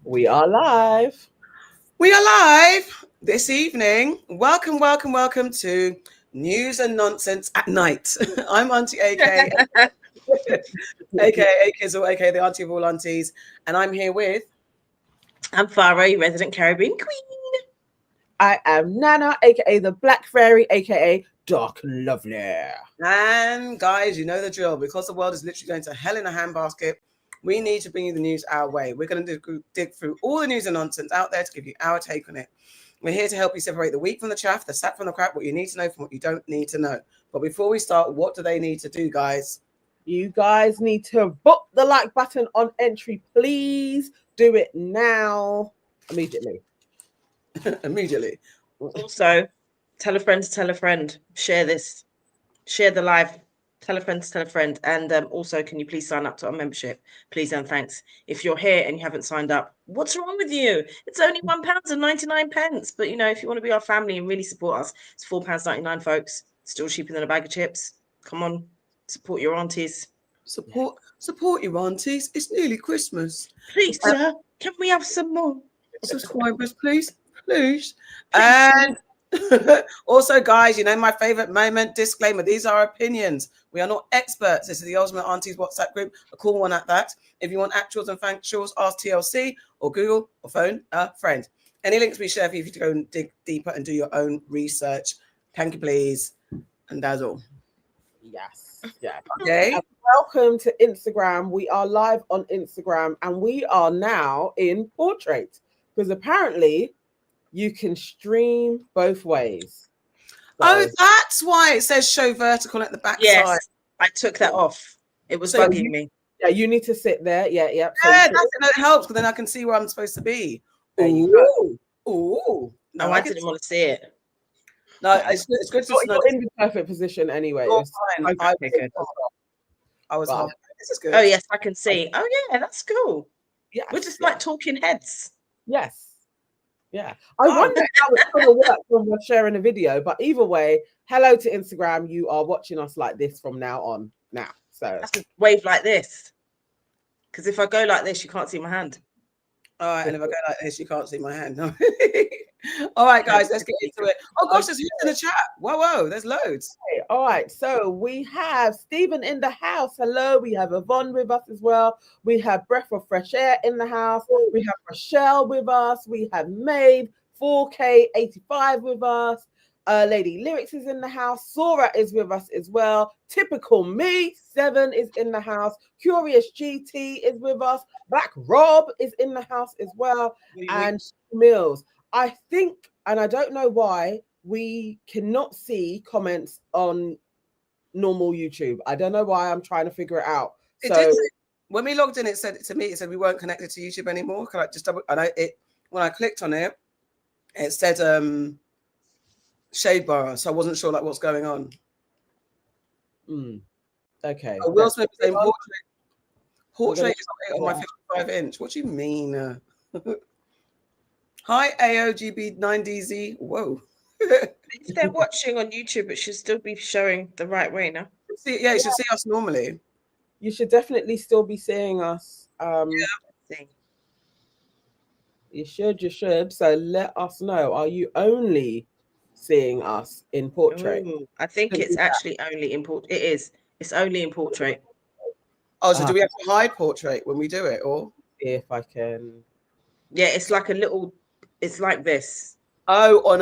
We are live. We are live this evening. Welcome to News and Nonsense at Night. I'm Auntie AK, aka Kizzle, aka the Auntie of all aunties, and I'm here with. I'm Farrah, your resident Caribbean queen. I am Nana, aka the Black Fairy, aka Dark and Lovely. And guys, you know the drill. Because the world is literally going to hell in a handbasket, we need to bring you the news our way. We're going to dig through all the news and nonsense out there to give you our take on it. We're here to help you separate the wheat from the chaff, the sap from the crap, what you need to know from what you don't need to know. But before we start, what do they need to do, guys? You guys need to book the like button on entry, please. Do it now, immediately. Immediately. Also, tell a friend to tell a friend. Share this. Share the live. Tell a friend to tell a friend. And also, can you please sign up to our membership? Please and thanks. If you're here and you haven't signed up, what's wrong with you? It's only £1.99. But, if you want to be our family and really support us, it's £4.99, folks. Still cheaper than a bag of chips. Come on, support your aunties. Support your aunties. It's nearly Christmas. Please, sir, can we have some more? Subscribers, please. And also, guys, my favorite moment, disclaimer, these are opinions. We are not experts. This is the Ultimate Aunties WhatsApp group, a cool one at that. If you want actuals and factuals, ask TLC or Google or phone a friend. Any links we share for you to go and dig deeper and do your own research. Thank you, please. And that's all. Yes. Yeah. Okay. And welcome to Instagram. We are live on Instagram and we are now in portrait because apparently you can stream both ways. So, that's why it says show vertical at the back side. I took that off. It was bugging me. Yeah, you need to sit there. Yeah. So that helps because then I can see where I'm supposed to be. Ooh. No, I didn't want to see it. No, it's good to know. In the perfect position anyway. Fine. I was half. This is good. Oh, yes, I can see. Oh, yeah, that's cool. Yeah. We're just like talking heads. Yes. Yeah. I wonder how it's going to work when we're sharing a video, but either way, hello to Instagram. You are watching us like this from now on. Now. So I have to wave like this. Because if I go like this, you can't see my hand. All right, and if I go like this, you can't see my hand. All right, guys, let's get into it. Oh gosh, there's who's in the chat. Whoa, there's loads. Okay, all right, so we have Stephen in the house. Hello, we have Yvonne with us as well. We have Breath of Fresh Air in the house. We have Rochelle with us. We have Maeve 4K85 with us. Lady Lyrics is in the house. Sora is with us as well. Typical Me 7 is in the house. Curious GT is with us. Black Rob is in the house as well. And Mills. I think, and I don't know why, we cannot see comments on normal YouTube. I don't know why. I'm trying to figure it out. When we logged in, it said we weren't connected to YouTube anymore. Can I just double? And when I clicked on it, it said shade bar, so I wasn't sure what's going on. Okay. Will Smith saying portrait is on my 55-inch. What do you mean? Hi AOGB9DZ. Whoa. If they're watching on YouTube, it should still be showing the right way now. You should see us normally. You should definitely still be seeing us. You should. So let us know. Are you only seeing us in portrait? I think it's actually only in portrait. It is. It's only in portrait. Oh, so do we have to hide portrait when we do it, or see if I can? Yeah, it's like a little. It's like this. Oh, on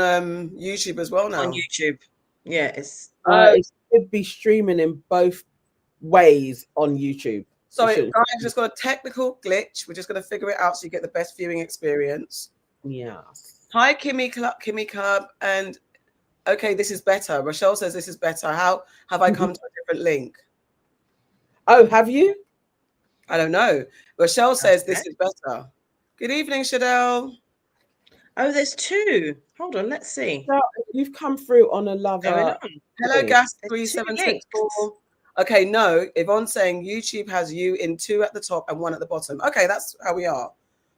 YouTube as well now. On YouTube, yeah, it's. It should be streaming in both ways on YouTube. So guys, just got a technical glitch. We're just going to figure it out so you get the best viewing experience. Yes. Hi, Kimmy Cub, and okay, this is better. Rochelle says this is better. How have I come to a different link? Oh, have you? I don't know. Rochelle says this is better. Good evening, Shadell. Oh, there's two. Hold on, let's see. So you've come through on another. Hello, Gas 3764. Okay, no. Yvonne's saying YouTube has you in 2 at the top and 1 at the bottom. Okay, that's how we are.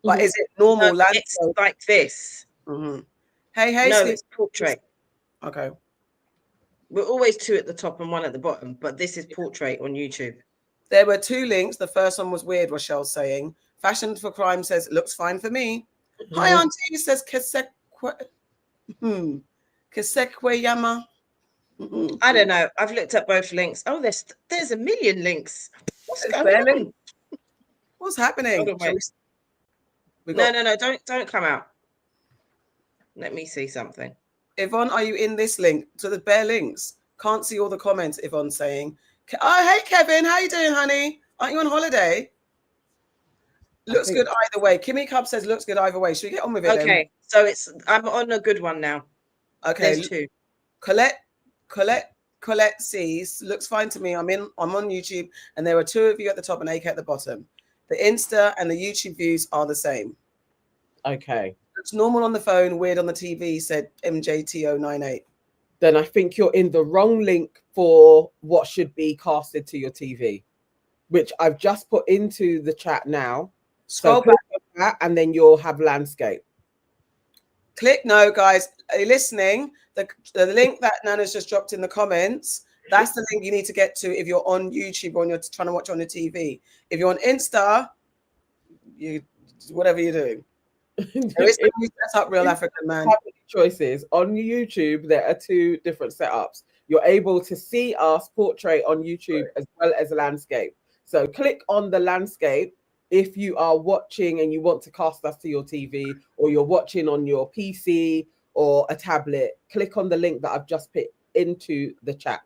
But is it normal landscape? It's like this. Mm-hmm. Hey, no, Steve. it's portrait. Okay. We're always 2 at the top and 1 at the bottom, but this is portrait on YouTube. There were 2 links. The first one was weird, Rochelle's saying. Fashion for Crime says, looks fine for me. Hi, Auntie, says Kisekwe Yama. I don't know. I've looked at both links. Oh, there's a million links. What's going on? What's happening? No, don't come out. Let me see something. Yvonne, are you in this link? So there's bare links. Can't see all the comments. Yvonne's saying, oh, hey, Kevin, how you doing, honey? Aren't you on holiday? Looks good either way. Kimmy Cub says looks good either way. Should we get on with it? Okay, then? So I'm on a good one now. Okay. There's 2. Colette sees looks fine to me. I'm on YouTube, and there are 2 of you at the top and AK at the bottom. The Insta and the YouTube views are the same. Okay. It's normal on the phone, weird on the TV, said MJTO98. Then I think you're in the wrong link for what should be casted to your TV, which I've just put into the chat now. Scroll back on that, and then you'll have landscape. Click no, guys. Are you listening? The link that Nana's just dropped in the comments, that's the link you need to get to if you're on YouTube or you're trying to watch on the TV. If you're on Insta, whatever you're doing. There is no set up Real African Man. Choices on YouTube. There are 2 different setups. You're able to see us portrait on YouTube as well as landscape. So click on the landscape if you are watching and you want to cast us to your TV, or you're watching on your PC or a tablet. Click on the link that I've just put into the chat.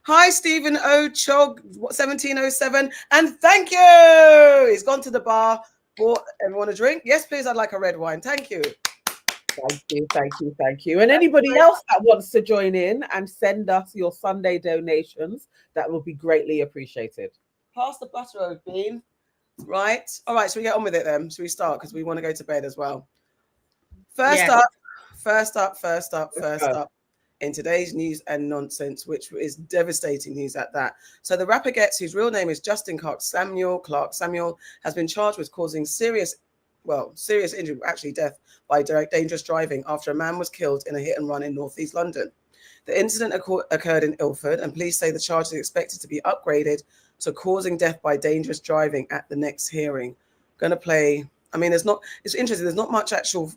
Hi, Stephen O. Chog 1707, and thank you. He's gone to the bar. Bought everyone a drink. Yes, please. I'd like a red wine. Thank you. Thank you. And anybody else that wants to join in and send us your Sunday donations, that will be greatly appreciated. Pass the butter over, Bean. Right. All right. So we get on with it then. Should we start? Because we want to go to bed as well. First up. In today's news and nonsense, which is devastating news at that. So the rapper Ghetts, whose real name is Justin Clark Samuel, has been charged with causing serious injury, actually death, by dangerous driving after a man was killed in a hit and run in northeast London. The incident occurred in Ilford, and police say the charge is expected to be upgraded to causing death by dangerous driving at the next hearing. Going to play, it's interesting, there's not much actual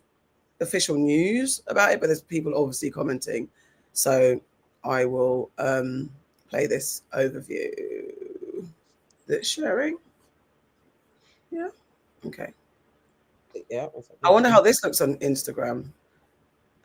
official news about it, but there's people obviously commenting. So I will play this overview. That's sharing. Yeah. Okay. Yeah. I wonder how this looks on Instagram.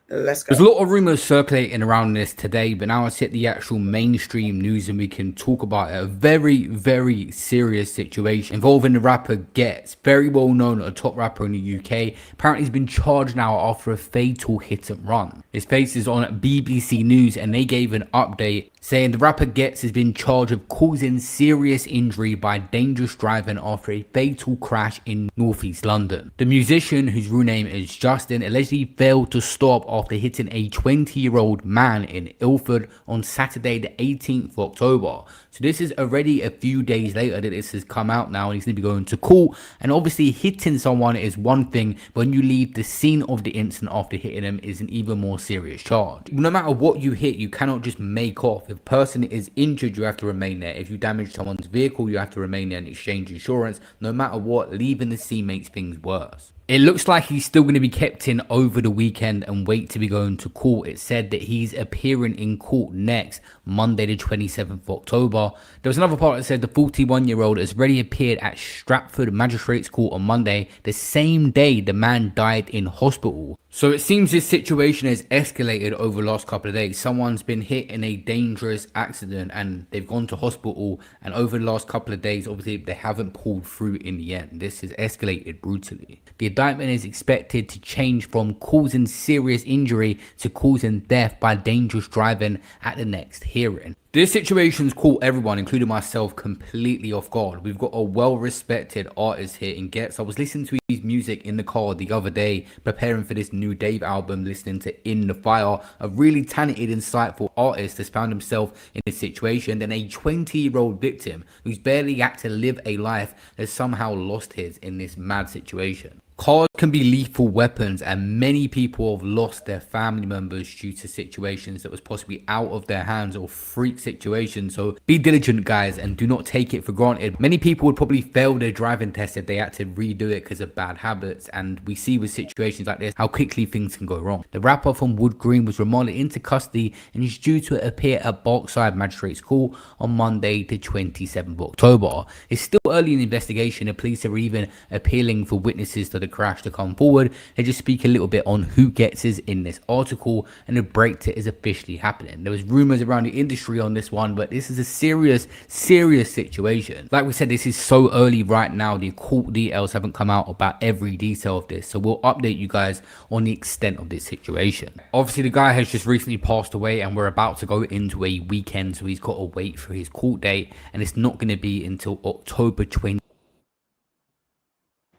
Let's go. There's a lot of rumors circulating around this today, but now let's hit the actual mainstream news and we can talk about a very, very serious situation involving the rapper Ghetts, very well known, a top rapper in the UK. Apparently he's been charged now after a fatal hit and run. His face is on BBC News, and they gave an update saying the rapper Ghetts has been charged with causing serious injury by dangerous driving after a fatal crash in northeast London. The musician, whose real name is Justin, allegedly failed to stop after hitting a 20-year-old man in Ilford on Saturday the 18th of October. So this is already a few days later that this has come out now, and he's going to be going to court. And obviously hitting someone is one thing, but when you leave the scene of the incident after hitting them is an even more serious charge. No matter what you hit, you cannot just make off. If a person is injured, you have to remain there. If you damage someone's vehicle, you have to remain there and exchange insurance. No matter what, leaving the scene makes things worse. It looks like he's still going to be kept in over the weekend and wait to be going to court. It said that he's appearing in court next Monday the 27th of October. There was another part that said the 41-year-old has already appeared at Stratford Magistrates Court on Monday, the same day the man died in hospital. So it seems this situation has escalated over the last couple of days. Someone's been hit in a dangerous accident and they've gone to hospital, and over the last couple of days, obviously they haven't pulled through in the end. This has escalated brutally. The indictment is expected to change from causing serious injury to causing death by dangerous driving at the next hearing. This situation's caught everyone, including myself, completely off guard. We've got a well-respected artist here in Ghetts. I was listening to his music in the car the other day, preparing for this new Dave album, listening to In the Fire, a really talented, insightful artist has found himself in this situation. Then a 20-year-old victim who's barely had to live a life has somehow lost his in this mad situation. Cars can be lethal weapons, and many people have lost their family members due to situations that was possibly out of their hands or freak situations. So be diligent, guys, and do not take it for granted. Many people would probably fail their driving test if they had to redo it because of bad habits, and we see with situations like this how quickly things can go wrong. The rapper from Wood Green was remanded into custody and is due to appear at Barkside Magistrates Court on Monday, the 27th of October. It's still early in the investigation, and police are even appealing for witnesses to the crash to come forward and just speak a little bit on who Ghetts is in this article, and the break is officially happening. There was rumors around the industry on this one, but this is a serious situation. Like we said, this is so early right now. The court details haven't come out about every detail of this, so we'll update you guys on the extent of this situation. Obviously, the guy has just recently passed away, and we're about to go into a weekend, so he's got to wait for his court date, and it's not going to be until October 20th.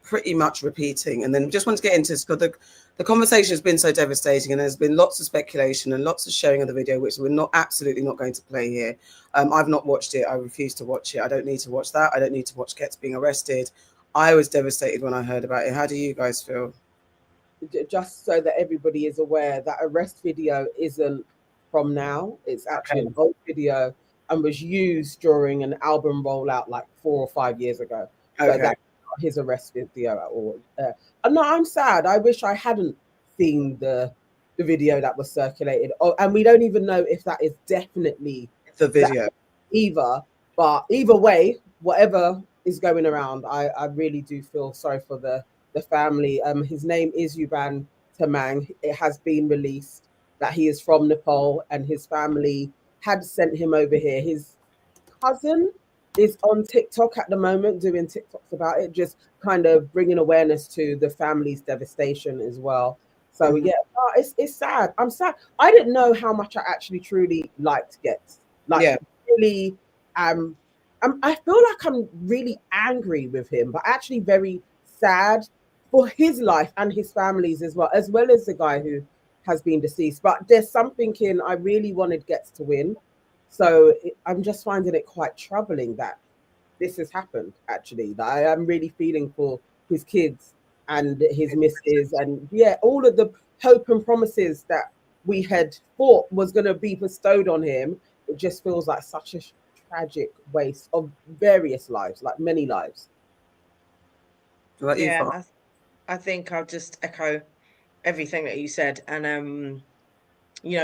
Pretty much repeating. And then just want to get into this because the conversation has been so devastating, and there's been lots of speculation and lots of sharing of the video, which we're absolutely not going to play here. I've not watched it. I refuse to watch it. I don't need to watch that. I don't need to watch Ghetts being arrested. I was devastated when I heard about it. How do you guys feel? Just so that everybody is aware, that arrest video isn't from now. It's actually an old video and was used during an album rollout like 4 or 5 years ago. Okay. So that's not his arrest video at all. No, I'm sad. I wish I hadn't seen the video that was circulated. Oh, and we don't even know if that is definitely the video either. But either way, whatever is going around, I really do feel sorry for the family. His name is Yuban Tamang. It has been released that he is from Nepal, and his family had sent him over here. His cousin is on TikTok at the moment doing TikToks about it, just kind of bringing awareness to the family's devastation as well. So yeah, it's sad. I'm sad. I didn't know how much I actually truly liked Ghetts. Really, I feel like I'm really angry with him, but actually very sad for his life and his family's as well as the guy who has been deceased. But there's something in, I really wanted Ghetts to win. So I'm just finding it quite troubling that this has happened, actually. That I am really feeling for his kids and his missus, and all of the hope and promises that we had thought was going to be bestowed on him. It just feels like such a tragic waste of various lives, like many lives. Yeah, I think I'll just echo everything that you said. And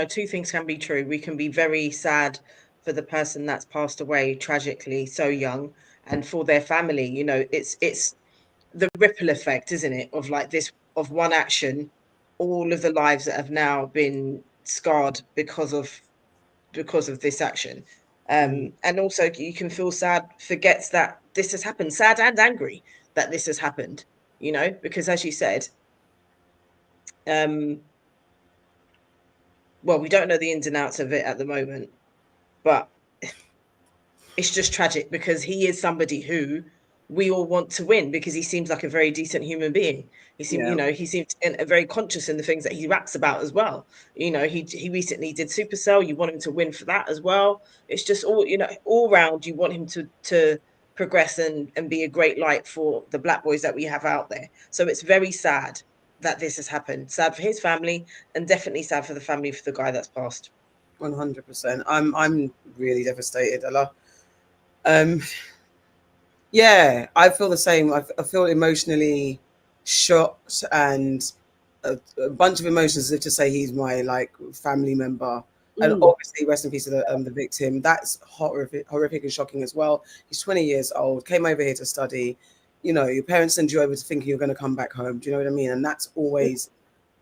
two things can be true. We can be very sad for the person that's passed away tragically so young, and for their family. It's the ripple effect, isn't it, of like this, of one action, all of the lives that have now been scarred because of this action. And also you can feel sad for Ghetts that this has happened, sad and angry that this has happened, because as you said, well, we don't know the ins and outs of it at the moment, but it's just tragic because he is somebody who we all want to win, because he seems like a very decent human being. He seems, he seems very conscious in the things that he raps about as well. He recently did Supercell. You want him to win for that as well. It's just all round. You want him to progress and be a great light for the Black boys that we have out there. So it's very sad that this has happened. Sad for his family, and definitely sad for the family for the guy that's passed. 100%. I'm really devastated. Yeah, I feel the same. I feel emotionally shocked and a bunch of emotions, as if to say he's my family member. And obviously, rest in peace to the victim. That's horrific and shocking as well. He's 20 years old, came over here to study. Your parents send you over to think you're going to come back home. Do you know what I mean? And that's always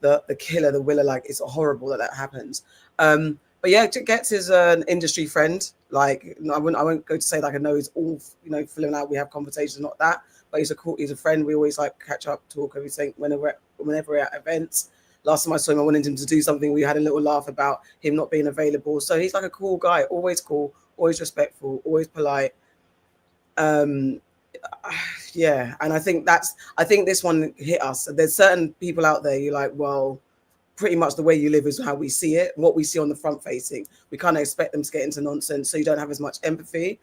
the killer, the willer. Like, it's horrible that happens. But yeah, Ghetts is an industry friend. Like, I won't go to say like I know he's all filling out. We have conversations, not that, but he's a friend. We always catch up, talk, everything whenever we're at events. Last time I saw him, I wanted him to do something. We had a little laugh about him not being available. So he's like a cool guy, always cool, always respectful, always polite. Yeah, and I think this one hit us. There's certain people out there you're like, well, pretty much the way you live is how we see it. What we see on the front facing, we kind of expect them to get into nonsense, so you don't have as much empathy.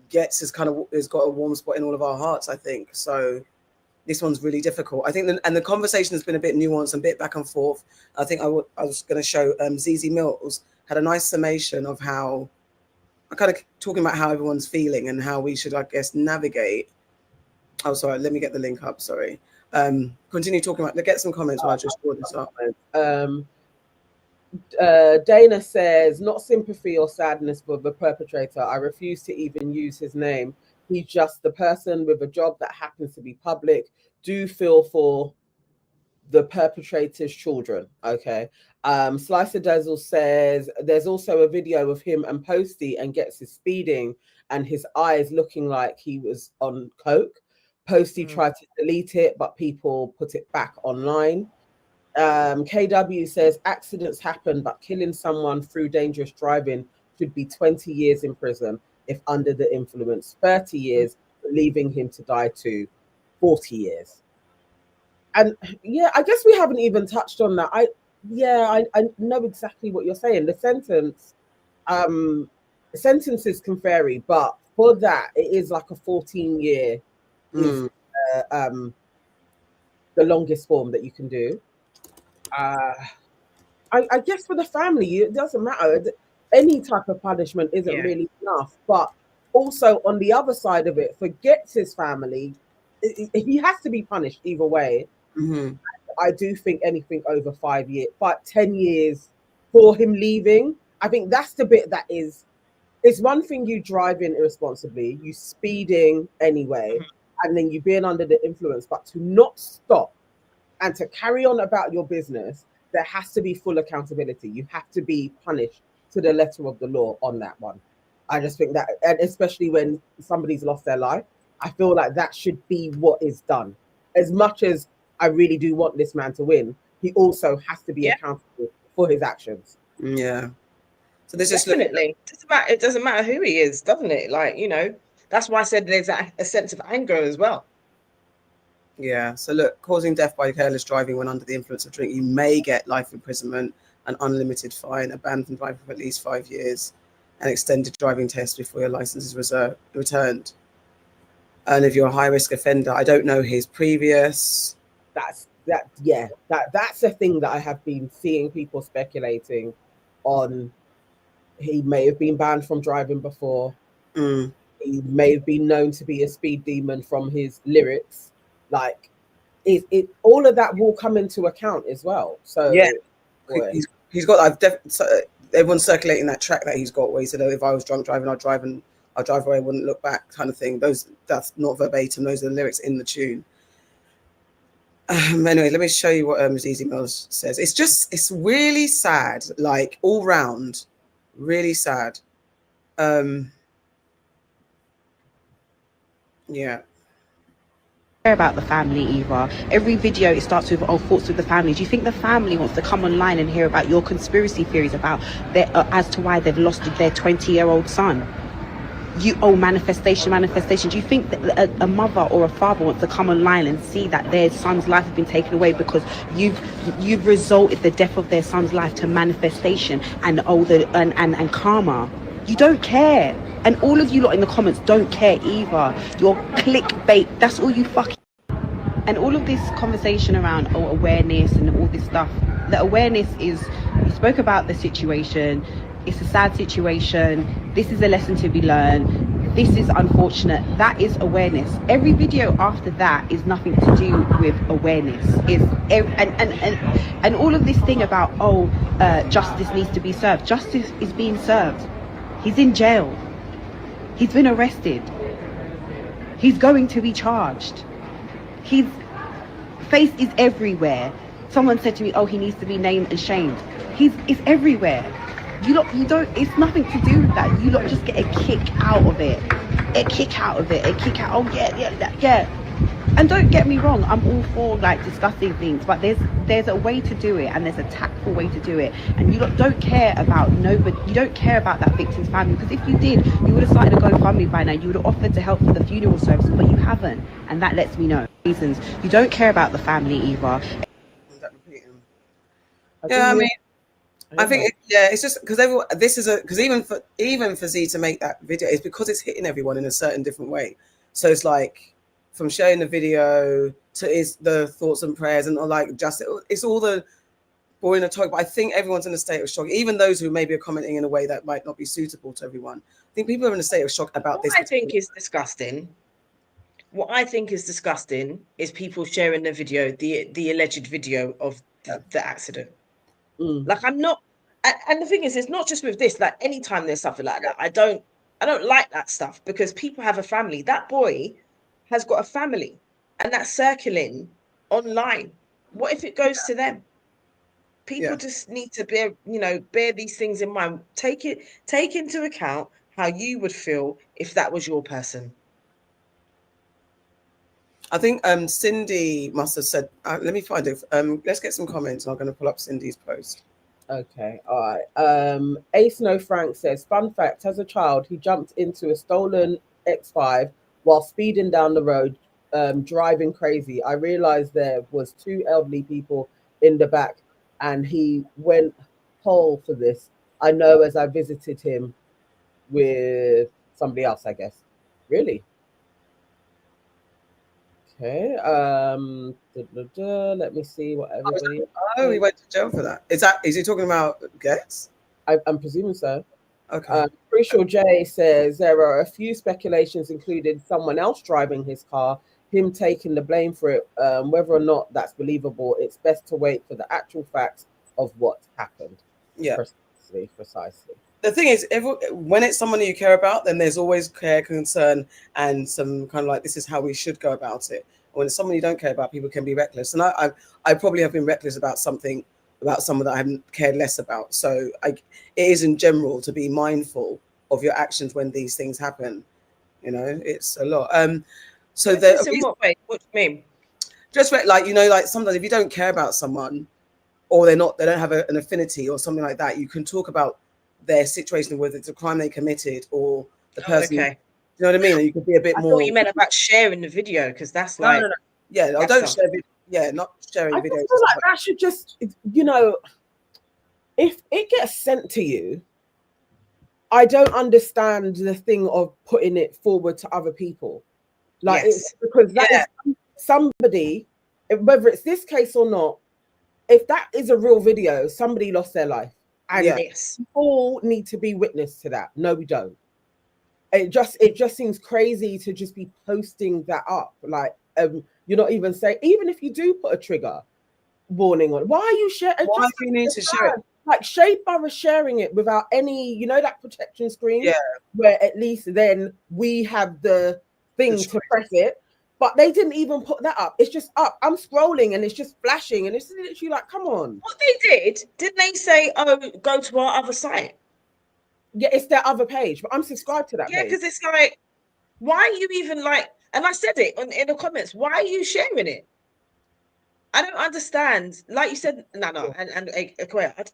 Ghetts has got a warm spot in all of our hearts, I think. So this one's really difficult. I think, and the conversation has been a bit nuanced and a bit back and forth. I think I was going to show ZZ Mills had a nice summation of how, I kind of talking about how everyone's feeling and how we should, I guess, navigate. Oh, sorry, let me get the link up, sorry. Continue talking about, get some comments while I just draw this up. Dana says, not sympathy or sadness for the perpetrator. I refuse to even use his name. He's just the person with a job that happens to be public. Do feel for the perpetrator's children. Okay. Slicer Dazzle says, there's also a video of him and Posty and Ghetts his speeding and his eyes looking like he was on coke. Posty tried to delete it, but people put it back online. KW says, accidents happen, but killing someone through dangerous driving should be 20 years in prison if under the influence, 30 years, leaving him to die to 40 years. And yeah, I guess we haven't even touched on that. I know exactly what you're saying. The sentences can vary, but for that, it is like a 14-year is the longest form that you can do. I guess for the family, it doesn't matter. Any type of punishment isn't really enough. But also on the other side of it, for Ghetts' family, he has to be punished either way. I do think anything over 5 years, but 10 years for him leaving, I think that's the bit that is, it's one thing you driving irresponsibly, you speeding anyway, and then you being under the influence, but to not stop and to carry on about your business, there has to be full accountability. You have to be punished to the letter of the law on that one. I just think that, and especially when somebody's lost their life, I feel like that should be what is done. As much as I really do want this man to win, he also has to be accountable for his actions. Yeah. So this is definitely. It doesn't matter who he is, doesn't it? Like, you know, that's why I said there's a sense of anger as well. Yeah. So look, causing death by careless driving when under the influence of drink, you may get life imprisonment, an unlimited fine, a ban from driving for at least 5 years, an extended driving test before your license is returned. And if you're a high-risk offender, I don't know his previous. That's a thing that I have been seeing people speculating on. He may have been banned from driving before. He may have been known to be a speed demon from his lyrics. Like, it all of that will come into account as well. So yeah, he's got. Everyone's circulating that track that he's got where he said, "Oh, if I was drunk driving, I'd drive where I wouldn't look back," kind of thing. That's not verbatim. Those are the lyrics in the tune. Anyway, let me show you what ZZ Mills says. It's really sad, like all round, really sad. Yeah. About the family either. Every video it starts with thoughts with the family. Do you think the family wants to come online and hear about your conspiracy theories about as to why they've lost their 20-year-old son? Manifestation. Do you think that a mother or a father wants to come online and see that their son's life has been taken away because you've resulted the death of their son's life to manifestation and and karma? You don't care. And all of you lot in the comments don't care either. You're clickbait. That's all you fucking. And all of this conversation around awareness and all this stuff, the awareness is, you spoke about the situation. It's a sad situation. This is a lesson to be learned. This is unfortunate. That is awareness. Every video after that is nothing to do with awareness. And all of this thing about justice needs to be served. Justice is being served. He's in jail. He's been arrested. He's going to be charged. His face is everywhere. Someone said to me, he needs to be named and shamed. It's everywhere. You don't, it's nothing to do with that. You lot just get a kick out of it. Yeah. And don't get me wrong, I'm all for like discussing things, but there's a way to do it, and there's a tactful way to do it. And you don't care about nobody. You don't care about that victim's family, because if you did, you would have started a GoFundMe by now. You would have offered to help for the funeral service, but you haven't, and that lets me know reasons. You don't care about the family either. Yeah, I think it's just because even for Z to make that video, it's because it's hitting everyone in a certain different way. So it's like, from sharing the video to is the thoughts and prayers and like just it's all the boring and talk. But I think everyone's in a state of shock, even those who maybe are commenting in a way that might not be suitable to everyone. I think people are in a state of shock about this. What I think is disgusting is people sharing the video, the alleged video of the accident. Like I'm not, and the thing is, it's not just with this. Like anytime there's something like that, I don't like that stuff because people have a family. That boy has got a family, and that's circling online. What if it goes to them? People just need to bear these things in mind. Take into account how you would feel if that was your person. I think Cindy must have said, let me find it. Let's get some comments. I'm going to pull up Cindy's post. Okay, all right. Ace No Frank says, fun fact, as a child, he jumped into a stolen X5 while speeding down the road, driving crazy. I realized there was 2 elderly people in the back and he went whole for this. I know as I visited him with somebody else, I guess. Really? Okay. Let me see what everybody. Oh, he went to jail for that. Is he talking about Ghetts? I'm presuming so. Okay. Crucial J says there are a few speculations, including someone else driving his car, him taking the blame for it. Whether or not that's believable, it's best to wait for the actual facts of what happened. Yeah. Precisely. The thing is, when it's someone you care about, then there's always care, concern, and some kind of like, this is how we should go about it. When it's someone you don't care about, people can be reckless. And I probably have been reckless about someone that I haven't cared less about. So it is in general to be mindful of your actions when these things happen. You know, it's a lot. So there. In what way? What do you mean? Just like sometimes if you don't care about someone, or they don't have an affinity or something like that, you can talk about their situation, whether it's a crime they committed or the person. Okay. You know what I mean? And you could be a bit more. I thought you meant about sharing the video because that's like. No. Yeah, I don't share video. Yeah, not sharing I videos. just feel like that should just, if it gets sent to you, I don't understand the thing of putting it forward to other people. Like, it's because that is somebody, whether it's this case or not, if that is a real video, somebody lost their life. And we all need to be witness to that. No, we don't. It just seems crazy to just be posting that up. Like, you're not even saying, even if you do put a trigger warning on, why are you sharing? Why do you need to share it? Like Shade Borough sharing it without any, that protection screen, where at least then we have the thing to press it. But they didn't even put that up. It's just up. I'm scrolling and it's just flashing, and it's literally like, come on. What they didn't they say, oh, go to our other site? Yeah, it's their other page, but I'm subscribed to that page. Yeah, because it's like, why are you even like, and I said it in the comments, why are you sharing it? I don't understand. Like you said, no, and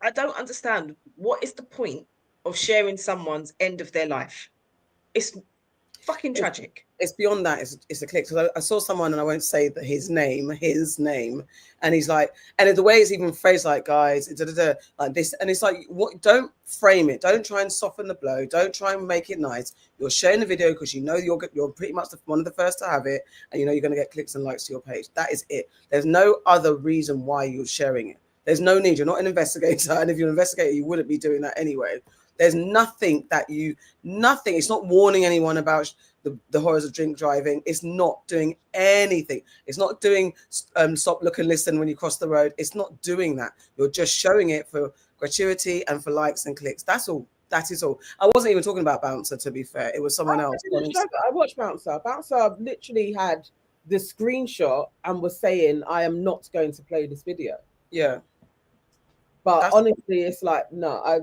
I don't understand. What is the point of sharing someone's end of their life? It's fucking tragic. It's beyond that. It's a click. So I saw someone, and I won't say his name, and he's like, and the way it's even phrased, like, guys, like this, and it's like, what? Don't frame it. Don't try and soften the blow. Don't try and make it nice. You're sharing the video because you're pretty much one of the first to have it, and you're going to get clicks and likes to your page. That is it. There's no other reason why you're sharing it. There's no need. You're not an investigator, and if you're an investigator, you wouldn't be doing that anyway. There's nothing. It's not warning anyone about the horrors of drink driving. It's not doing anything. It's not doing stop, look, and listen when you cross the road. It's not doing that. You're just showing it for gratuity and for likes and clicks. That's all. That is all. I wasn't even talking about Bouncer, to be fair. It was someone else. I watched Bouncer. Bouncer literally had the screenshot and was saying, I am not going to play this video. Yeah. But honestly, it's like, no,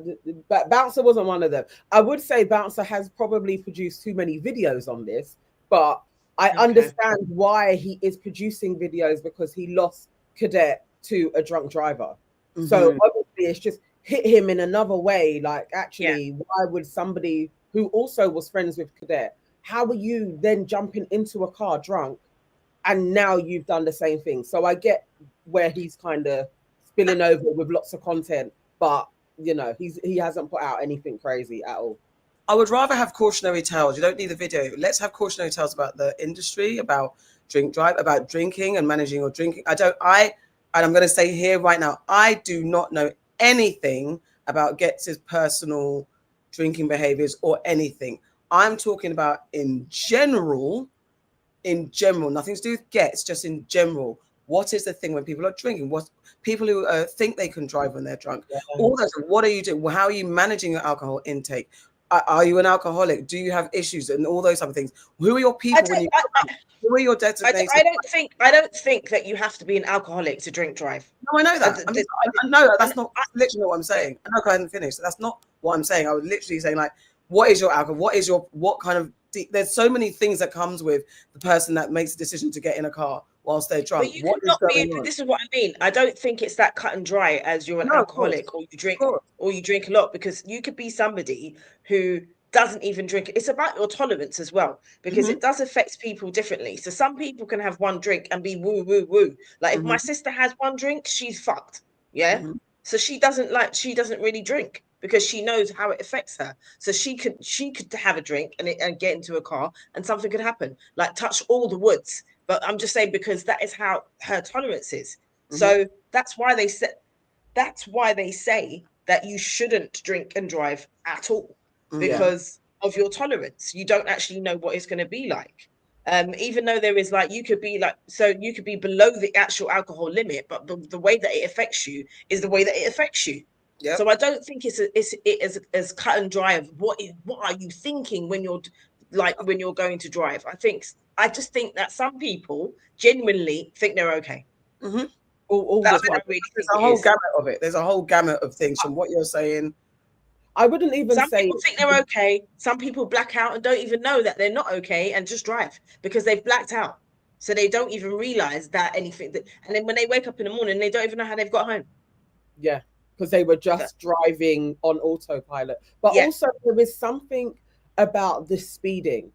but Bouncer wasn't one of them. I would say Bouncer has probably produced too many videos on this, but I understand why he is producing videos, because he lost Cadet to a drunk driver. Mm-hmm. So obviously it's just hit him in another way. Like, actually, why would somebody who also was friends with Cadet, how are you then jumping into a car drunk and now you've done the same thing? So I get where he's kind of spilling over with lots of content, but he hasn't put out anything crazy at all. I would rather have cautionary tales. You don't need the video. Let's have cautionary tales about the industry, about drink drive, about drinking and managing your drinking. And I'm going to say here right now, I do not know anything about Ghetts' personal drinking behaviors or anything. I'm talking about in general, nothing to do with Ghetts, just in general. What is the thing when people are drinking? What people who think they can drive when they're drunk? Yeah. All those. What are you doing? How are you managing your alcohol intake? Are you an alcoholic? Do you have issues and all those other things? Who are your people who are your designated? I don't think that you have to be an alcoholic to drink drive. No, I know that. I know that. That's not literally what I'm saying. I know I hadn't finished. So that's not what I'm saying. I was literally saying, like, what is your alcohol? What kind of? There's so many things that comes with the person that makes a decision to get in a car whilst they're drunk. But you could not be. This is what I mean. I don't think it's that cut and dry as you're an alcoholic or you drink a lot, because you could be somebody who doesn't even drink. It's about your tolerance as well, because it does affect people differently. So some people can have one drink and be woo woo woo. Like if my sister has one drink, she's fucked. Yeah. So she doesn't really drink because she knows how it affects her. So she could have a drink and get into a car and something could happen, like touch all the woods. But I'm just saying, because that is how her tolerance is. So that's why they say that you shouldn't drink and drive at all, because of your tolerance. You don't actually know what it's going to be like. Even though there is, like, you could be below the actual alcohol limit, but the way that it affects you is the way that it affects you. Yep. So I don't think it's as cut and dry of what are you thinking when you're going to drive. I just think that some people genuinely think they're okay. All the time. There's a whole gamut of it. There's a whole gamut of things from what you're saying. I wouldn't even say. Some people think they're okay. Some people black out and don't even know that they're not okay and just drive because they've blacked out. So they don't even realize that anything. And then when they wake up in the morning, they don't even know how they've got home. Yeah, because they were just driving on autopilot. But also there is something about the speeding.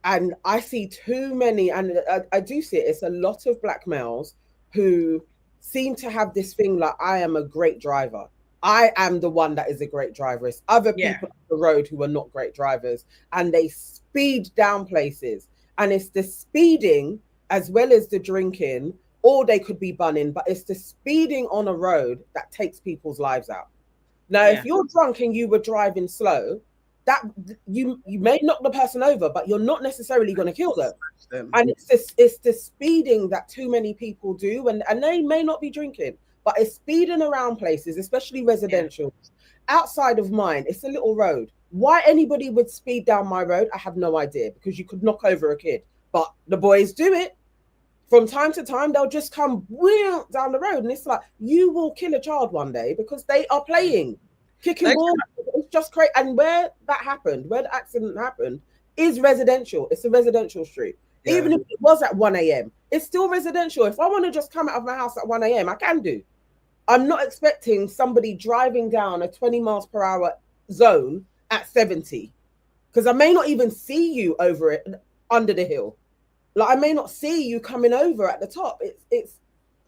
And I see too many, and I do see it. It's a lot of black males who seem to have this thing like, I am a great driver. I am the one that is a great driver. It's other people on the road who are not great drivers, and they speed down places. And it's the speeding as well as the drinking, or they could be bunning, but it's the speeding on a road that takes people's lives out. Now, if you're drunk and you were driving slow, that you may knock the person over, but you're not necessarily going to kill them. And it's the speeding that too many people do, and they may not be drinking, but it's speeding around places, especially residential. Outside of mine, it's a little road. Why anybody would speed down my road, I have no idea, because you could knock over a kid. But the boys do it. From time to time, they'll just come down the road, and it's like, you will kill a child one day because they are playing. Kicking balls, it's just crazy. And where that happened, where the accident happened, is residential. It's a residential street. Yeah. Even if it was at 1 a.m., it's still residential. If I want to just come out of my house at 1 a.m., I can do. I'm not expecting somebody driving down a 20 miles per hour zone at 70, because I may not even see you over it under the hill. Like, I may not see you coming over at the top.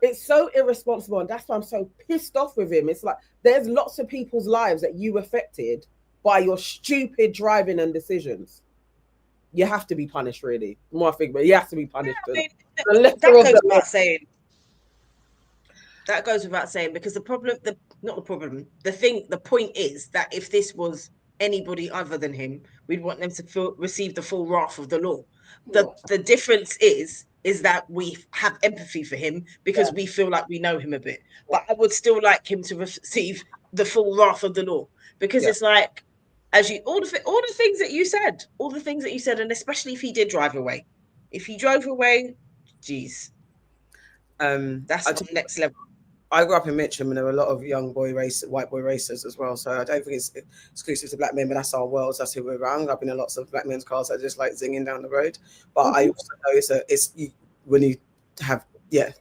It's so irresponsible, and that's why I'm so pissed off with him. It's like, there's lots of people's lives that you affected by your stupid driving and decisions. You have to be punished, really. More I think, but you have to be punished. That goes without saying, because the point is that if this was anybody other than him, we'd want them to receive the full wrath of the law. The difference is that we have empathy for him because we feel like we know him a bit. But I would still like him to receive the full wrath of the law, because it's like, all the things that you said, and especially if he did drive away. If he drove away, geez, that's the next level. I grew up in Mitcham, and there were a lot of white boy racers as well. So I don't think it's exclusive to black men, but that's our world. That's who we're around. I grew up in lots of black men's cars that just like zinging down the road. But I also know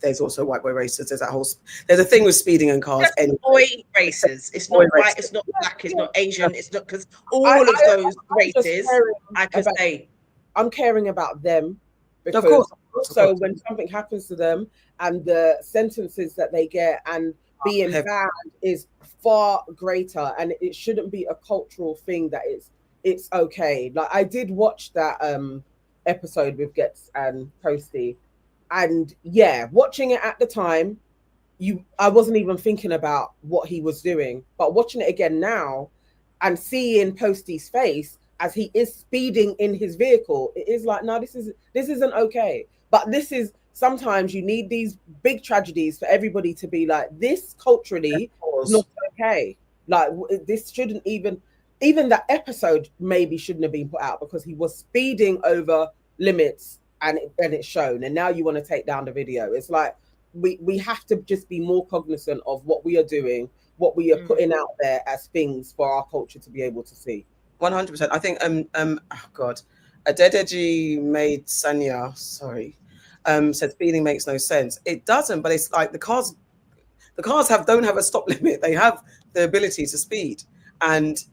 there's also white boy racers. There's a thing with speeding in cars. Anyway. Boy racers. It's not white. It's not black. It's not Asian. It's not, because all of those races. I could say, I'm caring about them, because of course. So when something happens to them and the sentences that they get and being banned is far greater, and it shouldn't be a cultural thing that it's okay. Like I did watch that episode with Ghetts and Posty, and yeah, watching it at the time, I wasn't even thinking about what he was doing, but watching it again now and seeing Posty's face as he is speeding in his vehicle, it is like, no, this isn't okay. But this is, sometimes you need these big tragedies for everybody to be like, this culturally is not okay. Like this shouldn't even that episode maybe shouldn't have been put out because he was speeding over limits and it's shown. And now you want to take down the video. It's like we have to just be more cognizant of what we are doing, what we are putting out there as things for our culture to be able to see. 100%. I think oh God, Adedeji made Sanya, sorry, said speeding makes no sense. It doesn't, but it's like the cars don't have a stop limit. They have the ability to speed, and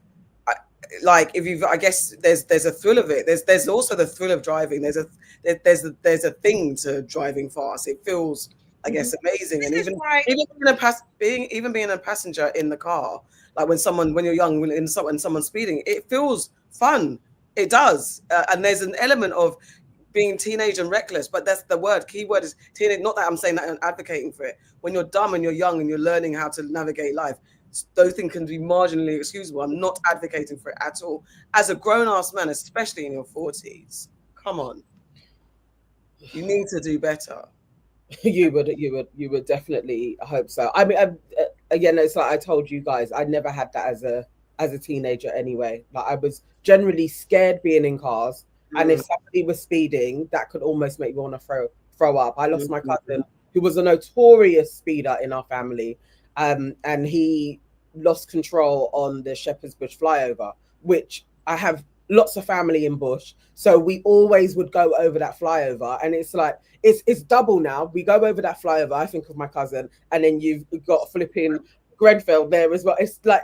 like if you, I guess there's a thrill of it. There's also the thrill of driving. There's a thing to driving fast. It feels, I guess, amazing. And even being a passenger in the car, like when you're young, when someone's speeding, it feels fun. It does, and there's an element of being teenage and reckless, but that's the key word is teenage. Not that I'm saying that I'm advocating for it. When you're dumb and you're young and you're learning how to navigate life, those things can be marginally excusable. I'm not advocating for it at all. As a grown-ass man, especially in your 40s, come on, you need to do better. You would definitely hope so. I mean, again, it's like I told you guys, I never had that as a teenager anyway. Like I was generally scared being in cars, and if somebody was speeding, that could almost make me want to throw up. I lost my cousin, who was a notorious speeder in our family, and he lost control on the Shepherd's Bush flyover, which I have lots of family in Bush, so we always would go over that flyover, and it's like it's double now. We go over that flyover, I think of my cousin, and then you've got flipping Grenfell there as well. It's like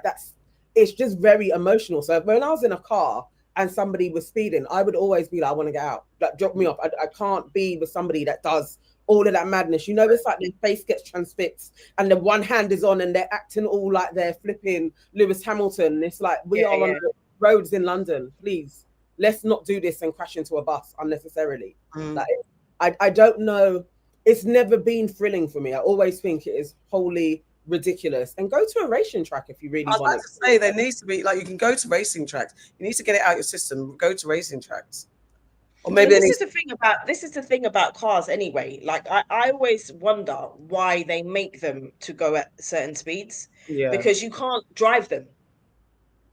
it's just very emotional. So when I was in a car and somebody was speeding, I would always be like, I want to get out, like drop me off. I can't be with somebody that does all of that madness. You know, it's like their face gets transfixed and the one hand is on and they're acting all like they're flipping Lewis Hamilton. It's like we are on the roads in London. Please, let's not do this and crash into a bus unnecessarily. Like, I don't know. It's never been thrilling for me. I always think it is wholly ridiculous. And go to a racing track if you really want. I'd like to say there needs to be, like, you can go to racing tracks. You need to get it out your system. Go to racing tracks. Or maybe this is the thing about cars anyway. Like I always wonder why they make them to go at certain speeds. Yeah. Because you can't drive them.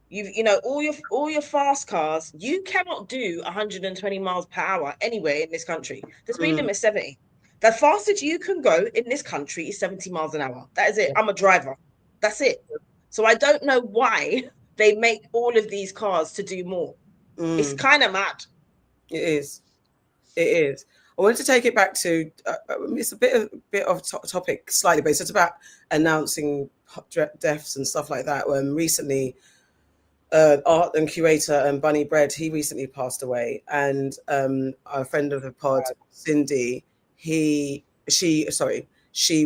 You know, all your fast cars, you cannot do 120 miles per hour anywhere in this country. The speed limit is 70. The fastest you can go in this country is 70 miles an hour. That is it. I'm a driver. That's it. So I don't know why they make all of these cars to do more. It's kind of mad. It is. I wanted to take it back to it's a bit of topic slightly, but it's about announcing deaths and stuff like that. Recently, art and curator Bunny Bread, he recently passed away, and a friend of the pod, Cindy, she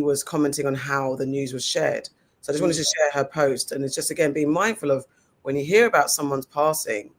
was commenting on how the news was shared. So I just wanted to share her post, and it's just again being mindful of when you hear about someone's passing,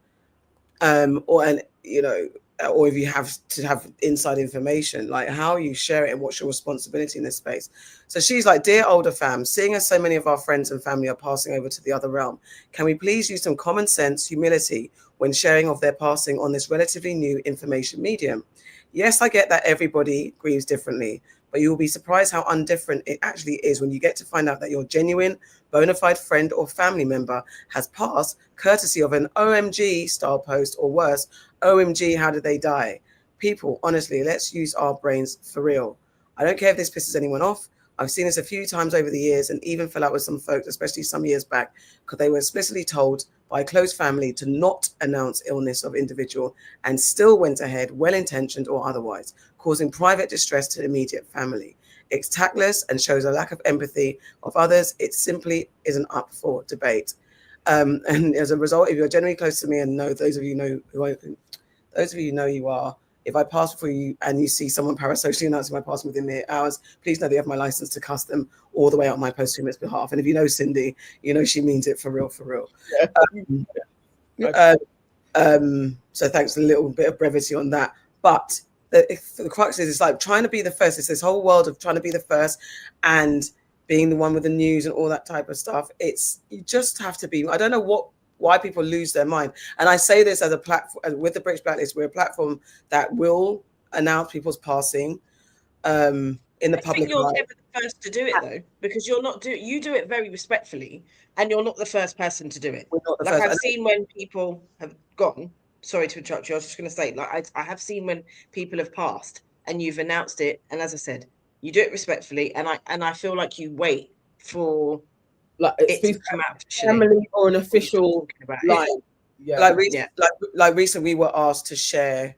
or if you have to have inside information, like how you share it and what's your responsibility in this space. So she's like, dear older fam, seeing as so many of our friends and family are passing over to the other realm, can we please use some common sense, humility when sharing of their passing on this relatively new information medium? Yes, I get that everybody grieves differently, but you will be surprised how undifferent it actually is when you get to find out that your genuine, bona fide friend or family member has passed courtesy of an OMG style post, or worse, OMG, how did they die? People, honestly, let's use our brains for real. I don't care if this pisses anyone off. I've seen this a few times over the years and even fell out with some folks, especially some years back, because they were explicitly told by a close family to not announce illness of individual and still went ahead, well-intentioned or otherwise, causing private distress to the immediate family. It's tactless and shows a lack of empathy of others. It simply isn't up for debate. And as a result, if you're generally close to me and know, those of you know you are, if I pass before you and you see someone parasocially announcing my passing within mere hours, please know they have my license to cuss them all the way out on my posthumous behalf. And if you know Cindy, you know she means it for real, for real. So thanks, a little bit of brevity on that. But the crux is, it's like trying to be the first. It's this whole world of trying to be the first and being the one with the news and all that type of stuff. You just have to be. I don't know why people lose their mind. And I say this as a platform with the British Blacklist. We're a platform that will announce people's passing in the public. I think you're never the first to do it though, because you do it very respectfully, and you're not the first person to do it. We're not the like first. I've seen when people have gone. Sorry to interrupt you. I was just going to say, like I have seen when people have passed, and you've announced it, and as I said, you do it respectfully, and I feel like you wait for like it to come out family or an official line. Yeah. Like recently, we were asked to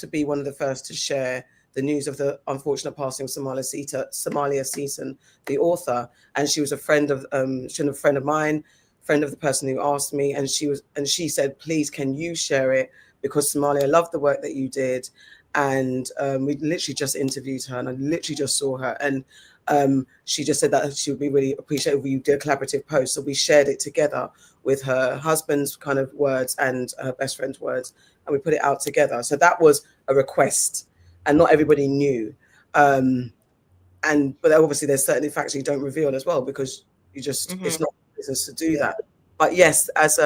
be one of the first to share the news of the unfortunate passing of Somalia Season, the author, and she was a friend of mine, friend of the person who asked me, and she said, please, can you share it, because Somalia loved the work that you did. And we literally just interviewed her, and I literally just saw her, and she just said that she would be really appreciative if you did a collaborative post. So we shared it together with her husband's kind of words and her best friend's words, and we put it out together. So that was a request, and not everybody knew. But obviously there's certain facts you don't reveal as well, because you just it's not business to do that. But yes, as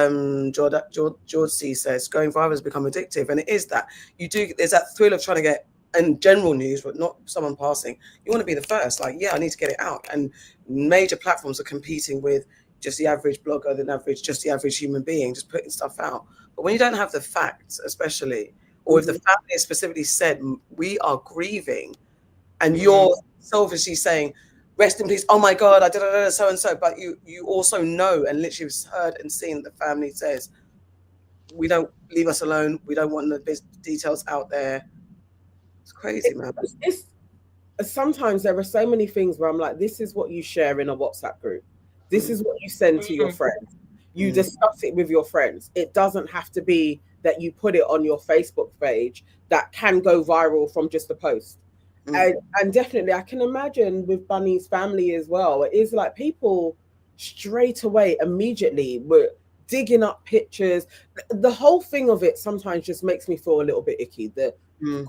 George C says, going viral has become addictive, and it is that there's that thrill of trying to get in general news, but not someone passing. You want to be the first. Like, yeah, I need to get it out. And major platforms are competing with just the average blogger, just the average human being, just putting stuff out. But when you don't have the facts, especially, or if the family specifically said, we are grieving, and you're selfishly saying, rest in peace, oh my God, I did so and so, but you also know and literally heard and seen the family says, we don't, leave us alone, we don't want the details out there. It's crazy, man. Sometimes there are so many things where I'm like, this is what you share in a WhatsApp group. This is what you send to your friends. You discuss it with your friends. It doesn't have to be that you put it on your Facebook page that can go viral from just a post. And definitely, I can imagine with Bunny's family as well. It is like people straight away, immediately, were digging up pictures. The whole thing of it sometimes just makes me feel a little bit icky. The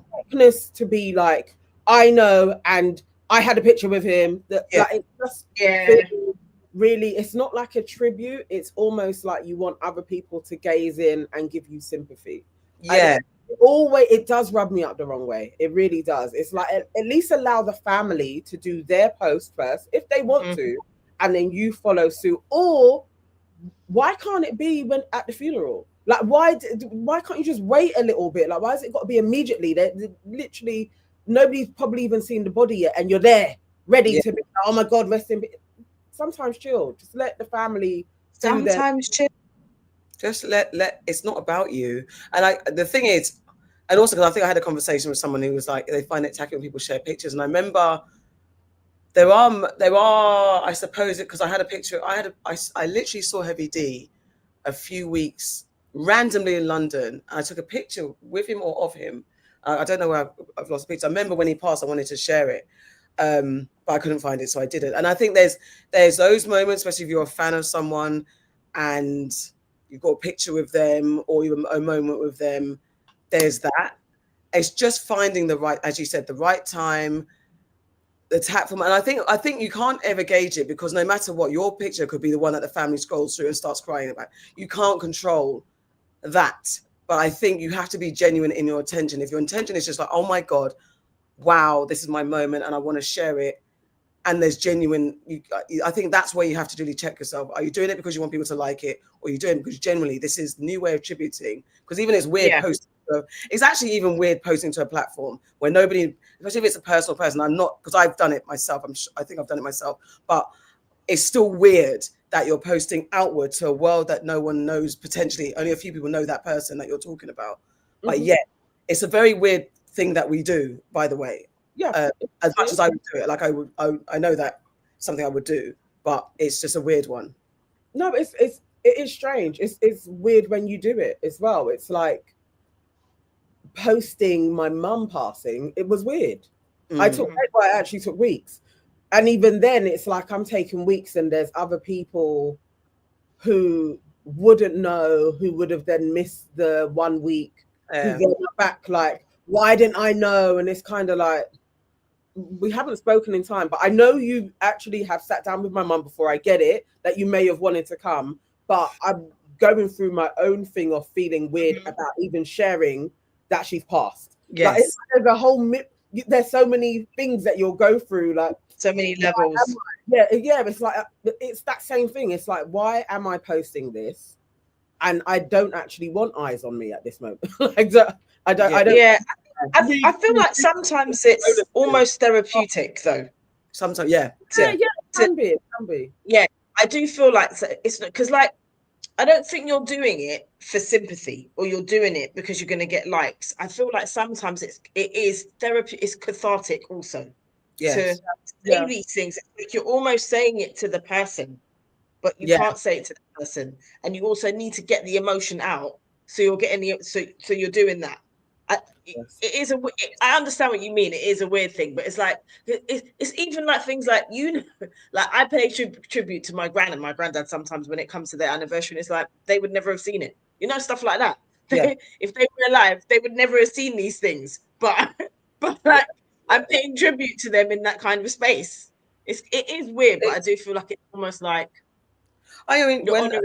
quickness to be like, I know, and I had a picture with him. Like, it just really, it's not like a tribute. It's almost like you want other people to gaze in and give you sympathy. Yeah. It does rub me up the wrong way. It really does. It's like, at least allow the family to do their post first if they want to, and then you follow suit. Or why can't it be when at the funeral? Like, why can't you just wait a little bit? Like, why has it got to be immediately? They're literally, nobody's probably even seen the body yet, and you're there ready to be, oh my God, rest in peace. Sometimes chill. Just let the family. Sometimes chill. Just let it's not about you. And the thing is, and also because I think I had a conversation with someone who was like, they find it tacky when people share pictures. And I remember there are I suppose, because I had a picture, I literally saw Heavy D a few weeks randomly in London, and I took a picture with him or of him. I don't know where I've lost a picture. I remember when he passed, I wanted to share it, but I couldn't find it, so I didn't. And I think there's those moments, especially if you're a fan of someone and you've got a picture with them or you're a moment with them. There's that. It's just finding the right, as you said, the right time, the tactful. And I think you can't ever gauge it, because no matter what, your picture could be the one that the family scrolls through and starts crying about. You can't control that. But I think you have to be genuine in your intention. If your intention is just like, oh my God, wow, this is my moment and I want to share it, and there's genuine, I think that's where you have to really check yourself. Are you doing it because you want people to like it, or are you doing it because generally this is the new way of tributing? Because even it's weird posting. It's actually even weird posting to a platform where nobody, especially if it's a personal person. I'm not, because I've done it myself. I think I've done it myself, but it's still weird that you're posting outward to a world that no one knows. Potentially, only a few people know that person that you're talking about. But yet, it's a very weird thing that we do. By the way. Yeah, as much as I would do it, like I know that something I would do, but it's just a weird one. No, it is strange. It's weird when you do it as well. It's like posting my mum passing. It was weird. I actually took weeks, and even then, it's like I'm taking weeks, and there's other people who wouldn't know, who would have then missed the 1 week, who Yeah. then are back like, why didn't I know? And it's kind of like, we haven't spoken in time, but I know you actually have sat down with my mum before. I get it that you may have wanted to come, but I'm going through my own thing of feeling weird about even sharing that she's passed. Yes. Like, it's kind of a whole there's so many things that you'll go through, like So many levels. yeah, it's like it's that same thing. It's like, why am I posting this? And I don't actually want eyes on me at this moment. Like, I don't. Yeah, I feel like sometimes it's almost therapeutic, though. Sometimes, yeah. It can be. Yeah, I do feel like it's because, like, I don't think you're doing it for sympathy or you're doing it because you're going to get likes. I feel like sometimes it is therapy. It's cathartic also to say these things. Like you're almost saying it to the person, but you can't say it to the person, and you also need to get the emotion out. So you're getting so you're doing that. It is I understand what you mean. It is a weird thing, but it's like it's even like things like, you know, like I pay tribute to my gran and my granddad sometimes when it comes to their anniversary. It's like they would never have seen it, you know, stuff like that. Yeah. If they were alive, they would never have seen these things. But like I'm paying tribute to them in that kind of a space. It is weird, but I do feel like it's almost like I mean, you're honoring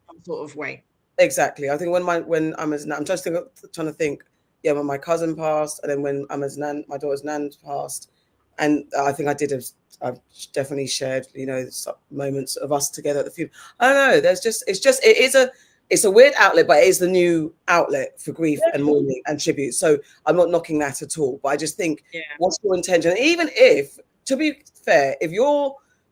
some sort of way. Exactly. I think when I'm just trying to think. Yeah, when my cousin passed, and then when my daughter's nan passed, and I think I've definitely shared, you know, some moments of us together at the funeral. I don't know. It's a weird outlet, but it is the new outlet for grief and mourning and tribute. So I'm not knocking that at all, but I just think, what's your intention? Even if, to be fair, if you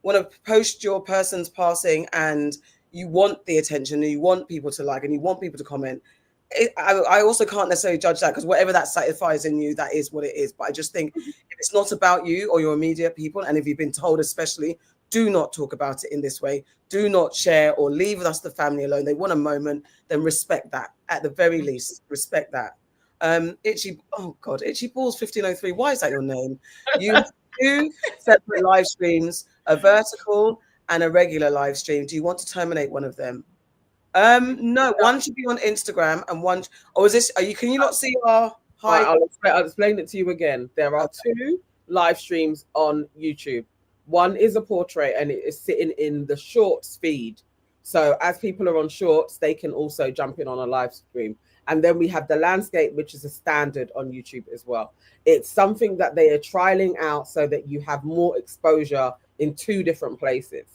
want to post your person's passing and you want the attention and you want people to like and you want people to comment, I also can't necessarily judge that, because whatever that satisfies in you, that is what it is. But I just think if it's not about you or your immediate people, and if you've been told especially, do not talk about it in this way. Do not share or leave us, the family, alone. They want a moment, then respect that. At the very least, respect that. Itchy Balls 1503. Why is that your name? You have 2 separate live streams, a vertical and a regular live stream. Do you want to terminate one of them? No, one should be on Instagram and one. Or is this? Can you not see our? Hi. I'll explain it to you again. There are 2 live streams on YouTube. One is a portrait and it is sitting in the shorts feed. So as people are on shorts, they can also jump in on a live stream. And then we have the landscape, which is a standard on YouTube as well. It's something that they are trialing out so that you have more exposure in 2 different places.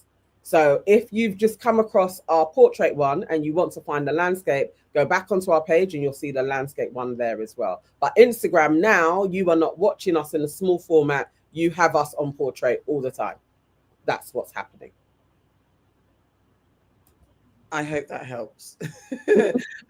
So if you've just come across our portrait one and you want to find the landscape, go back onto our page and you'll see the landscape one there as well. But Instagram now, you are not watching us in a small format. You have us on portrait all the time. That's what's happening. I hope that helps.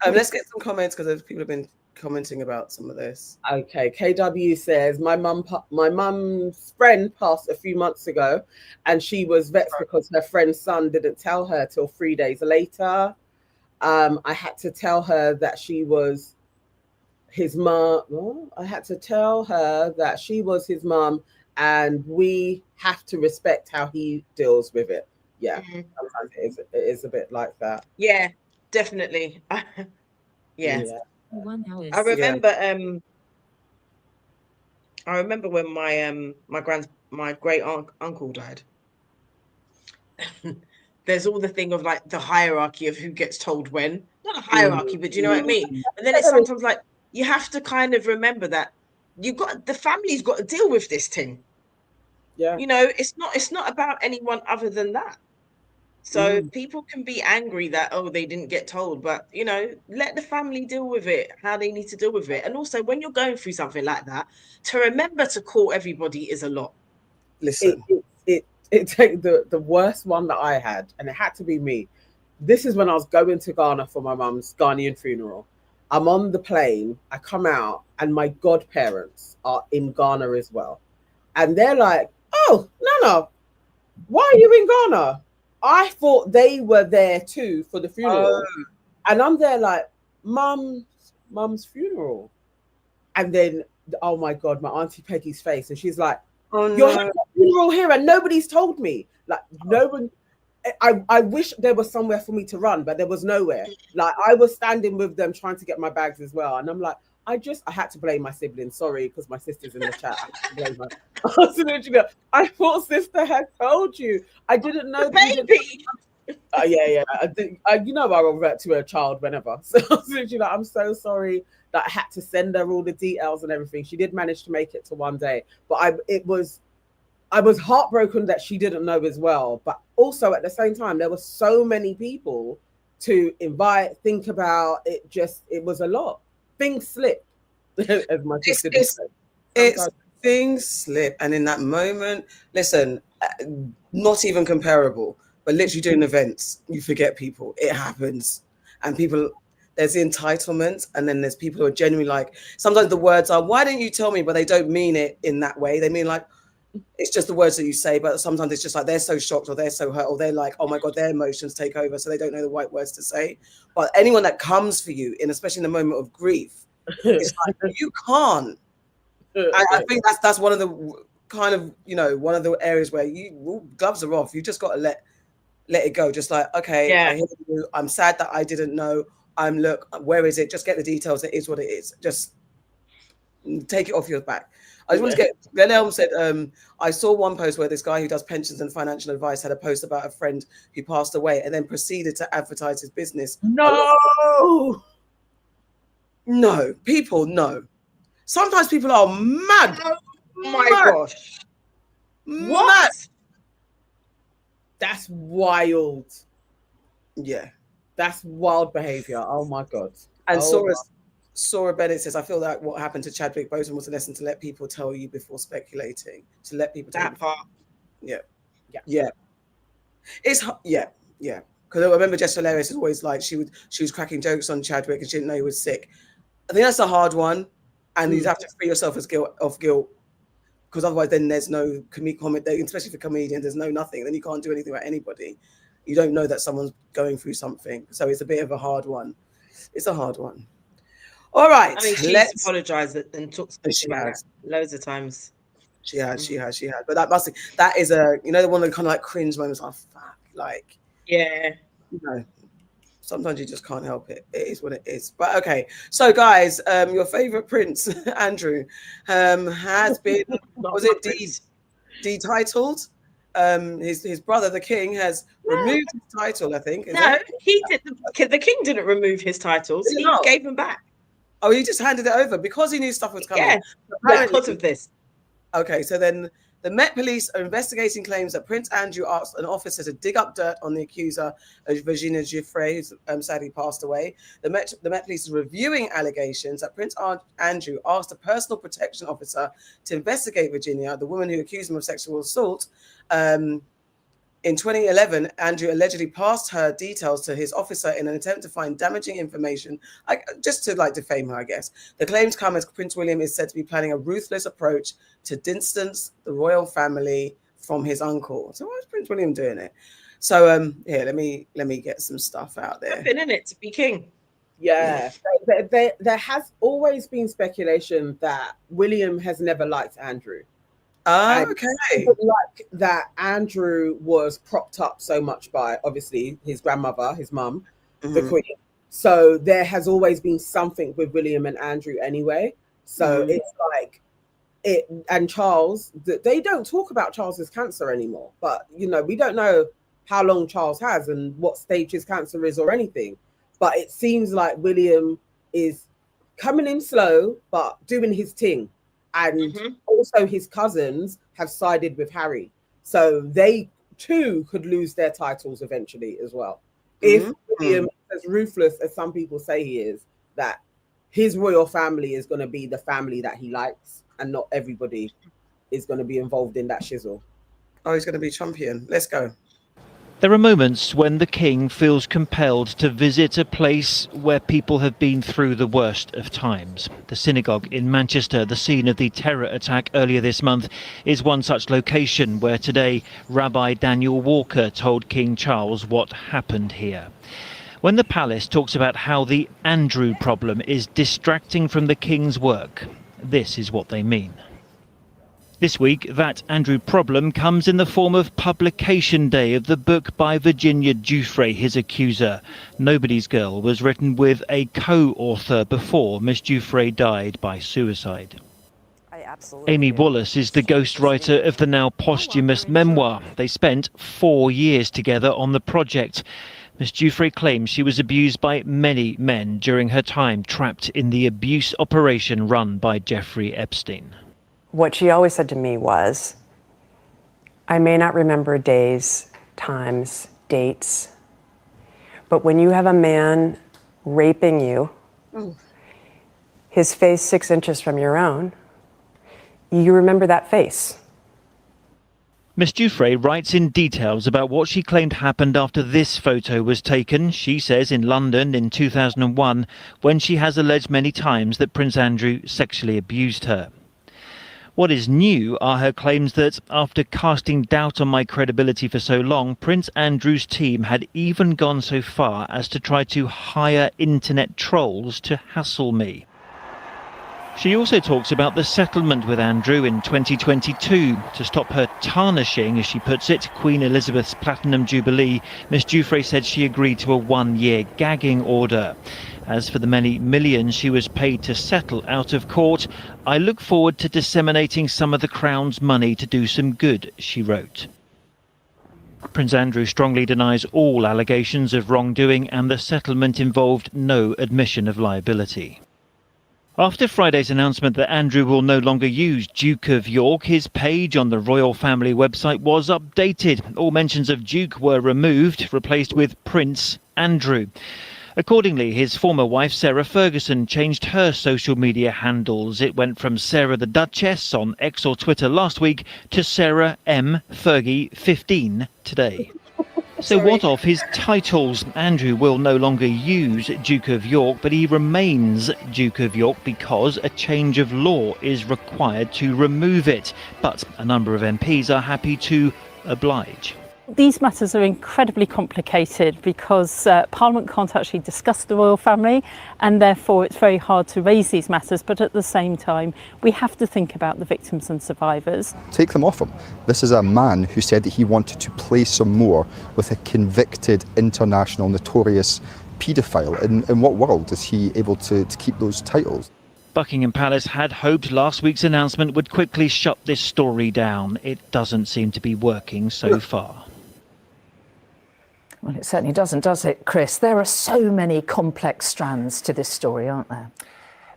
Let's get some comments, because people have been commenting about some of this. Okay, KW says my mum's friend passed a few months ago, and she was vexed because her friend's son didn't tell her till 3 days later. I had to tell her that she was his mom. Well, I had to tell her that she was his mom, and we have to respect how he deals with it. Yeah, sometimes it is a bit like that. Yeah, definitely. Yeah. 1 hour. I remember I remember when my great uncle died. There's all the thing of like the hierarchy of who gets told when. Not a hierarchy, but do you know what I mean? And then it's sometimes like you have to kind of remember that the family's got to deal with this thing. Yeah. You know, it's not about anyone other than that. So people can be angry that, oh, they didn't get told, but, you know, let the family deal with it, how they need to deal with it. And also when you're going through something like that, to remember to call everybody is a lot. Listen, it take the worst one that I had, and it had to be me. This is when I was going to Ghana for my mum's Ghanaian funeral. I'm on the plane, I come out, and my godparents are in Ghana as well. And they're like, oh, Nana, why are you in Ghana? I thought they were there too for the funeral. And I'm there like, mum's funeral. And then, oh my God, my Auntie Peggy's face. And she's like, you're having a funeral here and nobody's told me. Like, no one. I wish there was somewhere for me to run, but there was nowhere. Like I was standing with them trying to get my bags as well, and I'm like, I had to blame my siblings. Sorry, because my sister's in the chat. I had to blame her. I was literally, I thought sister had told you. I didn't know. Baby. Yeah. You know, I'll revert to a child whenever. So I was literally like, I'm so sorry that I had to send her all the details and everything. She did manage to make it to one day, but I was heartbroken that she didn't know as well. But also at the same time, there were so many people to invite, think about. It was a lot. Things slip, as my sister it's things slip, and in that moment, listen, not even comparable, but literally doing events, you forget people. It happens, and people. There's the entitlement, and then there's people who are genuinely like. Sometimes the words are, "Why didn't you tell me?" But they don't mean it in that way. They mean like, it's just the words that you say. But sometimes it's just like they're so shocked, or they're so hurt, or they're like, "Oh my God," their emotions take over, so they don't know the right words to say. But anyone that comes for you, especially in the moment of grief. It's like you can't. I think that's one of the kind of, you know, one of the areas where gloves are off. You just got to let it go. Just like, okay, Yeah. I hear you. I'm sad that I didn't know. Look, where is it? Just get the details. It is what it is. Just take it off your back. I just want to get. Glenn Elm said, I saw one post where this guy who does pensions and financial advice had a post about a friend who passed away and then proceeded to advertise his business. No, people, no. Sometimes people are mad. Oh my gosh. What? Mad. That's wild. Yeah. That's wild behavior. Oh my God. And Sora Bennett says, I feel like what happened to Chadwick Boseman was a lesson to let people tell you before speculating. To let people tell that part. Yeah. It's yeah. Because I remember Jess Hilarious is always like she was cracking jokes on Chadwick and she didn't know he was sick. I think that's a hard one, and you'd have to free yourself of guilt, because otherwise then there's no comment, especially for comedians, there's nothing. Then you can't do anything about anybody. You don't know that someone's going through something, so it's a bit of a hard one. It's a hard one. All right, I mean, she's apologized and talked about it loads of times. She has. But that is a, you know, one of the kind of like cringe moments. Oh fuck, like, yeah, you know. Sometimes you just can't help it. It is what it is. But okay. So guys, your favorite prince, Andrew, has been, was it detitled? His brother, the king, has removed his title, I think. He did. The king didn't remove his titles. He gave them back. Oh, he just handed it over because he knew stuff was coming. Yeah, because of this. Okay, so then the Met Police are investigating claims that Prince Andrew asked an officer to dig up dirt on the accuser, Virginia Giuffre, who sadly passed away. The Met Police is reviewing allegations that Prince Andrew asked a personal protection officer to investigate Virginia, the woman who accused him of sexual assault. In 2011, Andrew allegedly passed her details to his officer in an attempt to find damaging information, just to like defame her, I guess. The claims come as Prince William is said to be planning a ruthless approach to distance the royal family from his uncle. So why is Prince William doing it? So here, let me get some stuff out there. I've been in it to be king. Yeah. There has always been speculation that William has never liked Andrew. Okay. Like that Andrew was propped up so much by obviously his grandmother, his mum, the Queen. So there has always been something with William and Andrew anyway. So it's like it, and Charles, they don't talk about Charles's cancer anymore. But you know, we don't know how long Charles has and what stage his cancer is or anything. But it seems like William is coming in slow, but doing his thing. And also his cousins have sided with Harry. So they too could lose their titles eventually as well. If William is as ruthless as some people say he is, that his royal family is going to be the family that he likes and not everybody is going to be involved in that shizzle. Oh, he's going to be champion. Let's go. There are moments when the king feels compelled to visit a place where people have been through the worst of times. The synagogue in Manchester, the scene of the terror attack earlier this month, is one such location where today Rabbi Daniel Walker told King Charles what happened here. When the palace talks about how the Andrew problem is distracting from the king's work, this is what they mean. This week, that Andrew problem comes in the form of publication day of the book by Virginia Giuffre, his accuser. Nobody's Girl was written with a co-author before Miss Giuffre died by suicide. Amy Wallace is the ghostwriter of the now posthumous memoir. They spent 4 years together on the project. Miss Giuffre claims she was abused by many men during her time trapped in the abuse operation run by Jeffrey Epstein. What she always said to me was, I may not remember days, times, dates, but when you have a man raping you, his face 6 inches from your own, you remember that face. Miss Giuffre writes in details about what she claimed happened after this photo was taken, she says, in London in 2001, when she has alleged many times that Prince Andrew sexually abused her. What is new are her claims that, after casting doubt on my credibility for so long, Prince Andrew's team had even gone so far as to try to hire internet trolls to hassle me. She also talks about the settlement with Andrew in 2022. To stop her tarnishing, as she puts it, Queen Elizabeth's Platinum Jubilee, Miss Giuffre said she agreed to a 1-year gagging order. As for the many millions she was paid to settle out of court, I look forward to disseminating some of the Crown's money to do some good, she wrote. Prince Andrew strongly denies all allegations of wrongdoing, and the settlement involved no admission of liability. After Friday's announcement that Andrew will no longer use Duke of York, his page on the royal family website was updated. All mentions of Duke were removed, replaced with Prince Andrew. Accordingly, his former wife Sarah Ferguson changed her social media handles. It went from Sarah the Duchess on X or Twitter last week to Sarah M. Fergie 15 today. So what of his titles? Andrew will no longer use Duke of York, but he remains Duke of York because a change of law is required to remove it. But a number of MPs are happy to oblige. These matters are incredibly complicated because Parliament can't actually discuss the royal family, and therefore it's very hard to raise these matters. But at the same time, we have to think about the victims and survivors. Take them off him. This is a man who said that he wanted to play some more with a convicted international notorious paedophile. In what world is he able to keep those titles? Buckingham Palace had hoped last week's announcement would quickly shut this story down. It doesn't seem to be working so far. Well, it certainly doesn't, does it, Chris? There are so many complex strands to this story, aren't there?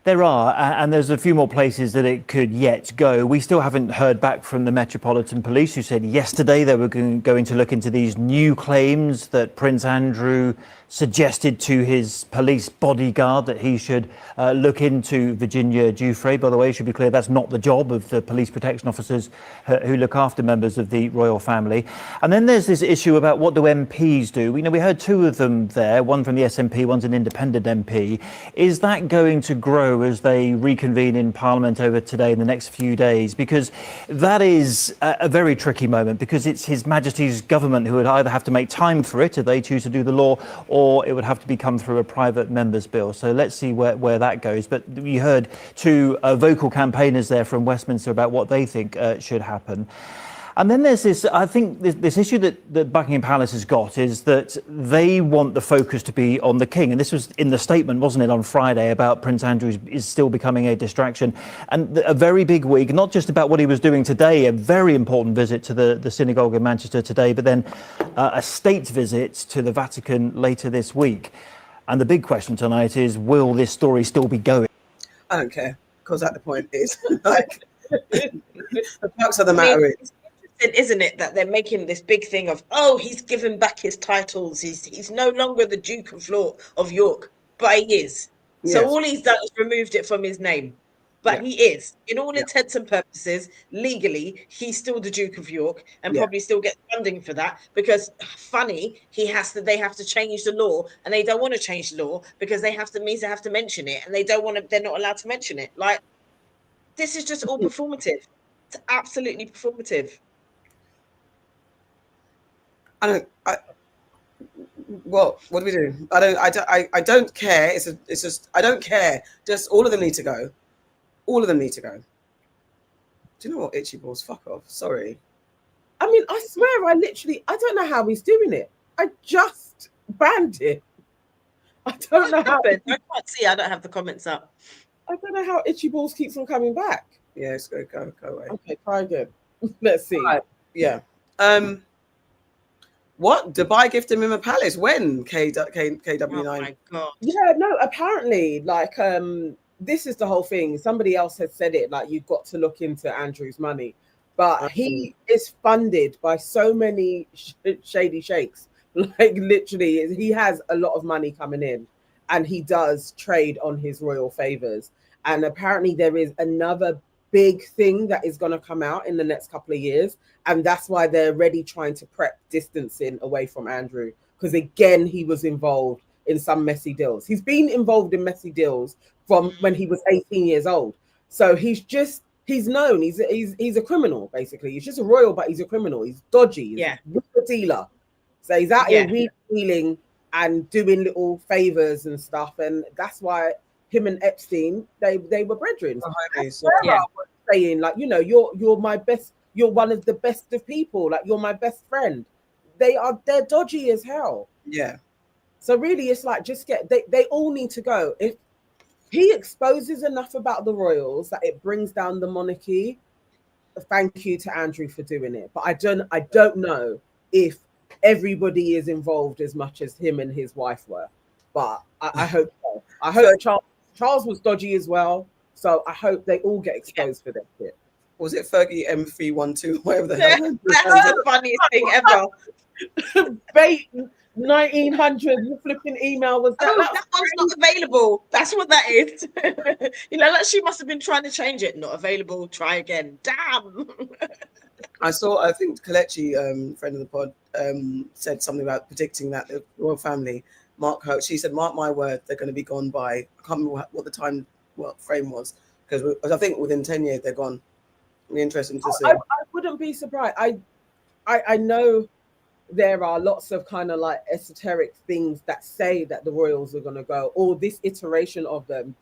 There are, and there's a few more places that it could yet go. We still haven't heard back from the Metropolitan Police, who said yesterday they were going to look into these new claims that Prince Andrew suggested to his police bodyguard that he should look into Virginia Giuffre. By the way, it should be clear that's not the job of the police protection officers who look after members of the royal family. And then there's this issue about what do MPs do? We heard two of them there, one from the SNP, one's an independent MP. Is that going to grow as they reconvene in Parliament over today in the next few days? Because that is a very tricky moment, because it's His Majesty's government who would either have to make time for it if they choose to do the law, or it would have to come through a private member's bill. So let's see where that goes. But we heard two vocal campaigners there from Westminster about what they think should happen. And then there's this, I think, this issue that Buckingham Palace has got is that they want the focus to be on the King. And this was in the statement, wasn't it, on Friday, about Prince Andrew is still becoming a distraction. And a very big week, not just about what he was doing today, a very important visit to the synagogue in Manchester today, but then a state visit to the Vatican later this week. And the big question tonight is, will this story still be going? I don't care, because at the point is, like, the facts of the matter is, isn't it, that they're making this big thing of, oh, he's given back his titles, he's no longer the Duke of York, but he is. Yes. So all he's done is removed it from his name, but he is, in all intents and purposes, legally, he's still the Duke of York, and probably still gets funding for that, because funny, they have to change the law, and they don't want to change the law because they have to mention it, and they're not allowed to mention it. Like, this is just all performative. It's absolutely performative. What do we do? I don't care. It's just I don't care. Just all of them need to go. All of them need to go. Do you know what, itchy balls? Fuck off. Sorry. I mean, I swear, I don't know how he's doing it. I just banned it. I don't know how. I can't see. I don't have the comments up. I don't know how itchy balls keeps on coming back. Yeah, it's go away. Okay, try again. Let's see. Right. Yeah. What? Dubai gifted him a palace? When? KW9. Oh my God. Yeah, no, apparently, like, this is the whole thing. Somebody else had said it, like, you've got to look into Andrew's money. But he is funded by so many shady sheikhs. Like, literally, he has a lot of money coming in, and he does trade on his royal favors. And apparently there is another big thing that is going to come out in the next couple of years, and that's why they're already trying to prep distancing away from Andrew, because again he was involved in some messy deals. He's been involved in messy deals from when he was 18 years old, so he's known. He's a criminal, basically. He's just a royal, but he's a criminal. He's dodgy. He's a dealer, so he's out here wheeling and doing little favors and stuff, and that's why him and Epstein, they were brethren. Farrah was saying, like, you know, you're my best, you're one of the best of people, like, you're my best friend. They're dodgy as hell. Yeah. So really, it's like, just they all need to go. If he exposes enough about the royals that it brings down the monarchy, thank you to Andrew for doing it. But I don't know if everybody is involved as much as him and his wife were. But I hope so. I hope Charles was dodgy as well, so I hope they all get exposed for that shit. Was it Fergie M312, whatever the hell? That's the funniest thing ever. Bait 1900 flipping email was that. That one's not available. That's what that is. You know, like, she must have been trying to change it. Not available. Try again. Damn. I think Kalechi, friend of the pod, said something about predicting that the royal family. She said, mark my word, they're going to be gone by, I can't remember what the time frame was, because I think within 10 years they're gone. It'll be interesting to see. I wouldn't be surprised. I know there are lots of kind of like esoteric things that say that the royals are going to go, or this iteration of them,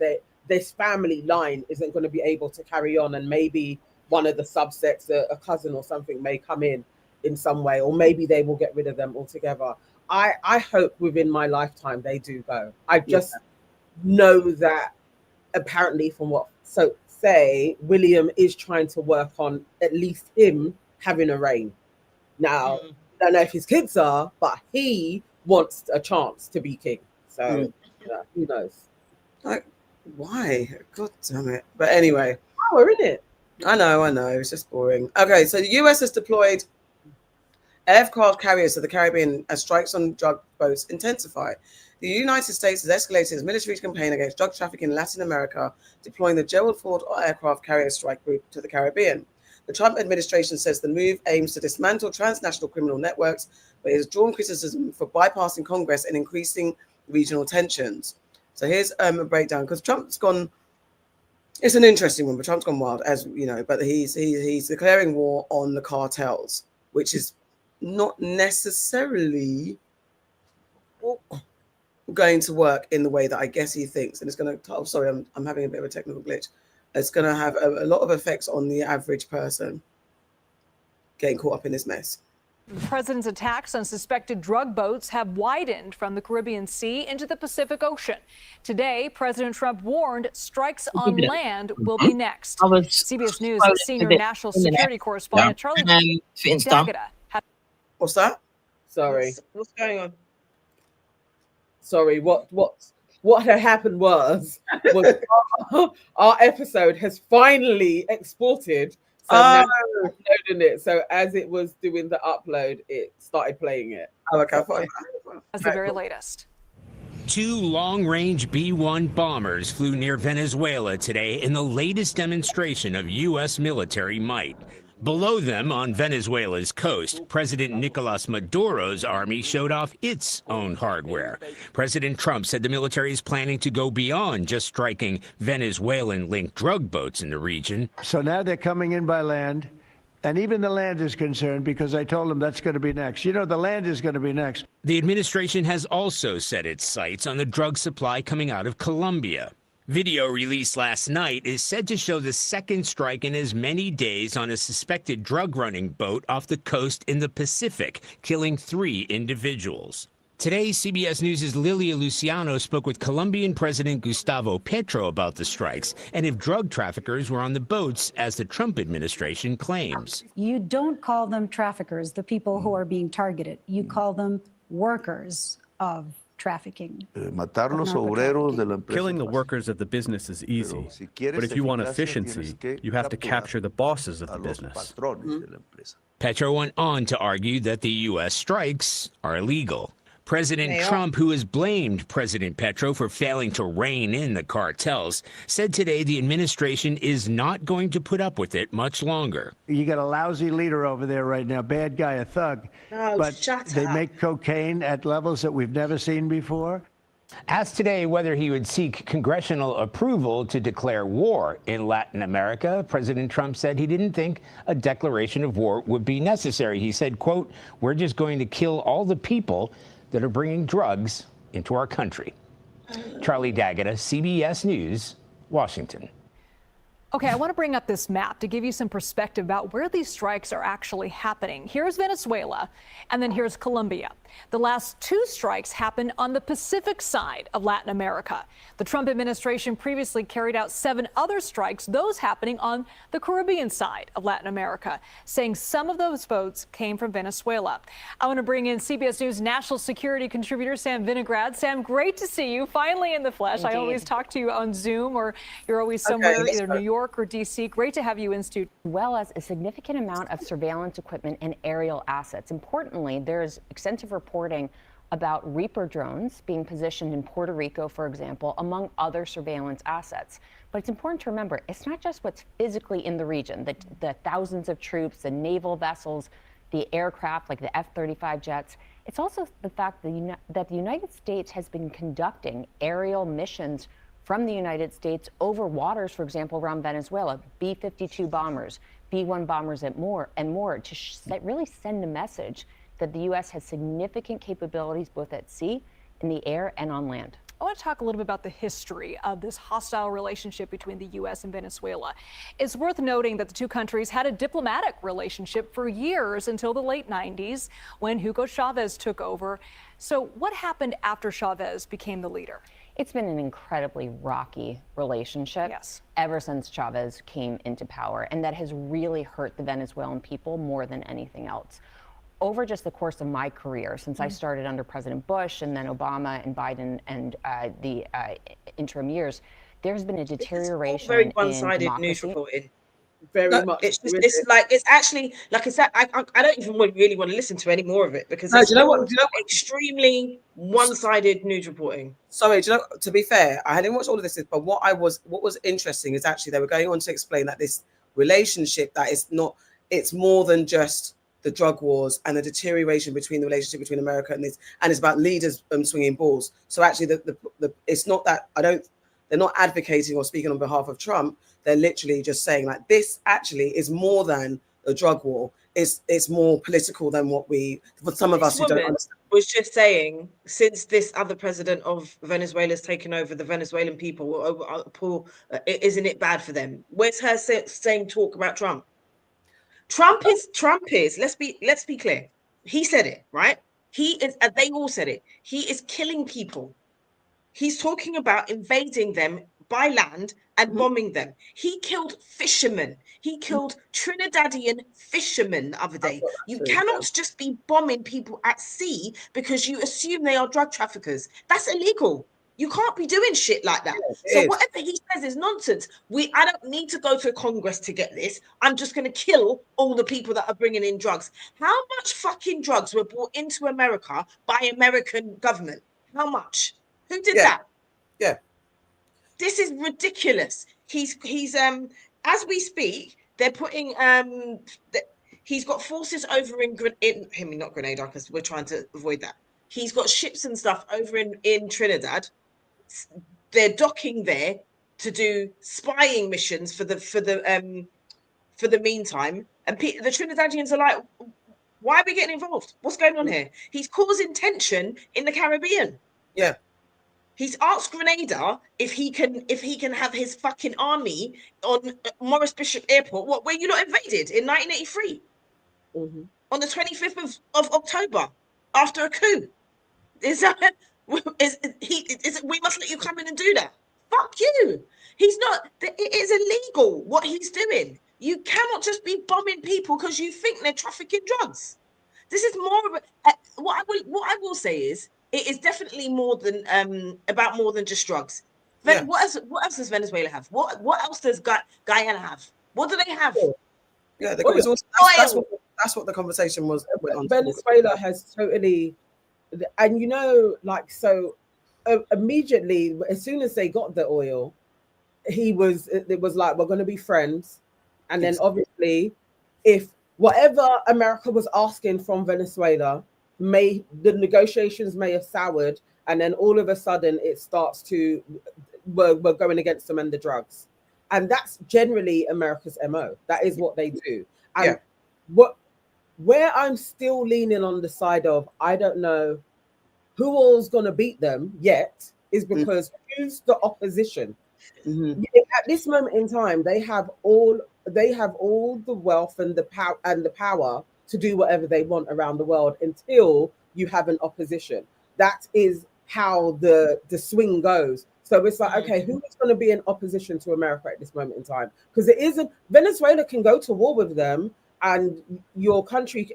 this family line isn't going to be able to carry on, and maybe one of the subsects, a cousin or something, may come in some way, or maybe they will get rid of them altogether. I hope within my lifetime they do go. I just know that apparently from what say William is trying to work on at least him having a reign. Now, I don't know if his kids are, but he wants a chance to be king. So who knows? Like, why? God damn it. But anyway. Power, isn't it? I know. It's just boring. Okay, so the US has deployed aircraft carriers to the Caribbean as strikes on drug boats intensify. The United States has escalated its military campaign against drug trafficking in Latin America, deploying the Gerald Ford aircraft carrier strike group to the Caribbean. The Trump administration says the move aims to dismantle transnational criminal networks, but it has drawn criticism for bypassing Congress and increasing regional tensions. So here's a breakdown, because Trump's gone. It's an interesting one, but Trump's gone wild, as you know. But he's declaring war on the cartels, which is not necessarily going to work in the way that I guess he thinks, and it's going to. Oh, sorry, I'm having a bit of a technical glitch. It's going to have a lot of effects on the average person getting caught up in this mess. The president's attacks on suspected drug boats have widened from the Caribbean Sea into the Pacific Ocean. Today, President Trump warned strikes on land will be next. CBS News senior national security correspondent Charlie D'Agata. What's that? Sorry. What's going on? Sorry, what had happened was our episode has finally exported. So now we're uploading it. So as it was doing the upload, it started playing it. Oh, okay. That's the very latest. 2 long-range B-1 bombers flew near Venezuela today in the latest demonstration of U.S. military might. Below them, on Venezuela's coast, President Nicolas Maduro's army showed off its own hardware. President Trump said the military is planning to go beyond just striking Venezuelan-linked drug boats in the region. So now they're coming in by land, and even the land is concerned because I told them that's going to be next. You know, the land is going to be next. The administration has also set its sights on the drug supply coming out of Colombia. Video released last night is said to show the second strike in as many days on a suspected drug-running boat off the coast in the Pacific, killing 3 individuals. Today, CBS News' Lilia Luciano spoke with Colombian President Gustavo Petro about the strikes and if drug traffickers were on the boats, as the Trump administration claims. You don't call them traffickers, the people who are being targeted. You call them workers of trafficking. Killing the workers of the business is easy, but if you want efficiency, you have to capture the bosses of the business. Petro went on to argue that the U.S. strikes are illegal. President Trump, who has blamed President Petro for failing to rein in the cartels, said today the administration is not going to put up with it much longer. You got a lousy leader over there right now, bad guy, a thug. But they make cocaine at levels that we've never seen before. Asked today whether he would seek congressional approval to declare war in Latin America, President Trump said he didn't think a declaration of war would be necessary. He said, quote, "We're just going to kill all the people that are bringing drugs into our country." Charlie D'Agata, CBS News, Washington. Okay, I want to bring up this map to give you some perspective about where these strikes are actually happening. Here's Venezuela, and then here's Colombia. The last 2 strikes happened on the Pacific side of Latin America. The Trump administration previously carried out 7 other strikes, those happening on the Caribbean side of Latin America, saying some of those boats came from Venezuela. I want to bring in CBS News national security contributor Sam Vinograd. Sam, great to see you finally in the flesh. Indeed. I always talk to you on Zoom, or you're always somewhere, either New York or DC. Great to have you in studio. Well as a significant amount of surveillance equipment and aerial assets. Importantly, there's extensive reporting about Reaper drones being positioned in Puerto Rico, for example, among other surveillance assets. But it's important to remember, it's not just what's physically in the region, the thousands of troops, the naval vessels, the aircraft like the F-35 jets. It's also the fact that the United States has been conducting aerial missions from the United States over waters, for example, around Venezuela, B-52 bombers, B-1 bombers and more, to really send a message that the U.S. has significant capabilities both at sea, in the air, and on land. I want to talk a little bit about the history of this hostile relationship between the U.S. and Venezuela. It's worth noting that the 2 countries had a diplomatic relationship for years until the late 90s when Hugo Chavez took over. So what happened after Chavez became the leader? It's been an incredibly rocky relationship ever since Chavez came into power, and that has really hurt the Venezuelan people more than anything else. Over just the course of my career, since I started under President Bush and then Obama and Biden and the interim years, there's been a deterioration very in one-sided democracy. news reporting. Very much. It's like, it's actually like I said, I don't even really want to listen to any more of it because No, it's do you know what? extremely one-sided news reporting. Sorry, do you know, to be fair, I hadn't watched all of this, but what was interesting is actually they were going on to explain that this relationship, that it's more than just the drug wars and the deterioration between the relationship between America and this, and it's about leaders swinging balls. So actually, it's not that they're not advocating or speaking on behalf of Trump. They're literally just saying like this actually is more than a drug war. It's more political than what some of us who don't understand. Was just saying, since this other president of Venezuela has taken over, the Venezuelan people, isn't it bad for them? Where's her same talk about Trump? Trump is. Let's be clear. He said it, right? He is. They all said it. He is killing people. He's talking about invading them by land and bombing them. He killed fishermen. He killed Trinidadian fishermen the other day. You cannot just be bombing people at sea because you assume they are drug traffickers. That's illegal. You can't be doing shit like that. So whatever he says is nonsense. I don't need to go to Congress to get this. I'm just going to kill all the people that are bringing in drugs. How much fucking drugs were brought into America by American government? How much? Who did that? Yeah. This is ridiculous. He's as we speak, they're putting he's got forces over in not Grenada, because we're trying to avoid that. He's got ships and stuff over in Trinidad. They're docking there to do spying missions for the meantime. And the Trinidadians are like, why are we getting involved? What's going on here? He's causing tension in the Caribbean. Yeah. He's asked Grenada if he can have his fucking army on Maurice Bishop Airport. What? Were you not invaded in 1983 on the 25th of October after a coup? Is that we must let you come in and do that? Fuck you. He's not. It is illegal what he's doing. You cannot just be bombing people because you think they're trafficking drugs. This is more of what I will say is it is definitely more than about more than just drugs. Yeah. What else does Venezuela have? What else does Guyana have? What do they have? Yeah, the Oil. resource, that's what the conversation was. Venezuela has totally, and you know, like, so immediately as soon as they got the oil, it was like, we're going to be friends, and then obviously, if whatever America was asking from Venezuela, the negotiations may have soured, and then all of a sudden it starts to we're going against them and the drugs, and that's generally America's MO. That is what they do. And where I'm still leaning on the side of I don't know who all's going to beat them yet is because who's the opposition? At this moment in time, they have all the wealth and the power to do whatever they want around the world until you have an opposition. That is how the swing goes. So it's like, okay, who is going to be in opposition to America at this moment in time? Because it isn't. Venezuela can go to war with them, and your country,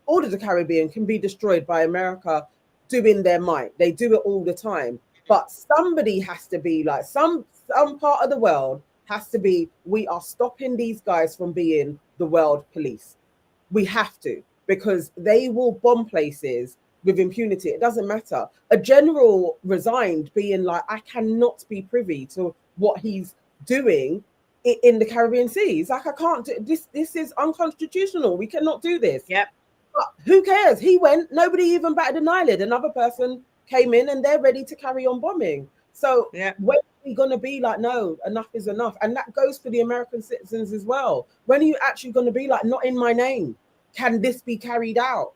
all of the Caribbean, can be destroyed by America doing their might. They do it all the time. But somebody has to be like, some part of the world has to be, we are stopping these guys from being the world police. We have to, because they will bomb places with impunity. It doesn't matter. A general resigned being like, I cannot be privy to what he's doing in the Caribbean seas. Like, I can't do this. This is unconstitutional. We cannot do this. Yep. But who cares? He went, nobody even batted an eyelid. Another person came in and they're ready to carry on bombing. So when are we going to be like, no, enough is enough? And that goes for the American citizens as well. When are you actually going to be like, not in my name? Can this be carried out?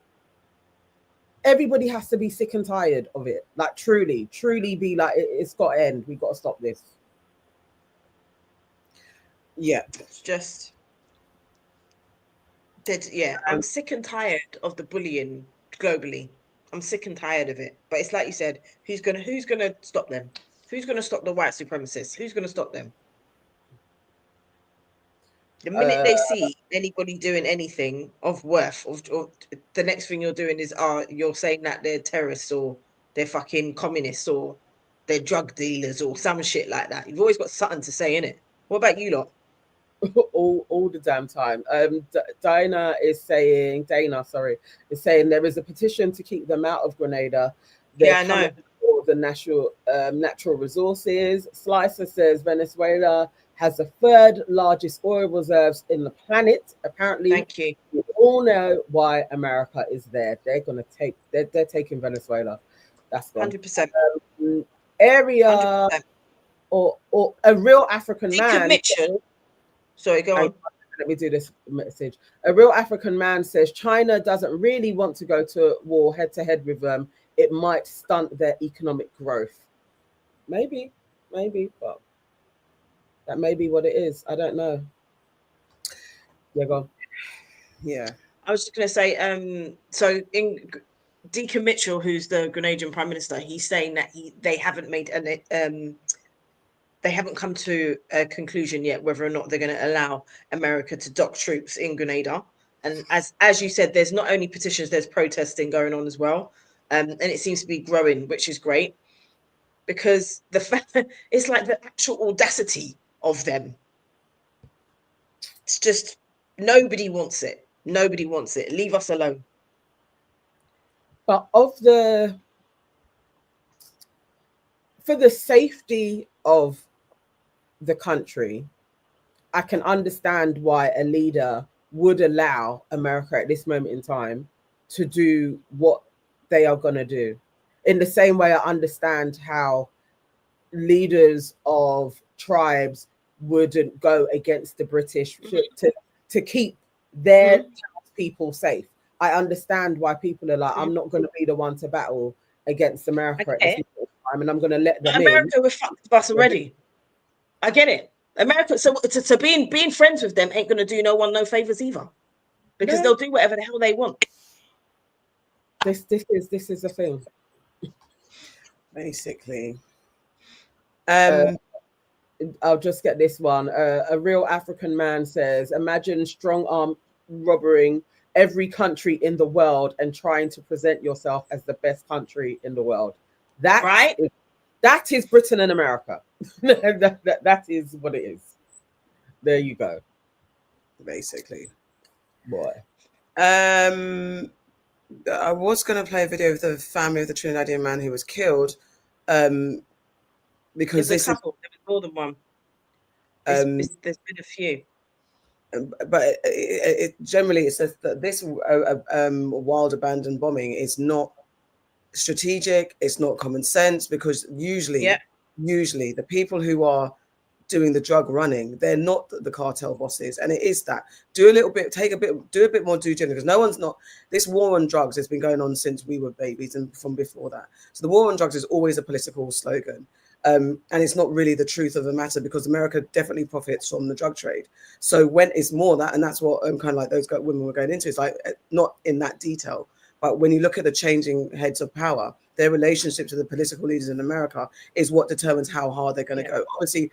Everybody has to be sick and tired of it. Like, truly be like, it's got to end. We've got to stop this. Yeah. It's just... I'm sick and tired of the bullying globally. I'm sick and tired of it. But it's like you said, who's gonna stop them? Who's gonna stop the white supremacists? Who's gonna stop them? The minute they see anybody doing anything of worth, or the next thing you're doing is you're saying that they're terrorists or they're fucking communists or they're drug dealers or some shit like that. You've always got something to say, innit? What about you lot? all the damn time. Dana is saying there is a petition to keep them out of Grenada. I know. For the natural resources. Slicer says Venezuela has the third largest oil reserves in the planet. Apparently, thank you. We all know why America is there. They're gonna take. They're taking Venezuela. That's 100%. Area 100%. Or a real African man. Sorry, go on. Let me do this message. A real African man says China doesn't really want to go to war head to head with them. It might stunt their economic growth. Maybe, but that may be what it is. I don't know. Yeah, go on. Yeah. I was just going to say, so in Deacon Mitchell, who's the Grenadian Prime Minister, he's saying that they haven't made they haven't come to a conclusion yet whether or not they're going to allow America to dock troops in Grenada. And as you said, there's not only petitions, there's protesting going on as well. And it seems to be growing, which is great, because the fact it's like the actual audacity of them. It's just nobody wants it. Nobody wants it. Leave us alone. But for the safety of the country, I can understand why a leader would allow America at this moment in time to do what they are going to do. In the same way, I understand how leaders of tribes wouldn't go against the British to keep their people safe. I understand why people are like, I'm not going to be the one to battle against America at this time, and I'm going to let them America were fucked with us already. I get it. America, so being friends with them ain't going to do no one no favors either, because they'll do whatever the hell they want. This is the thing. Basically. I'll just get this one. A real African man says, imagine strong arm robbing every country in the world and trying to present yourself as the best country in the world. That is Britain and America. that is what it is. There you go. Basically. Boy. I was going to play a video of the family of the Trinidadian man who was killed. Because there's a couple. There was more than one. There's been a few. But generally it says that this wild abandoned bombing is not strategic, it's not common sense, because usually the people who are doing the drug running, they're not the cartel bosses, and it is that. Do a bit more due diligence, because no one's not. This war on drugs has been going on since we were babies and from before that. So the war on drugs is always a political slogan. And it's not really the truth of the matter, because America definitely profits from the drug trade. So when it's more that, and that's what kind of like those women were going into, it's like not in that detail, but when you look at the changing heads of power, their relationship to the political leaders in America is what determines how hard they're going to go. Obviously,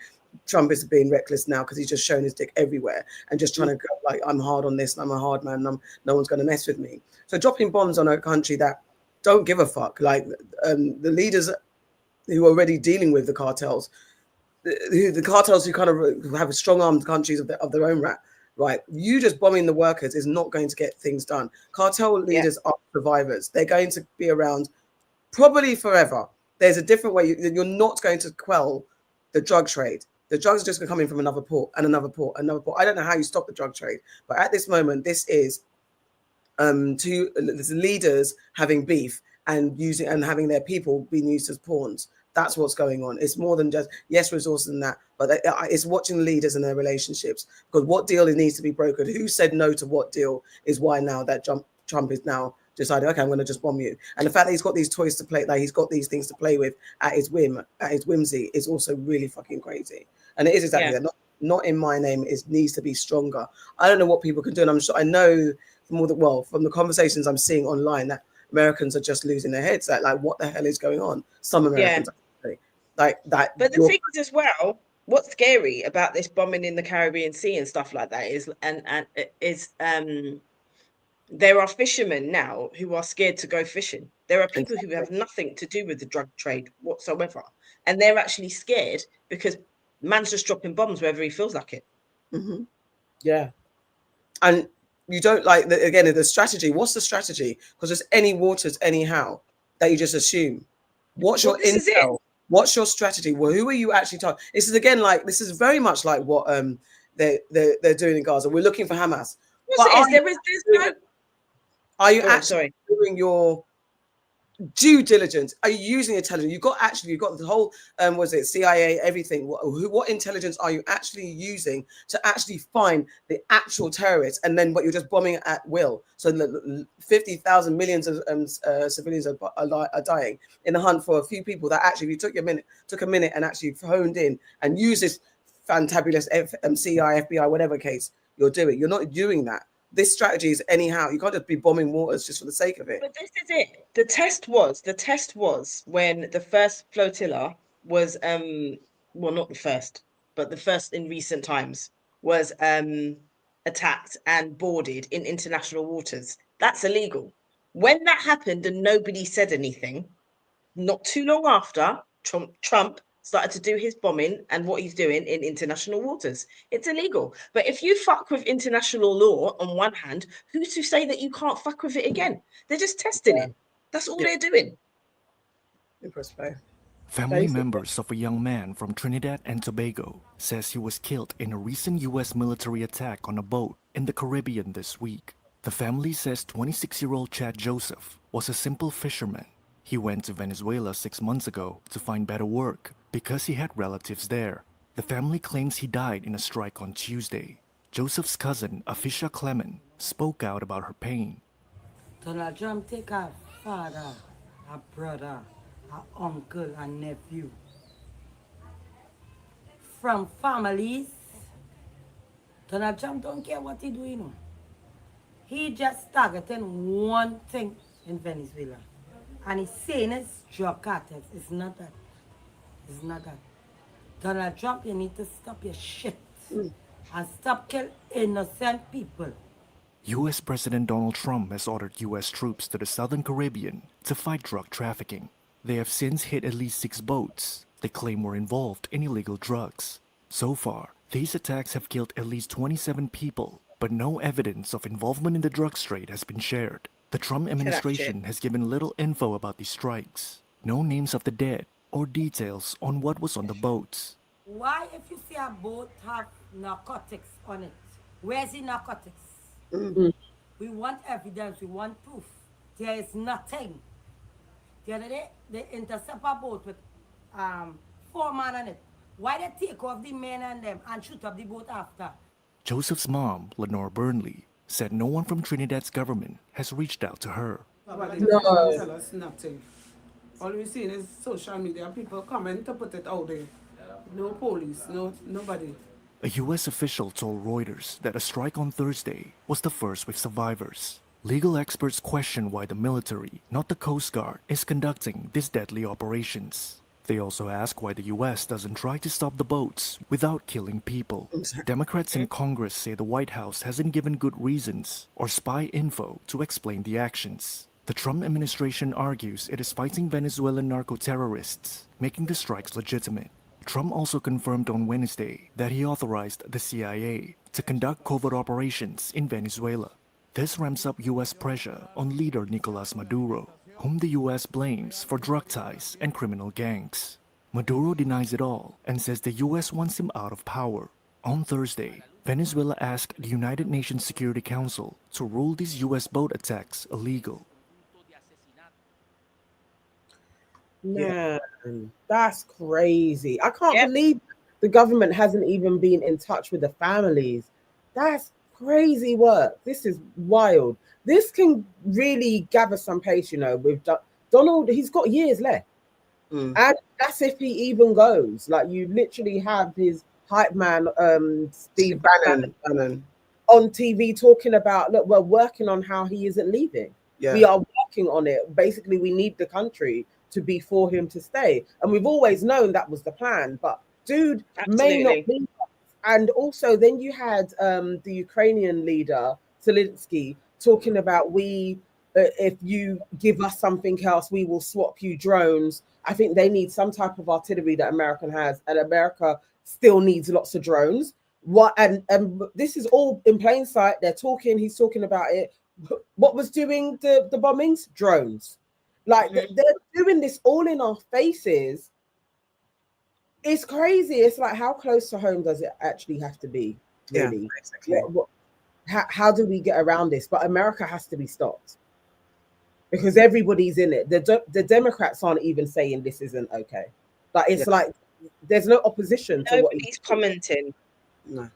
Trump is being reckless now because he's just shown his dick everywhere and just trying to go like, I'm hard on this and I'm a hard man and no one's going to mess with me. So dropping bombs on a country that don't give a fuck, like the leaders who are already dealing with the cartels, the cartels who kind of have strong-armed countries of their own right? You just bombing the workers is not going to get things done. Cartel leaders are survivors. They're going to be around probably forever. There's a different way. You're not going to quell the drug trade. The drugs are just going to come in from another port and another port, another port. I don't know how you stop the drug trade, but at this moment, this is leaders having beef and having their people being used as pawns. That's what's going on. It's more than just, resources and that, but it's watching the leaders and their relationships, because what deal needs to be brokered, who said no to what deal, is why now that Trump is now decided, okay, I'm going to just bomb you. And the fact that he's got these toys to play, like he's got these things to play with at his whimsy, is also really fucking crazy. And it is exactly that. Not in my name. It needs to be stronger. I don't know what people can do, and I'm sure I know from the conversations I'm seeing online that Americans are just losing their heads. Like what the hell is going on? Some Americans, like that. But the thing is, as well, what's scary about this bombing in the Caribbean Sea and stuff like that is there are fishermen now who are scared to go fishing. There are people who have nothing to do with the drug trade whatsoever, and they're actually scared because man's just dropping bombs wherever he feels like it. Mm-hmm. Yeah, and you don't like the strategy. What's the strategy? Because there's any waters anyhow that you just assume. What's your intel? What's your strategy? Well, who are you actually talking? This is very much like what they're doing in Gaza. We're looking for Hamas. Are you actually doing your due diligence? Are you using intelligence? You've got the whole CIA, everything. What intelligence are you actually using to actually find the actual terrorists? And then what, you're just bombing at will. So 50,000 millions of civilians are dying in the hunt for a few people that actually, if you took a minute and actually honed in and used this fantabulous CIA, FBI, whatever case you're doing, you're not doing that. This strategy is anyhow. You can't just be bombing waters just for the sake of it. But this is it. The test was when the first flotilla was not the first, but the first in recent times was attacked and boarded in international waters. That's illegal. When that happened and nobody said anything, not too long after, Trump started to do his bombing and what he's doing in international waters. It's illegal. But if you fuck with international law on one hand, who's to say that you can't fuck with it again? They're just testing it. That's all they're doing. Family members of a young man from Trinidad and Tobago says he was killed in a recent U.S. military attack on a boat in the Caribbean this week. The family says 26-year-old Chad Joseph was a simple fisherman. He went to Venezuela 6 months ago to find better work because he had relatives there. The family claims he died in a strike on Tuesday. Joseph's cousin, Afisha Clement, spoke out about her pain. Donald Trump take a father, a brother, uncle and nephew. From families, Donald Trump don't care what he do, you know. He just targeting one thing in Venezuela. And he's saying it's drug cartels. It's not that. It's not that. Donald Trump, you need to stop your shit and stop killing innocent people. U.S. President Donald Trump has ordered U.S. troops to the Southern Caribbean to fight drug trafficking. They have since hit at least 6 boats they claim were involved in illegal drugs. So far, these attacks have killed at least 27 people, but no evidence of involvement in the drugs trade has been shared. The Trump administration has given little info about these strikes, no names of the dead, or details on what was on the boats. Why, if you see a boat have narcotics on it, where's the narcotics? We want evidence, we want proof. There is nothing. The other day, they intercept a boat with 4 men on it. Why they take off the men and them and shoot up the boat after? Joseph's mom, Lenore Burnley, said no one from Trinidad's government has reached out to her. No. Tell us nothing. All we've seen is social media, people coming to put it out there. No police, nobody. A U.S. official told Reuters that a strike on Thursday was the first with survivors. Legal experts question why the military, not the Coast Guard, is conducting these deadly operations. They also ask why the U.S. doesn't try to stop the boats without killing people. Democrats in Congress say the White House hasn't given good reasons or spy info to explain the actions. The Trump administration argues it is fighting Venezuelan narco-terrorists, making the strikes legitimate. Trump also confirmed on Wednesday that he authorized the CIA to conduct covert operations in Venezuela. This ramps up U.S. pressure on leader Nicolas Maduro, whom the U.S. blames for drug ties and criminal gangs. Maduro denies it all and says the U.S. wants him out of power. On Thursday, Venezuela asked the United Nations Security Council to rule these U.S. boat attacks illegal. Man, that's crazy. I can't believe the government hasn't even been in touch with the families. That's crazy work. This is wild. This can really gather some pace, you know, with Donald. He's got years left. And that's if he even goes. Like, you literally have his hype man, Steve Bannon on TV talking about, look, we're working on how he isn't leaving. We are working on it. Basically, we need the country to be for him to stay. And we've always known that was the plan, but dude may not be. And also then you had the Ukrainian leader, Zelensky, talking about if you give us something else, we will swap you drones. I think they need some type of artillery that America has, and America still needs lots of drones. And this is all in plain sight. They're talking, he's talking about it. What was doing the bombings? Drones. Like, they're doing this all in our faces. It's crazy. It's like, how close to home does it actually have to be? Really? Yeah, exactly. How do we get around this? But America has to be stopped because everybody's in it. The Democrats aren't even saying this isn't okay. Like, it's like there's no opposition to what he's commenting. No.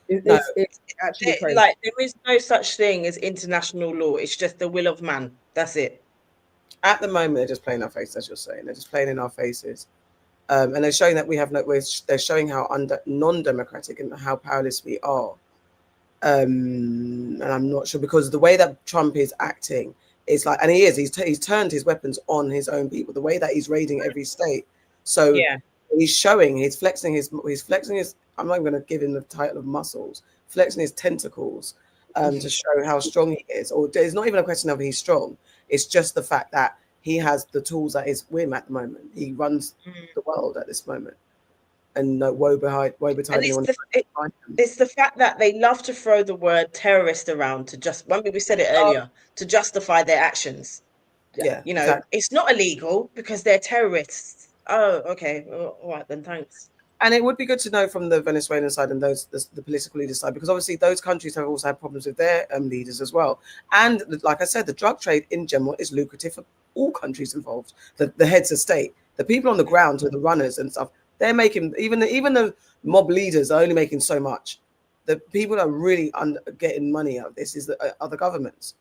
It's actually crazy. Like, there is no such thing as international law. It's just the will of man. That's it. At the moment, they're just playing our faces, as you're saying. They're just playing in our faces. And they're showing that we have they're showing how non-democratic and how powerless we are. And I'm not sure, because the way that Trump is acting is like, and he's turned his weapons on his own people, the way that he's raiding every state. So he's flexing his, I'm not even going to give him the title of muscles, flexing his tentacles to show how strong he is. Or it's not even a question of he's strong. It's just the fact that he has the tools at his whim at the moment. He runs the world at this moment. And woe betide anyone. It's the fact that they love to throw the word terrorist around to just, when we said it earlier, to justify their actions. Yeah, you know, It's not illegal because they're terrorists. Oh, okay. All right, then, thanks. And it would be good to know from the Venezuelan side and the political leaders side, because obviously those countries have also had problems with their leaders as well. And like I said, the drug trade in general is lucrative for all countries involved. The heads of state, the people on the ground, who are the runners and stuff, they're making, even the mob leaders are only making so much. The people that are really getting money out of this are the governments.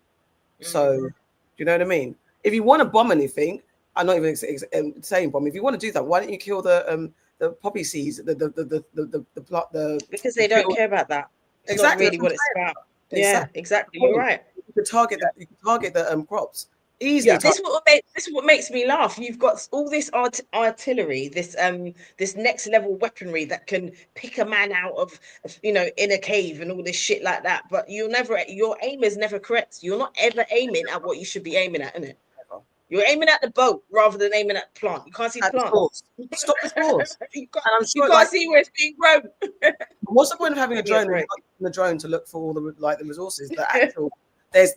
So, do you know what I mean? If you want to bomb anything, I'm not even saying bomb. If you want to do that, why don't you kill the poppy seeds, the plot, because they don't care about that. It's exactly not really what it's about. Yeah, exactly. You're right. You can target the crops easily. Yeah, this is what makes me laugh. You've got all this artillery, this next level weaponry that can pick a man out of in a cave and all this shit like that. But your aim is never correct. You're not ever aiming at what you should be aiming at, innit? You're aiming at the boat rather than aiming at the plant. You can't see the plant. Stop the spores. You can't see where it's being grown. What's the point of having a drone and the drone to look for all the resources? The actual there's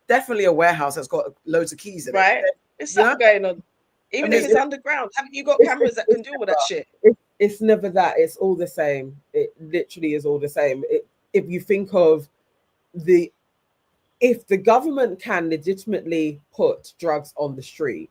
definitely a warehouse that's got loads of keys in it. Right? There's something going on. Even if it's underground, haven't you got cameras that can do all that shit? It's never that. It's all the same. It literally is all the same. If you think of if the government can legitimately put drugs on the street,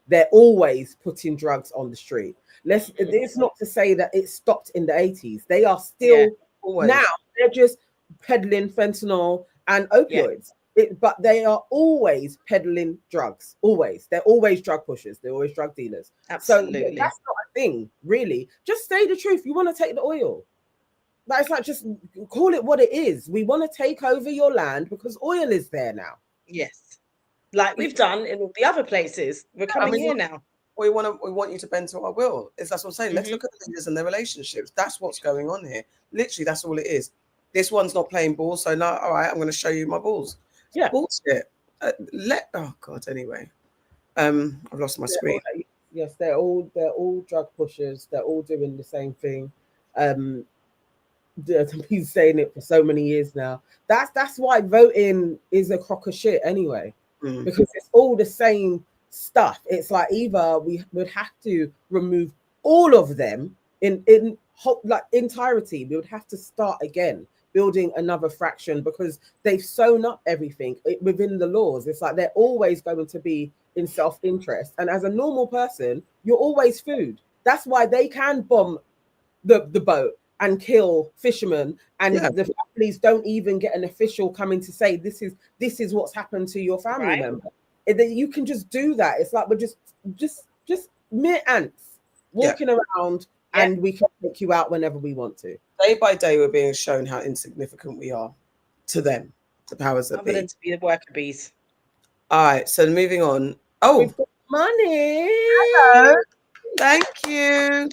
they're always putting drugs on the street. It's not to say that it stopped in the 80s. They are still now. They're just peddling fentanyl and opioids. But they are always peddling drugs. Always. They're always drug pushers. They're always drug dealers. Absolutely. So that's not a thing, really. Just say the truth. You want to take the oil. That's like, just call it what it is. We want to take over your land because oil is there now. Yes. Like we've done in all the other places. We're coming here now. We want you to bend to our will. That's what I'm saying. Let's look at the leaders and their relationships. That's what's going on here. Literally, that's all it is. This one's not playing ball, so now, all right, I'm going to show you my balls. Yeah, bullshit. Oh God. Anyway, I've lost my screen. Yes, they're all drug pushers. They're all doing the same thing. I've been saying it for so many years now. That's why voting is a crock of shit anyway, because it's all the same stuff. It's like either we would have to remove all of them in entirety. We would have to start again, building another fraction, because they've sewn up everything within the laws. It's like they're always going to be in self-interest. And as a normal person, you're always food. That's why they can bomb the boat and kill fishermen, and the families don't even get an official coming to say this is what's happened to your family member. You can just do that. It's like we're just mere ants walking around, and we can take you out whenever we want to. Day by day, we're being shown how insignificant we are to them, the powers that be. Other than to be the worker bees. All right, so moving on. Oh, we've got money. Hello. Thank you.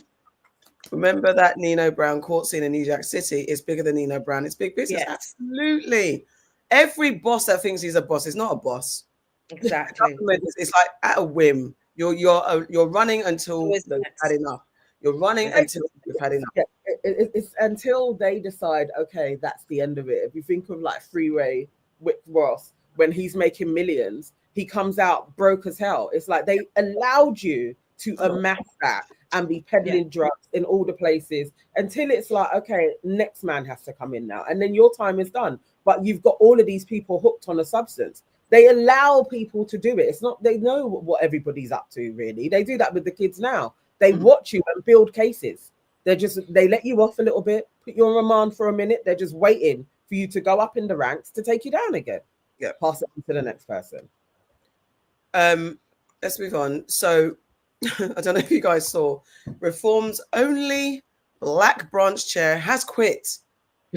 Remember that Nino Brown court scene in New Jack City is bigger than Nino Brown. It's big business. Yes. Absolutely. Every boss that thinks he's a boss is not a boss. Exactly. It's like at a whim. You're running until you've had enough. You're running until you've had enough. Yeah, it's until they decide, okay, that's the end of it. If you think of like Freeway with Ross, when he's making millions, he comes out broke as hell. It's like they allowed you to amass that and be peddling drugs in all the places until it's like, okay, next man has to come in now. And then your time is done. But you've got all of these people hooked on a substance. They allow people to do it. It's not, they know what everybody's up to, really. They do that with the kids now. They watch you and build cases. They let you off a little bit, put you on remand for a minute. They're just waiting for you to go up in the ranks to take you down again. Yeah. Pass it on to the next person. Let's move on. So I don't know if you guys saw, Reform's only black branch chair has quit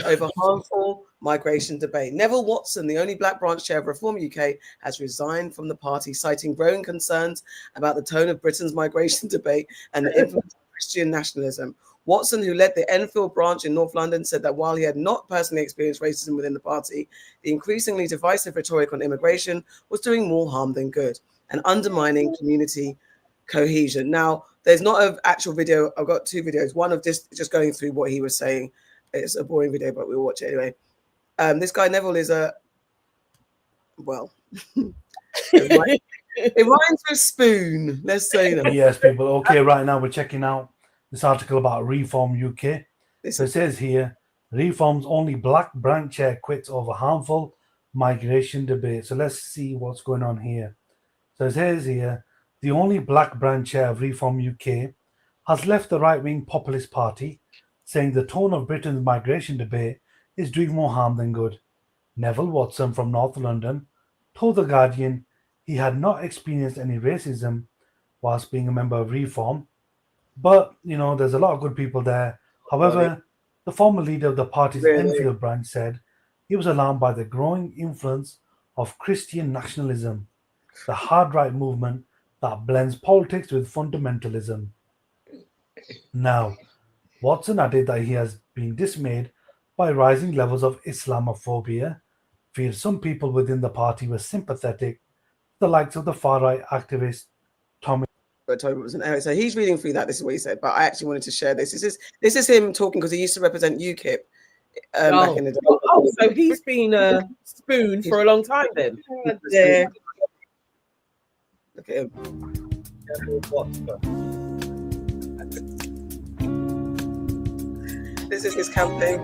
over harmful migration debate. Neville Watson, the only black branch chair of Reform UK, has resigned from the party, citing growing concerns about the tone of Britain's migration debate and the influence of Christian nationalism. Watson, who led the Enfield branch in North London, said that while he had not personally experienced racism within the party, the increasingly divisive rhetoric on immigration was doing more harm than good and undermining community cohesion. Now, there's not an actual video. I've got two videos. One of this just going through what he was saying. It's a boring video, but we'll watch it anyway. This guy Neville is it rhymes with spoon. Let's say that. Yes, people. Okay, right now we're checking out this article about Reform UK. So it says here, Reform's only black branch chair quits over harmful migration debate. So let's see what's going on here. So it says here, the only black branch chair of Reform UK has left the right-wing populist party, saying the tone of Britain's migration debate is doing more harm than good. Neville Watson from North London told The Guardian he had not experienced any racism whilst being a member of Reform. But, there's a lot of good people there. However, the former leader of the party's Enfield branch said he was alarmed by the growing influence of Christian nationalism, the hard right movement that blends politics with fundamentalism. Now, Watson added that he has been dismayed by rising levels of Islamophobia, feared some people within the party were sympathetic to the likes of the far-right activist Tommy. But Toby was an error. So he's reading through that. This is what he said. But I actually wanted to share this. This is him talking because he used to represent UKIP back in the day. Oh, so he's been a spoon for a long time then. Yeah. Look at him. This is his campaign.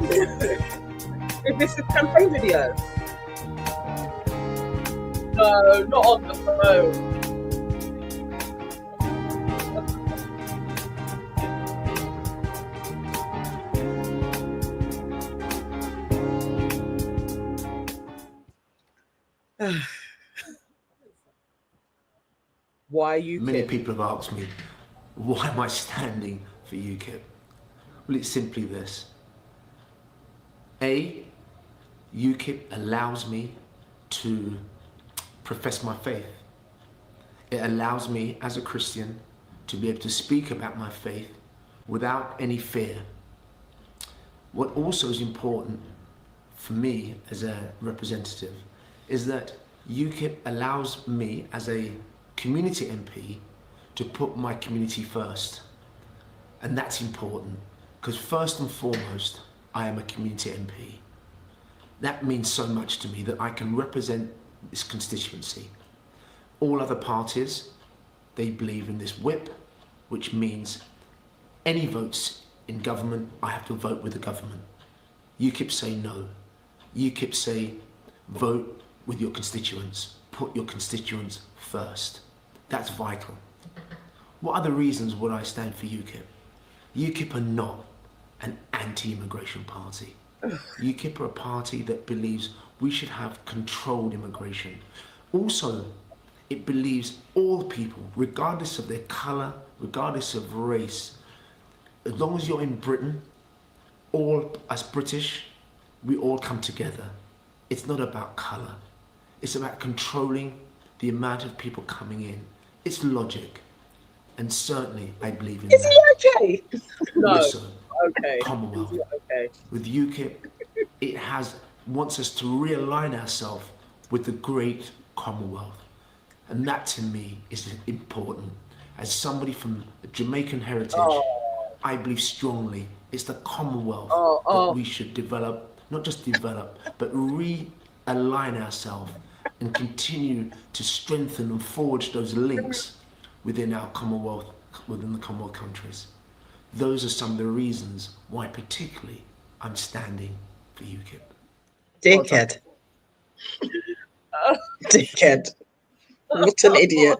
Is this his campaign video? No, not on the phone. Why UKIP? Many people have asked me, why am I standing for UKIP? Well, it's simply this. A, UKIP allows me to profess my faith. It allows me, as a Christian, to be able to speak about my faith without any fear. What also is important for me as a representative is that UKIP allows me as a community MP to put my community first. And that's important because first and foremost, I am a community MP. That means so much to me that I can represent this constituency. All other parties, they believe in this whip, which means any votes in government, I have to vote with the government. UKIP say no. UKIP say vote with your constituents. Put your constituents first. That's vital. What other reasons would I stand for UKIP? UKIP are not an anti-immigration party. UKIP are a party that believes we should have controlled immigration. Also, it believes all people, regardless of their colour, regardless of race, as long as you're in Britain, all us British, we all come together. It's not about colour. It's about controlling the amount of people coming in. It's logic. And certainly I believe in Is that. he okay? No. Yes, sir. Okay. Commonwealth. Okay. With UKIP, it wants us to realign ourselves with the great Commonwealth. And that to me is important. As somebody from Jamaican heritage, I believe strongly it's the Commonwealth that we should develop, not just develop, but realign ourselves and continue to strengthen and forge those links within our Commonwealth, within the Commonwealth countries. Those are some of the reasons why particularly I'm standing for UKIP. Dickhead. Dickhead. What an idiot.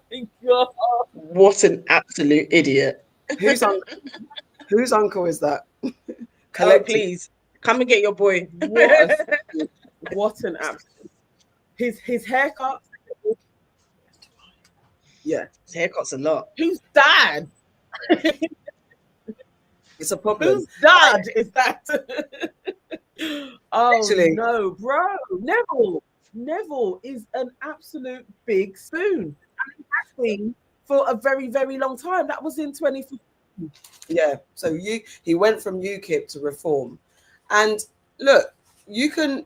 Oh what an absolute idiot. Whose uncle is that? Oh, please. Come and get your boy. What an absolute. His haircut. Yeah, his haircut's a lot. Whose dad? It's a problem. Whose dad is that? Oh, Actually, no, bro. Neville is an absolute big spoon. And he has been for a very, very long time. That was in 2015. Yeah, so he went from UKIP to Reform. And look, you can...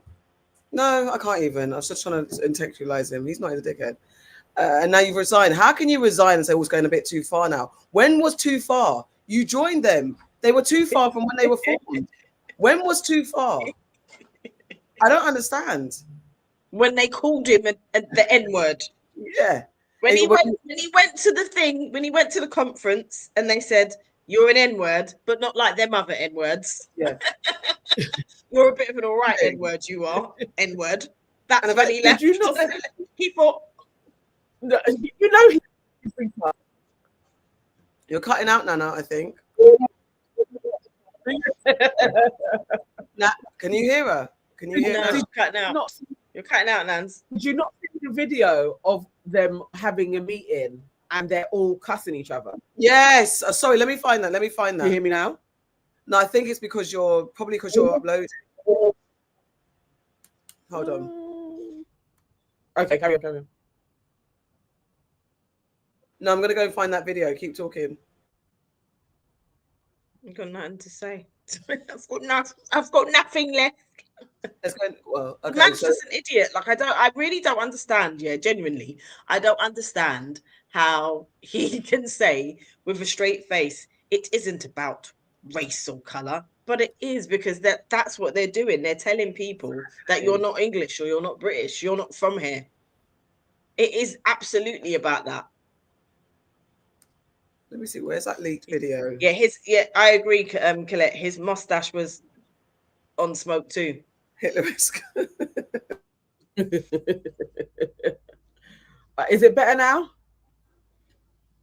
No, I can't even. I was just trying to intellectualize him. He's not a dickhead. And now you've resigned. How can you resign and say, it's going a bit too far now? When was too far? You joined them. They were too far from when they were formed. When was too far? I don't understand. When they called him the N-word. Yeah. When he went to the thing, when he went to the conference and they said, you're an N-word, but not like them other N-words. Yeah. You're a bit of an all right N-word, you are. N-word. That's when he left. You not, he thought... No, you know You're cutting out, Nana, I think. Nah, can you hear her? Can you hear her? You're cutting out. You're cutting out, Nans. Did you not see the video of them having a meeting and they're all cussing each other. Yes. Sorry, let me find that. Can you hear me now? No, I think it's because you're uploading. Hold on. Okay, carry on. No, I'm gonna go find that video. Keep talking. I've got nothing to say. I've got nothing left. Let's go. Well, okay. Man's just an idiot. Like I really don't understand. Yeah, genuinely, I don't understand how he can say with a straight face it isn't about race or color, but it is, because that's what they're doing. They're telling people that you're not English or you're not British, you're not from here. It is absolutely about that. Let me see. Where's that leaked video? Yeah, I agree, Colette. His mustache was on smoke too. Hitler-esque. Is it better now?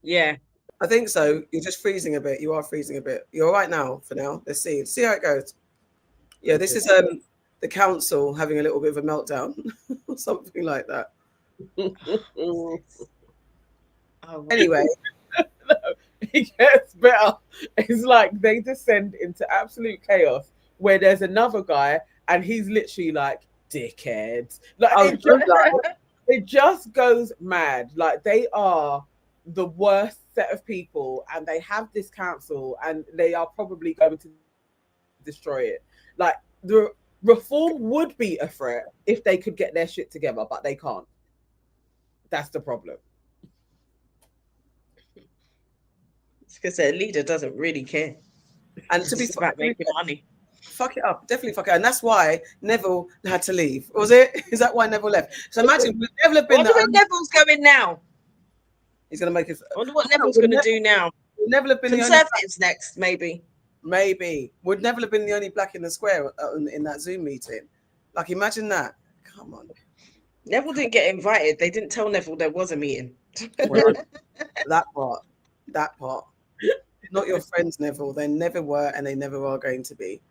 Yeah, I think so. You're just freezing a bit. You are freezing a bit. You're all right now for now. Let's see. See how it goes. Yeah, this is the council having a little bit of a meltdown or something like that. Anyway. No, it gets better. It's like they descend into absolute chaos where there's another guy and he's literally like, dickheads. Like, it just goes mad. Like, they are the worst set of people and they have this council and they are probably going to destroy it. Like, the reform would be a threat if they could get their shit together, but they can't. That's the problem. Because their leader doesn't really care. And to be about making money. Fuck it up. Definitely fuck it up. And that's why Neville had to leave. Was it? Is that why Neville left? So imagine, would Neville have been I wonder where Neville's going now. He's going to make it. I wonder what Neville's going to do now. Would Neville have been Conservatives next, maybe. Maybe. Would Neville have been the only black in the square in that Zoom meeting? Like, imagine that. Come on. Neville didn't get invited. They didn't tell Neville there was a meeting. Well, that part. Not your friends, Neville. They never were and they never are going to be.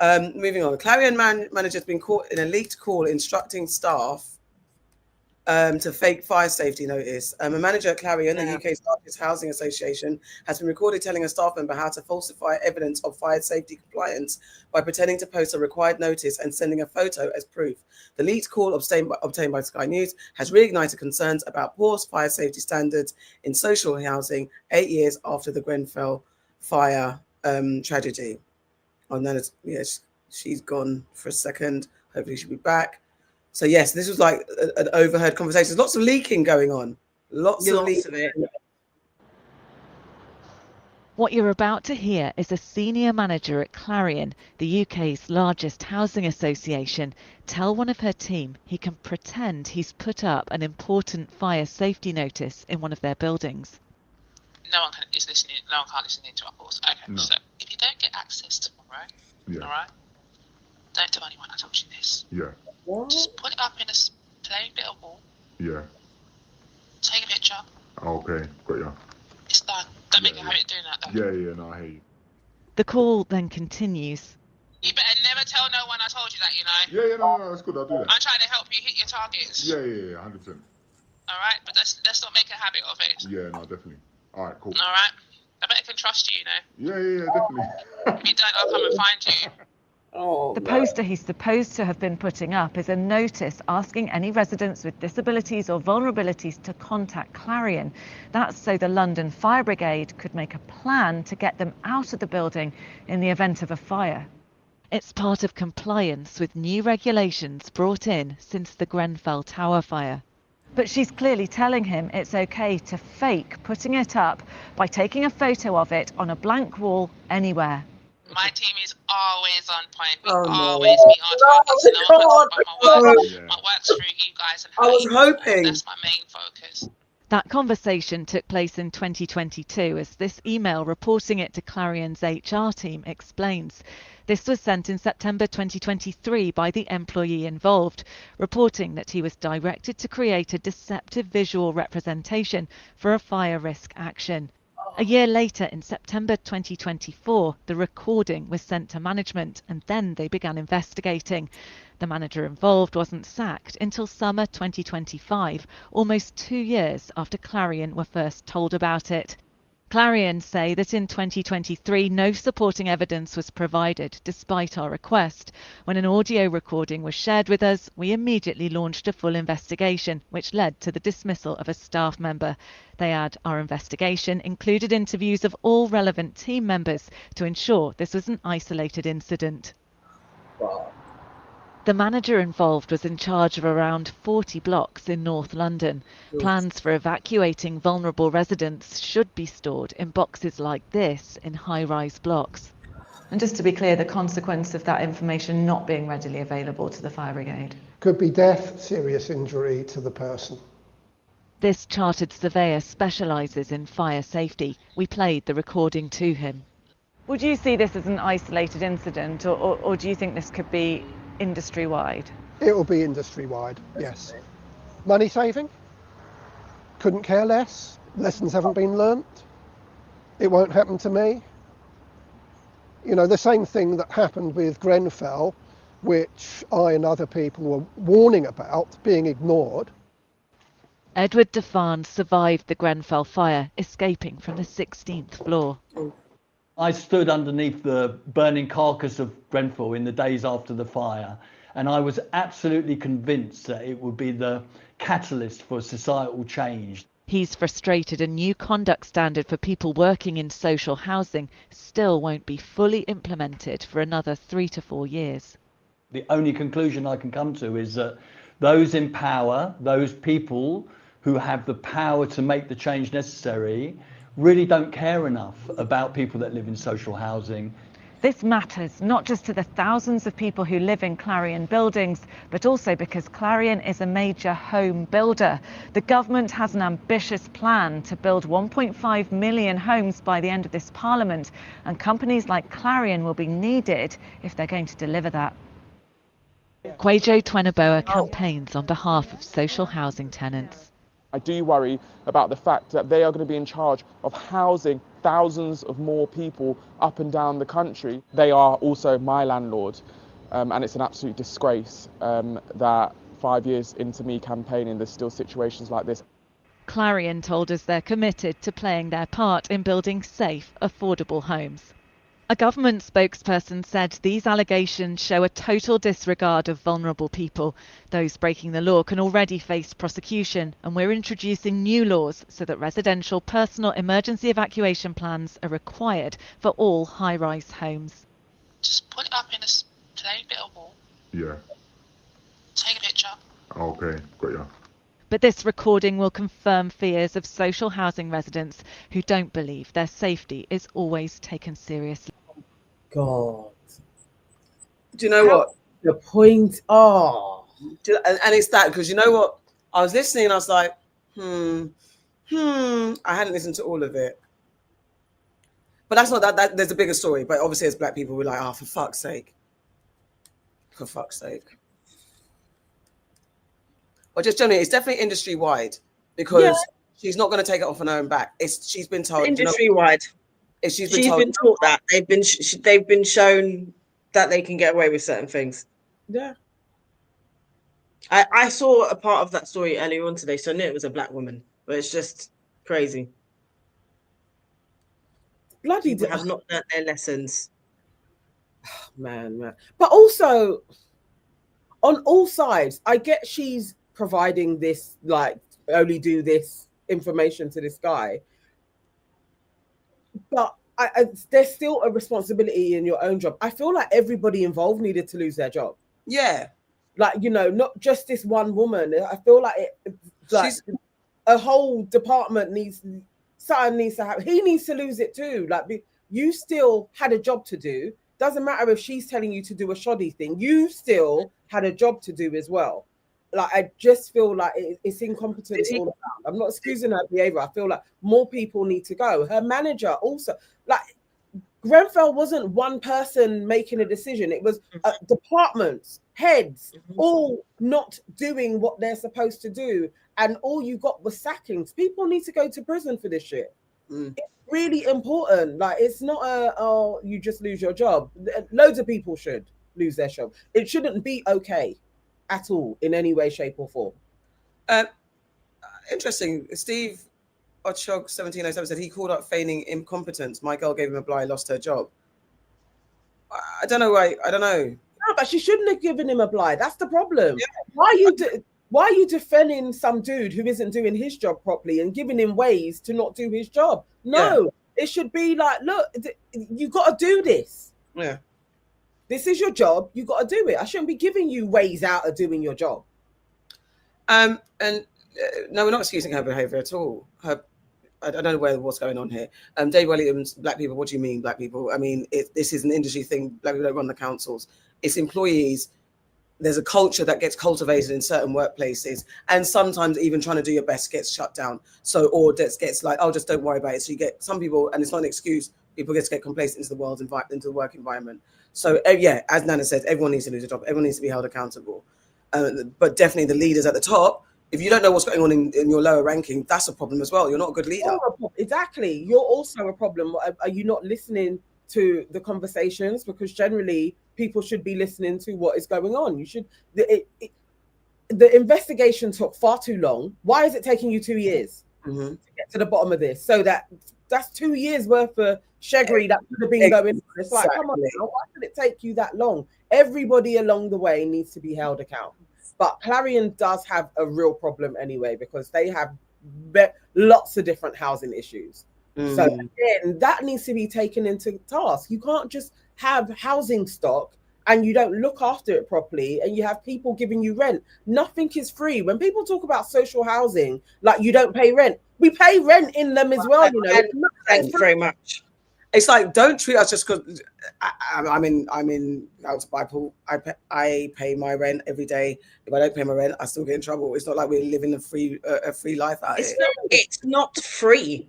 Moving on. Clarion manager has been caught in a leaked call instructing staff to fake fire safety notice. A manager at Clarion, the UK's largest housing association, has been recorded telling a staff member how to falsify evidence of fire safety compliance by pretending to post a required notice and sending a photo as proof. The leaked call obtained by Sky News has reignited concerns about poor fire safety standards in social housing 8 years after the Grenfell fire tragedy. Oh, no, yes, she's gone for a second. Hopefully she'll be back. So yes, this was like an overheard conversation. There's lots of leaking going on. Lots of it. What you're about to hear is a senior manager at Clarion, the UK's largest housing association, tell one of her team he can pretend he's put up an important fire safety notice in one of their buildings. No one can't listen into our calls. Okay, no. So if you don't get access tomorrow, all right, don't tell anyone I told you this. Yeah. Just put it up in a plain bit of wall. Yeah. Take a picture. Okay, got ya. It's done. Don't make a habit of doing that though. Yeah, no, I hear you. The call then continues. You better never tell no one I told you that, you know. Yeah, no, that's good. I'll do that. I'm trying to help you hit your targets. Yeah, 100%. All right, but let's not make a habit of it. Yeah, no, definitely. All right, cool. All right. I bet I can trust you, you know. Yeah, definitely. If you don't, I'll come and find you. The poster he's supposed to have been putting up is a notice asking any residents with disabilities or vulnerabilities to contact Clarion. That's so the London Fire Brigade could make a plan to get them out of the building in the event of a fire. It's part of compliance with new regulations brought in since the Grenfell Tower fire. But she's clearly telling him it's okay to fake putting it up by taking a photo of it on a blank wall anywhere. My team is always on point. We always meet our targets. My work's through you guys and I was hoping. That's my main focus. That conversation took place in 2022, as this email reporting it to Clarion's HR team explains. This was sent in September 2023 by the employee involved, reporting that he was directed to create a deceptive visual representation for a fire risk action. A year later, in September 2024, the recording was sent to management and then they began investigating. The manager involved wasn't sacked until summer 2025, almost 2 years after Clarion were first told about it. Clarion say that in 2023 no supporting evidence was provided despite our request. When an audio recording was shared with us, we immediately launched a full investigation, which led to the dismissal of a staff member. They add our investigation included interviews of all relevant team members to ensure this was an isolated incident. Wow. The manager involved was in charge of around 40 blocks in North London. Plans for evacuating vulnerable residents should be stored in boxes like this in high-rise blocks. And just to be clear, the consequence of that information not being readily available to the fire brigade? Could be death, serious injury to the person. This chartered surveyor specialises in fire safety. We played the recording to him. Would you see this as an isolated incident, or do you think this could be industry-wide? It will be industry-wide, yes. Money saving? Couldn't care less. Lessons haven't been learnt. It won't happen to me. You know, the same thing that happened with Grenfell, which I and other people were warning about, being ignored. Edward Defan survived the Grenfell fire, escaping from the 16th floor. I stood underneath the burning carcass of Grenfell in the days after the fire, and I was absolutely convinced that it would be the catalyst for societal change. He's frustrated a new conduct standard for people working in social housing still won't be fully implemented for another 3 to 4 years. The only conclusion I can come to is that those in power, those people who have the power to make the change necessary, really don't care enough about people that live in social housing. This matters not just to the thousands of people who live in Clarion buildings, but also because Clarion is a major home builder. The government has an ambitious plan to build 1.5 million homes by the end of this parliament, and companies like Clarion will be needed if they're going to deliver that. Kwejo Twenoboa campaigns on behalf of social housing tenants. I do worry about the fact that they are going to be in charge of housing thousands of more people up and down the country. They are also my landlord, and it's an absolute disgrace that 5 years into me campaigning, there's still situations like this. Clarion told us they're committed to playing their part in building safe, affordable homes. A government spokesperson said these allegations show a total disregard of vulnerable people. Those breaking the law can already face prosecution, and we're introducing new laws so that residential personal emergency evacuation plans are required for all high-rise homes. Just put it up in a plain bit of wall. Yeah. Take a picture. Okay, got ya. But this recording will confirm fears of social housing residents who don't believe their safety is always taken seriously. God. Do you know what? The point, and it's that, because you know what? I was listening and I was like, I hadn't listened to all of it. But that's not that there's a bigger story. But obviously as black people, we're like, for fuck's sake. For fuck's sake. Or just generally, it's definitely industry-wide, because she's not going to take it off on her own back. She's been told industry-wide. She's been taught that they've been shown that they can get away with certain things. Yeah. I saw a part of that story earlier on today, so I knew it was a black woman, but it's just crazy. Bloody people have not learnt their lessons. Man. But also, on all sides, I get she's providing this, like, only do this information to this guy. But there's still a responsibility in your own job. I feel like everybody involved needed to lose their job. Yeah. Like, you know, not just this one woman. I feel like a whole department needs to have, he needs to lose it too. Like, you still had a job to do. Doesn't matter if she's telling you to do a shoddy thing. You still had a job to do as well. Like, I just feel like it's incompetence all around. I'm not excusing her behavior. I feel like more people need to go. Her manager also, like, Grenfell wasn't one person making a decision. It was departments, heads, all not doing what they're supposed to do. And all you got was sackings. People need to go to prison for this shit. It's really important. Like, it's not you just lose your job. Loads of people should. lose their job. It shouldn't be okay at all in any way, shape, or form. Interesting. Steve Ochog 1707 said he called up feigning incompetence. My girl gave him a blight, lost her job. I don't know why. I don't know. No, but she shouldn't have given him a blight. That's the problem. Yeah. Why are you defending some dude who isn't doing his job properly and giving him ways to not do his job? No, it should be like, look, you got to do this. Yeah. This is your job. You got to do it. I shouldn't be giving you ways out of doing your job. And no, we're not excusing her behaviour at all. I don't know what's going on here. Dave Williams, black people. What do you mean, black people? I mean, this is an industry thing. Black people don't run the councils. It's employees. There's a culture that gets cultivated in certain workplaces, and sometimes even trying to do your best gets shut down. So, or gets like, oh, just don't worry about it. So you get some people, and it's not an excuse. People get complacent into the work environment. So yeah, as Nana says, everyone needs to lose a job. Everyone needs to be held accountable. But definitely the leaders at the top. If you don't know what's going on in your lower ranking, that's a problem as well. You're not a good leader. Exactly. You're also a problem. Are you not listening to the conversations? Because generally people should be listening to what is going on. You should. The investigation took far too long. Why is it taking you 2 years to get to the bottom of this? So that's 2 years worth of shaggery that could have been going on. It's like, come on now, why did it take you that long? Everybody along the way needs to be held accountable. But Clarion does have a real problem anyway, because they have lots of different housing issues. So again, that needs to be taken into task. You can't just have housing stock and you don't look after it properly, and you have people giving you rent. Nothing is free. When people talk about social housing, like you don't pay rent, we pay rent in them as well. You know, thank you very much. It's like, don't treat us just because I'm in Bible. I pay my rent every day. If I don't pay my rent, I still get in trouble. It's not like we're living a free life out here. It's not free.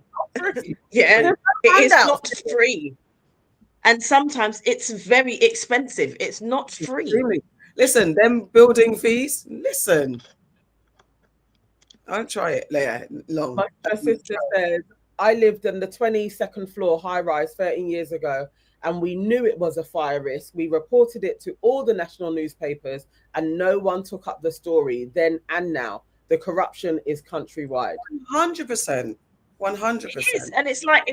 Yeah, it is not free. And sometimes it's very expensive. It's not free. Really? Listen, them building fees. Listen, don't try it later. Long. My sister says, I lived on the 22nd floor high rise 13 years ago, and we knew it was a fire risk. We reported it to all the national newspapers, and no one took up the story then and now. The corruption is countrywide. 100%. 100%. It is, and it's like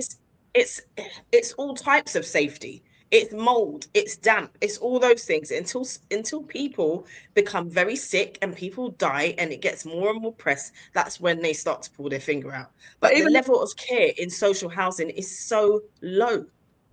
it's all types of safety. It's mold, it's damp, it's all those things until people become very sick and people die and it gets more and more press. That's when they start to pull their finger out. But even the level of care in social housing is so low.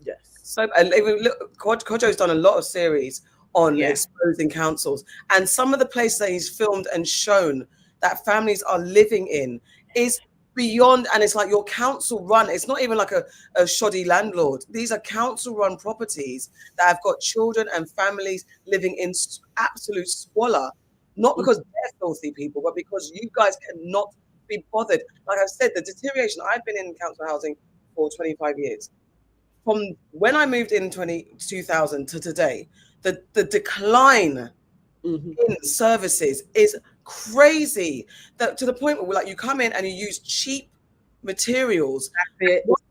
Yes. So Kojo's done a lot of series on exposing councils, and some of the places that he's filmed and shown that families are living in is beyond, and it's like your council run. It's not even like a shoddy landlord. These are council run properties that have got children and families living in absolute squalor, not because they're filthy people, but because you guys cannot be bothered. Like I said, the deterioration, I've been in council housing for 25 years. From when I moved in 2000 to today, the decline in services is crazy, that to the point where like you come in and you use cheap materials.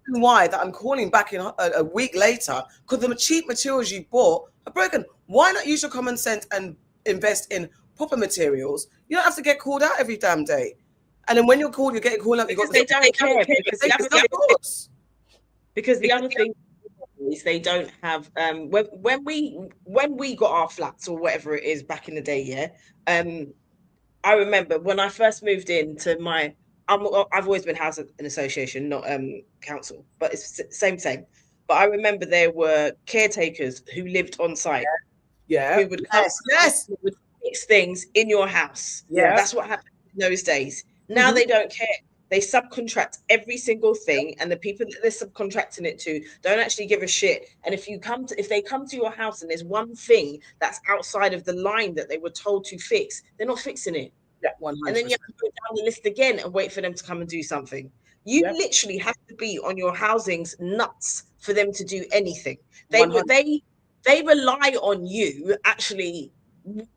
Why that I'm calling back in a week later, because the cheap materials you bought are broken. Why not use your common sense and invest in proper materials? You don't have to get called out every damn day. And then when you're called, you're getting called out because they don't care. Because the other thing is they don't have when we got our flats or whatever it is back in the day, I remember when I first moved into I've always been housing an association, not council, but it's same. But I remember there were caretakers who lived on site, who would come, who would fix things in your house. Yeah, that's what happened in those days. Now they don't care. They subcontract every single thing, and the people that they're subcontracting it to don't actually give a shit. And if they come to your house and there's one thing that's outside of the line that they were told to fix, they're not fixing it. Yeah, 100%. And then you have to go down the list again and wait for them to come and do something. You literally have to be on your housing's nuts for them to do anything. They rely on you actually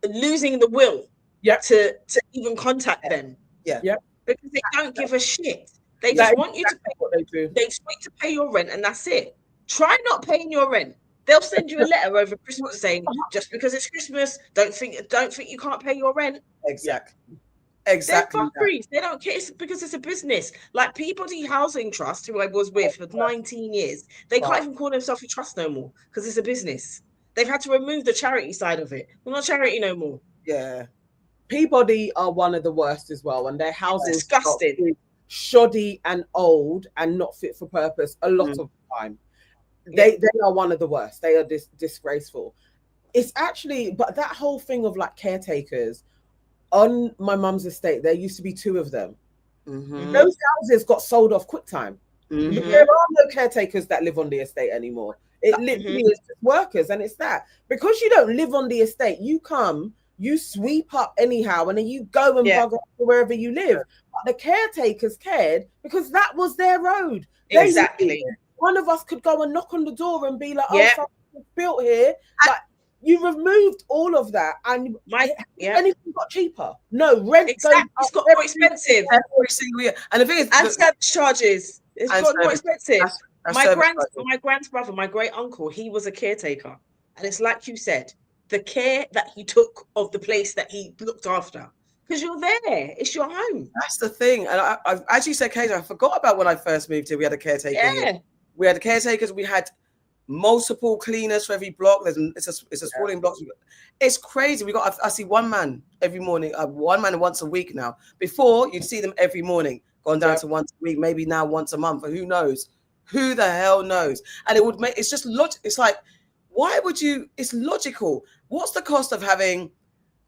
losing the will to even contact them. Yeah. Because they don't give a shit. They just want you to pay what they do. They just want you to pay your rent and that's it. Try not paying your rent. They'll send you a letter over Christmas saying, just because it's Christmas, don't think you can't pay your rent. Exactly. Exactly. They're fuckeries. They don't care. It's because it's a business. Like Peabody Housing Trust, who I was with for 19 years, they can't even call themselves a trust no more because it's a business. They've had to remove the charity side of it. We're not charity no more. Yeah. Peabody are one of the worst as well, and their housing is disgusting, is shoddy and old and not fit for purpose a lot of the time. They are one of the worst. They are disgraceful. It's actually, but that whole thing of like caretakers on my mum's estate, there used to be 2 of them. Those houses got sold off quick time. There are no caretakers that live on the estate anymore. It literally is just workers, and it's that because you don't live on the estate, you come, you sweep up anyhow, and then you go and bug off to wherever you live. But the caretakers cared because that was their road. Exactly. One of us could go and knock on the door and be like, "Oh, something's built here." Like you removed all of that, and anything got cheaper. No, rent it's got more expensive every single year. And the thing is, and service charges. It's got more expensive. My grandfather, my great uncle, he was a caretaker, and it's like you said, the care that he took of the place that he looked after. Because you're there, it's your home. That's the thing. And I as you said, Kate, I forgot about when I first moved here. We had a caretaker. Here. We had caretakers. We had multiple cleaners for every block. It's a sprawling block. It's crazy. I see one man every morning. One man once a week now. Before you'd see them every morning, gone down to once a week. Maybe now once a month. But who knows? Who the hell knows? And it would make. It's just logic. It's like, why would you? It's logical. What's the cost of having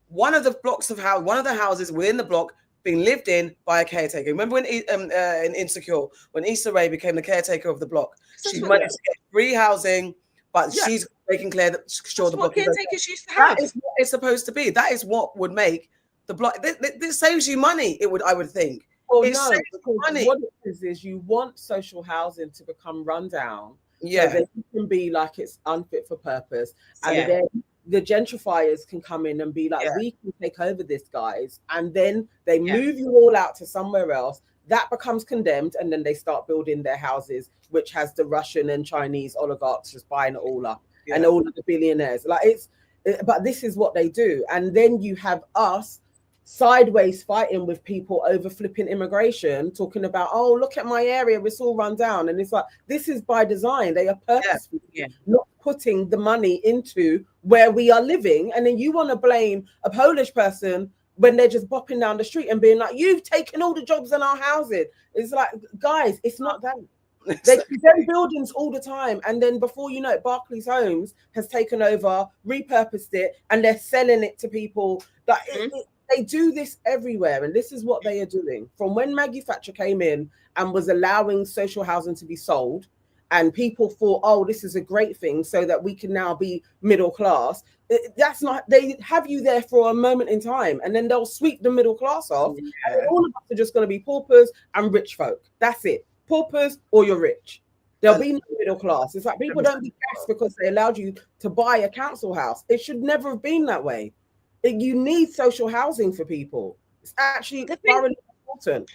one of the houses within the block being lived in by a caretaker? Remember when in Insecure, when Issa Rae became the caretaker of the block, she managed to get free housing, but she's making clear that the block caretakers used to have. That is what it's supposed to be. That is what would make the block. This saves you money. I would think. Well, it no, saves because money. what it is you want social housing to become rundown. Yeah, so that it can be like it's unfit for purpose, and then the gentrifiers can come in and be like, we can take over this, guys, and then they move you all out to somewhere else. That becomes condemned, and then they start building their houses, which has the Russian and Chinese oligarchs just buying it all up, and all of the billionaires. But this is what they do, and then you have us sideways fighting with people over flipping immigration, talking about, oh, look at my area, it's all run down, and it's like, this is by design. They are purposefully not putting the money into where we are living, and then you want to blame a Polish person when they're just bopping down the street and being like, you've taken all the jobs in our housing. It's like, guys, it's not that. They condemn buildings all the time, and then before you know it, Barclays Homes has taken over, repurposed it, and they're selling it to people. They do this everywhere, and this is what they are doing. From when Maggie Thatcher came in and was allowing social housing to be sold, and people thought, oh, this is a great thing so that we can now be middle class. That's not, they have you there for a moment in time, and then they'll sweep the middle class off, and all of us are just going to be paupers and rich folk. That's it. Paupers or you're rich. There'll be no middle class. It's like people don't be gassed because they allowed you to buy a council house. It should never have been that way. You need social housing for people. It's actually thoroughly important.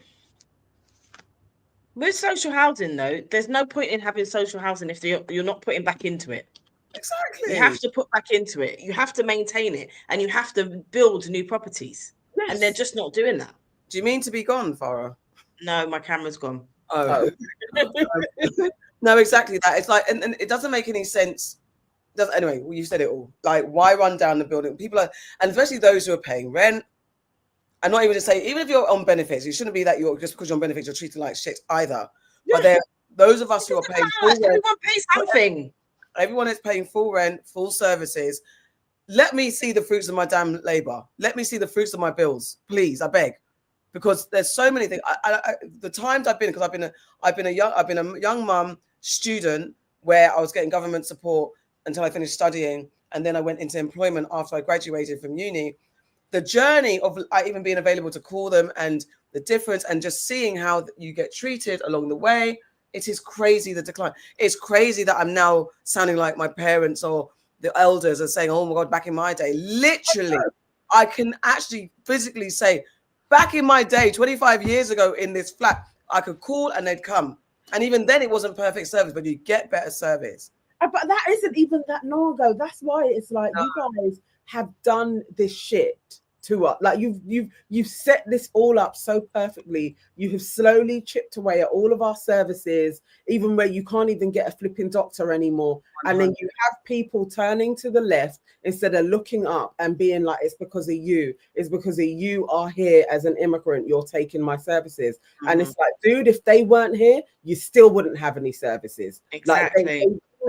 With social housing, though, there's no point in having social housing if you're not putting back into it. Exactly. You have to put back into it. You have to maintain it, and you have to build new properties. Yes. And they're just not doing that. Do you mean to be gone, Farrah? No, my camera's gone. Oh. No, exactly that. It's like, and it doesn't make any sense. Anyway, well, you said it all. Like, why run down the building? People are, and especially those who are paying rent. I'm not even to say, even if you're on benefits, it shouldn't be that you're just because you're on benefits, you're treated like shit either. Yeah. But those of us who are paying full rent. Everyone pays something. Everyone is paying full rent, full services. Let me see the fruits of my damn labor. Let me see the fruits of my bills, please. I beg, because there's so many things. The times I've been, because I've been a young mum student where I was getting government support until I finished studying, and then I went into employment after I graduated from uni. The journey of even being available to call them and the difference, and just seeing how you get treated along the way, it is crazy, the decline. It's crazy that I'm now sounding like my parents or the elders are saying, oh my God, back in my day. Literally, I can actually physically say, back in my day, 25 years ago in this flat, I could call and they'd come. And even then it wasn't perfect service, but you get better service. But that isn't even that long ago. That's why it's like you guys have done this shit to us. Like you've set this all up so perfectly. You have slowly chipped away at all of our services, even where you can't even get a flipping doctor anymore. And then you have people turning to the left instead of looking up and being like, it's because of you. It's because of you are here as an immigrant. You're taking my services. And it's like, dude, if they weren't here, you still wouldn't have any services. Exactly. Like they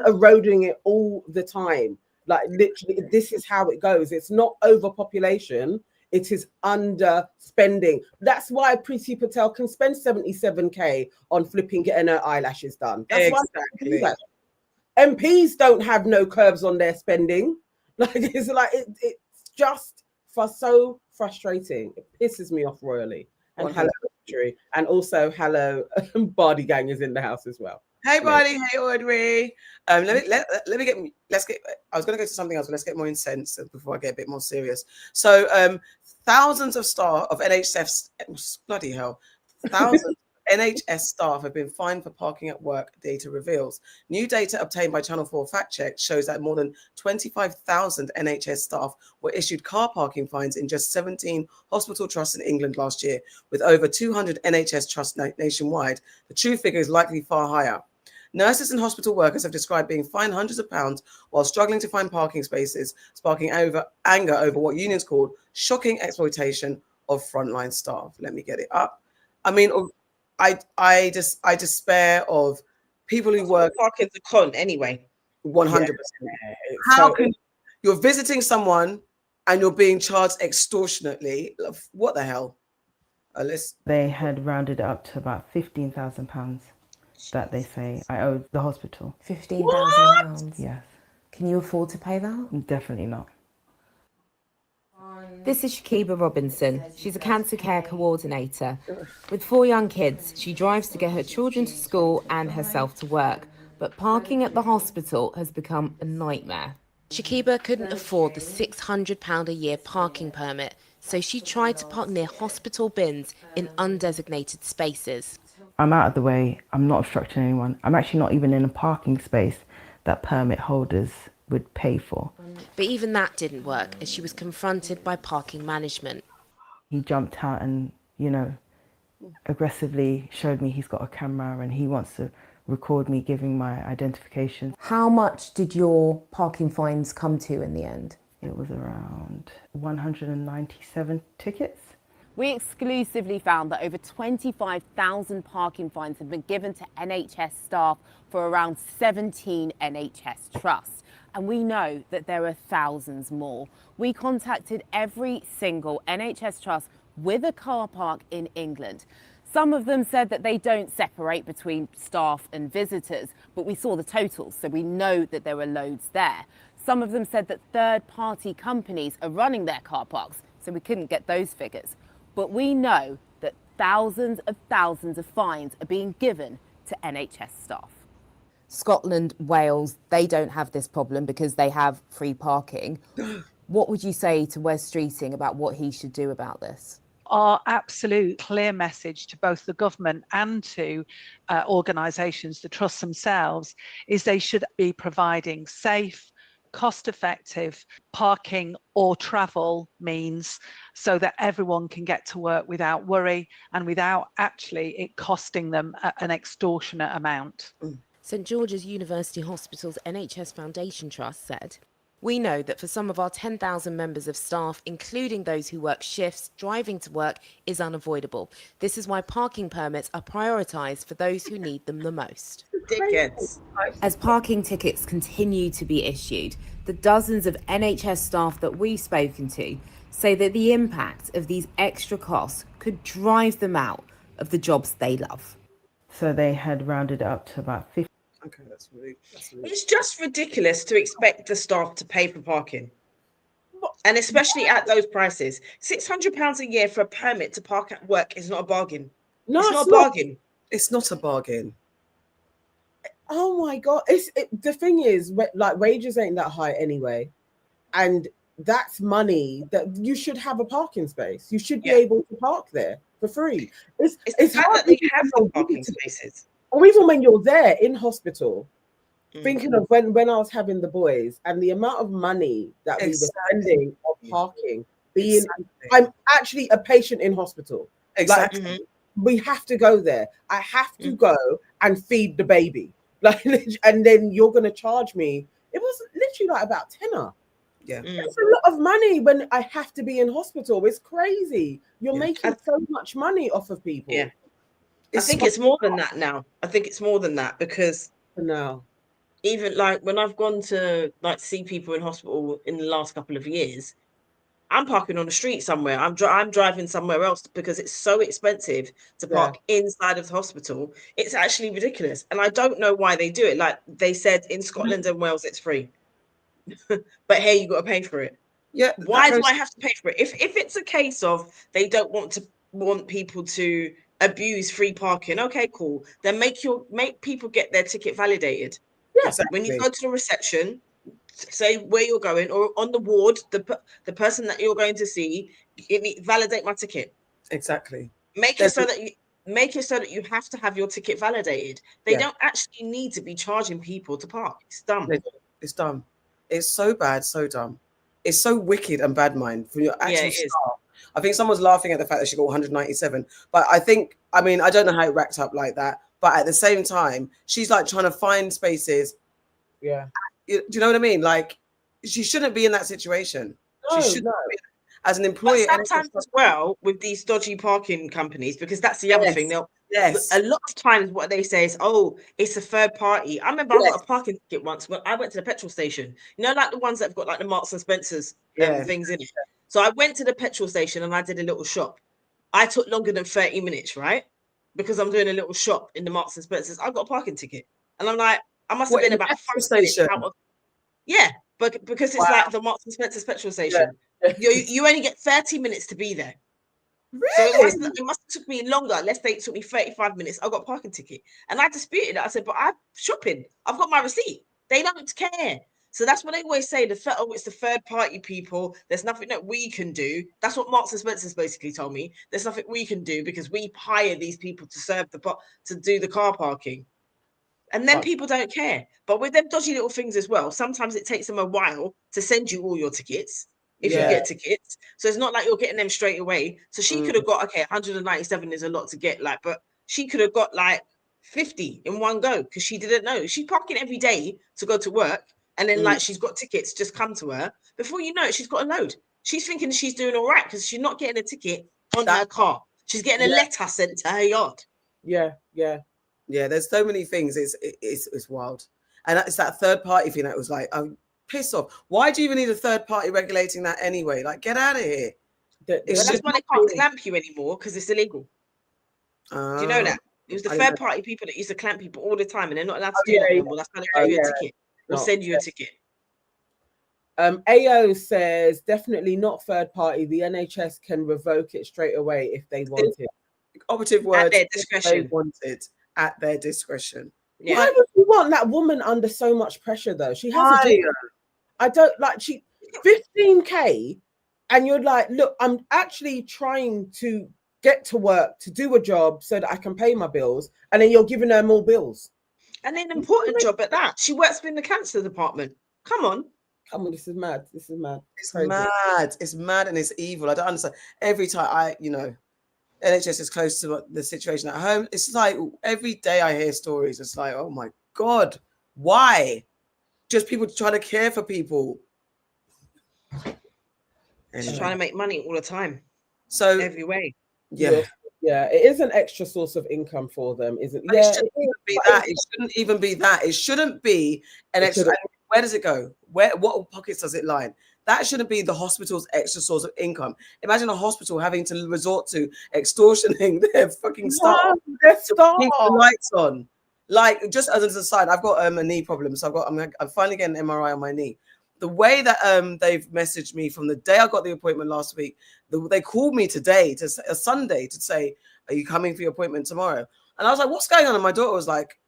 eroding it all the time. Like literally, this is how it goes. It's not overpopulation. It is underspending. That's why Priti Patel can spend 77k on flipping getting her eyelashes done. That's why they do that. MPs don't have no curbs on their spending. Like it's just so frustrating. It pisses me off royally. And hello, Victory. And also hello, Bardi Gang is in the house as well. Hey, Bardi. Hey, Audrey. Let's get. I was going to go to something else, but let's get more intense before I get a bit more serious. So, thousands of staff of NHS, bloody hell, thousands. NHS staff have been fined for parking at work, data reveals. New data obtained by Channel 4 Fact Check shows that more than 25,000 NHS staff were issued car parking fines in just 17 hospital trusts in England last year, with over 200 NHS trusts nationwide. The true figure is likely far higher. Nurses and hospital workers have described being fined hundreds of pounds while struggling to find parking spaces, sparking anger over what unions called shocking exploitation of frontline staff. Let me get it up. I mean, I despair of people who work. Parking's a con anyway. 100%. How can you're visiting someone and you're being charged extortionately? What the hell? They had rounded it up to about £15,000 that they say I owed the hospital. £15,000? Yes. Can you afford to pay that? Definitely not. This is Shakiba Robinson. She's a cancer care coordinator. With 4 young kids, she drives to get her children to school and herself to work. But parking at the hospital has become a nightmare. Shakiba couldn't afford the £600 a year parking permit, so she tried to park near hospital bins in undesignated spaces. I'm out of the way. I'm not obstructing anyone. I'm actually not even in a parking space that permit holders would pay for. But even that didn't work as she was confronted by parking management. He jumped out and, aggressively showed me he's got a camera and he wants to record me giving my identification. How much did your parking fines come to in the end? It was around 197 tickets. We exclusively found that over 25,000 parking fines have been given to NHS staff for around 17 NHS trusts. And we know that there are thousands more. We contacted every single NHS trust with a car park in England. Some of them said that they don't separate between staff and visitors, but we saw the totals, so we know that there were loads there. Some of them said that third-party companies are running their car parks, so we couldn't get those figures. But we know that thousands of fines are being given to NHS staff. Scotland, Wales, they don't have this problem because they have free parking. What would you say to Wes Streeting about what he should do about this? Our absolute clear message to both the government and to organisations, the trusts themselves, is they should be providing safe, cost-effective parking or travel means so that everyone can get to work without worry and without actually it costing them an extortionate amount. St George's University Hospital's NHS Foundation Trust said, "We know that for some of our 10,000 members of staff, including those who work shifts, driving to work is unavoidable. This is why parking permits are prioritised for those who need them the most." Tickets. As parking tickets continue to be issued, the dozens of NHS staff that we've spoken to say that the impact of these extra costs could drive them out of the jobs they love. So they had rounded it up to about 50. Okay, that's really. It's just ridiculous to expect the staff to pay for parking. And especially at those prices. £600 a year for a permit to park at work is not a bargain. No, it's not a bargain. It's not a bargain. Oh my God. The thing is, like, wages ain't that high anyway. And that's money that you should have a parking space. You should be able to park there for free. It's hard that they have the parking spaces. Or even when you're there in hospital thinking of when I was having the boys and the amount of money that we were spending on parking. I'm actually a patient in hospital. Exactly. Like, we have to go there. I have to go and feed the baby. Like, and then you're gonna charge me. It was literally like about tenner. Yeah. It's a lot of money when I have to be in hospital. It's crazy. You're making so much money off of people. Yeah. I think it's more than that now. I think it's more than that because now, even like when I've gone to like see people in hospital in the last couple of years, I'm parking on the street somewhere. I'm driving somewhere else because it's so expensive to park inside of the hospital. It's actually ridiculous, and I don't know why they do it. Like they said in Scotland and Wales, it's free, but here you got to pay for it. Yeah. Why do I have to pay for it? If it's a case of they don't want people to abuse free parking, okay, cool. Then make people get their ticket validated. Yeah. Exactly. When you go to the reception, say where you're going, or on the ward, the person that you're going to see, validate my ticket. Exactly. Make it so that you have to have your ticket validated. They don't actually need to be charging people to park. It's dumb. It's dumb. It's so bad, so dumb. It's so wicked and bad mind from your actual staff. I think someone's laughing at the fact that she got 197, but I don't know how it racked up like that. But at the same time, she's like trying to find spaces. Yeah. Do you know what I mean? Like, she shouldn't be in that situation. No, she shouldn't be as an employee. But sometimes as well with these dodgy parking companies, because that's the other thing. A lot of times what they say is, oh, it's a third party. I remember I got a parking ticket once when I went to the petrol station. You know, like the ones that have got like the Marks and Spencer's things in it. So I went to the petrol station and I did a little shop. I took longer than 30 minutes, right? Because I'm doing a little shop in the Marks and Spencer's. I got a parking ticket. And I'm like, I must have been about 5 minutes out of. Yeah, but because it's like the Marks and Spencer's petrol station. You only get 30 minutes to be there. Really? So it must have took me longer. Let's say it took me 35 minutes. I got a parking ticket. And I disputed it. I said, but I'm shopping. I've got my receipt. They don't care. So that's what they always say. It's the third party people. There's nothing that we can do. That's what Marks and Spencer's basically told me. There's nothing we can do because we hire these people to do the car parking. And then people don't care. But with them dodgy little things as well, sometimes it takes them a while to send you all your tickets. If you get tickets. So it's not like you're getting them straight away. So she could have got, 197 is a lot to get, but she could have got 50 in one go because she didn't know. She's parking every day to go to work. And then she's got tickets just come to her. Before you know it, she's got a load. She's thinking she's doing all right because she's not getting a ticket on her car. She's getting a letter sent to her yard. Yeah. There's so many things. It's wild. And it's that third party thing that was like, I'm pissed off. Why do you even need a third party regulating that anyway? Like, get out of here. That's why they can't clamp you anymore because it's illegal. Do you know that? It was the third party people that used to clamp people all the time and they're not allowed to do that anymore. That's why they give you a ticket. We'll send you a ticket. AO says definitely not third party. The NHS can revoke it straight away if they want it. Operative word. At their discretion. They want it at their discretion. Yeah. Why would you want that woman under so much pressure though? She has a job. I don't like 15K and you're like, look, I'm actually trying to get to work to do a job so that I can pay my bills, and then you're giving her more bills. And an important job at that. She works in the cancer department. Come on, this is mad. It's mad. It's mad. It's mad and it's evil. I don't understand. Every time NHS is close to the situation at home. It's like every day I hear stories. It's like, oh my God, why? Just people trying to care for people. Just trying to make money all the time. So every way. Yeah, it is an extra source of income for them, isn't it? Yeah, it shouldn't even be that. It shouldn't even be that. It shouldn't be an extra. Where does it go? What pockets does it line? That shouldn't be the hospital's extra source of income. Imagine a hospital having to resort to extortioning their fucking staff to keep the lights on. Like, just as an aside, I've got a knee problem, so I'm finally getting an MRI on my knee. The way that they've messaged me from the day I got the appointment last week, they called me today, a Sunday, to say, are you coming for your appointment tomorrow? And I was like, what's going on? And my daughter was like,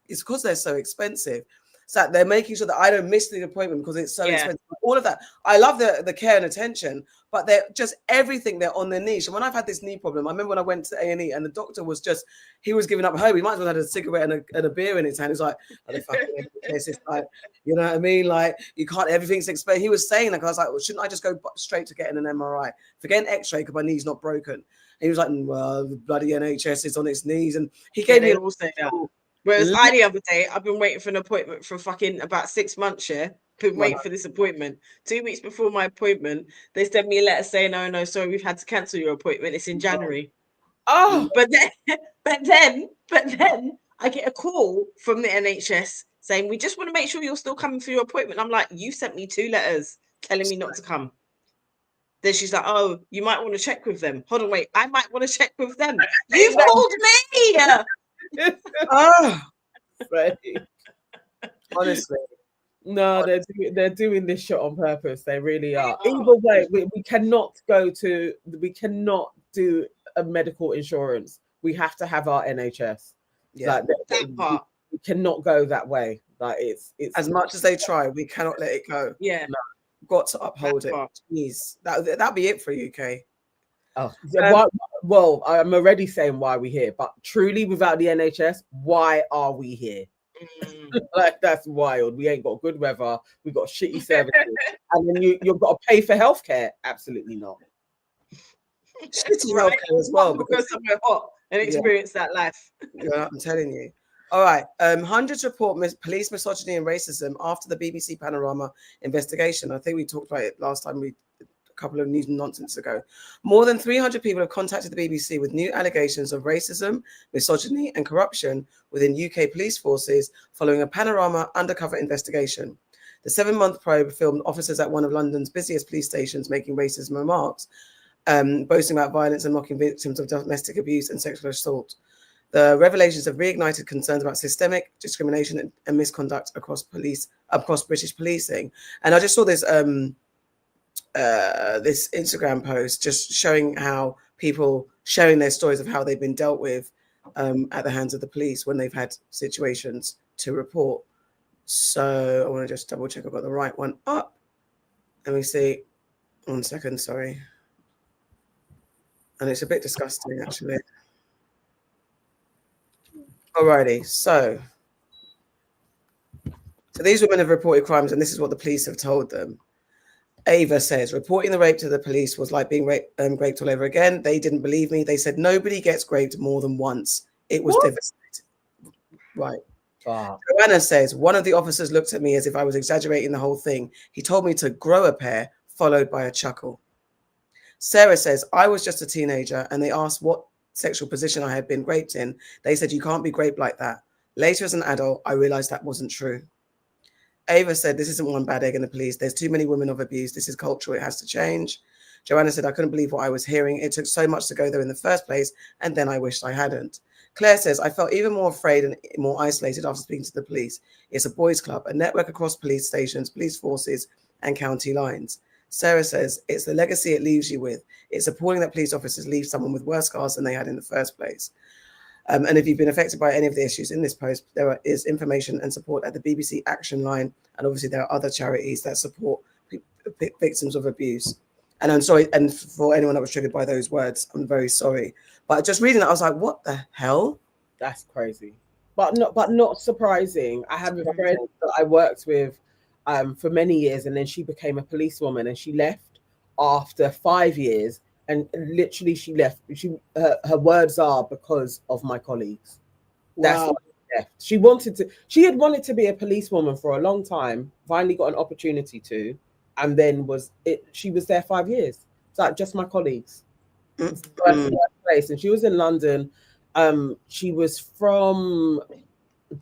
it's because they're so expensive. So they're making sure that I don't miss the appointment because it's so Yeah. expensive. All of that. I love the care and attention, but they're just everything. They're on their niche. And when I've had this knee problem, I remember when I went to A&E and the doctor was just, he was giving up hope. He might as well have had a cigarette and a beer in his hand. He's like, oh, the fucking NHS is like, you know what I mean? Like, you can't, everything's expensive. He was saying, like, I was like, well, shouldn't I just go straight to getting an MRI? Forget an x-ray because my knee's not broken. And he was like, well, the bloody NHS is on its knees. And he gave me all say that. Whereas I, the other day, I've been waiting for an appointment for fucking about 6 months, yeah? Been waiting for this appointment. 2 weeks before my appointment, they sent me a letter saying, no, sorry, we've had to cancel your appointment. It's in January. Oh, but then I get a call from the NHS saying, we just want to make sure you're still coming for your appointment. I'm like, you sent me 2 letters telling me not to come. Then she's like, oh, you might want to check with them. Hold on, wait, I might want to check with them. You've called me. Oh, Freddie. Honestly. No, they're doing this shit on purpose. They really are. Either way, we cannot do a medical insurance. We have to have our NHS. Yeah, like, that part. We cannot go that way. Like it's as much as they try, we cannot let it go. Yeah, no. Got to uphold it. Please, that'll be it for UK. Oh, well, I'm already saying why we're here, but truly, without the NHS, why are we here? Like, that's wild. We ain't got good weather. We got shitty services, and then you've got to pay for healthcare. Absolutely not. Shitty healthcare as well. Because go somewhere hot and experience that life. Yeah, I'm telling you. All right. Hundreds report police misogyny and racism after the BBC Panorama investigation. I think we talked about it last time. A couple of news nonsense ago. More than 300 people have contacted the BBC with new allegations of racism, misogyny, and corruption within UK police forces following a Panorama undercover investigation. The 7-month probe filmed officers at one of London's busiest police stations making racist remarks, boasting about violence and mocking victims of domestic abuse and sexual assault. The revelations have reignited concerns about systemic discrimination and misconduct across British policing. And I just saw this this Instagram post just showing how people sharing their stories of how they've been dealt with at the hands of the police when they've had situations to report. So I want to just double check I've got the right one up. Let me see. 1 second, sorry. And it's a bit disgusting, actually. Alrighty, so these women have reported crimes, and this is what the police have told them. Ava says, reporting the rape to the police was like being raped all over again. They didn't believe me. They said nobody gets raped more than once. It was devastating. Right. Joanna says, one of the officers looked at me as if I was exaggerating the whole thing. He told me to grow a pair, followed by a chuckle. Sarah says, I was just a teenager and they asked what sexual position I had been raped in. They said, you can't be raped like that. Later as an adult, I realized that wasn't true. Ava said, this isn't one bad egg in the police. There's too many women of abuse. This is cultural. It has to change. Joanna said, I couldn't believe what I was hearing. It took so much to go there in the first place, and then I wished I hadn't. Claire says, I felt even more afraid and more isolated after speaking to the police. It's a boys' club, a network across police stations, police forces, and county lines. Sarah says, it's the legacy it leaves you with. It's appalling that police officers leave someone with worse scars than they had in the first place. And if you've been affected by any of the issues in this post, there is information and support at the BBC Action Line. And obviously there are other charities that support victims of abuse. And I'm sorry, and for anyone that was triggered by those words, I'm very sorry. But just reading that, I was like, what the hell? That's crazy. But not surprising. I have a friend that I worked with for many years, and then she became a policewoman, and she left after 5 years. And literally, she left. Her words are because of my colleagues. That's why she left. She had wanted to be a policewoman for a long time. Finally, got an opportunity to, and then she was there 5 years. It's like just my colleagues. It's the place, and she was in London. She was from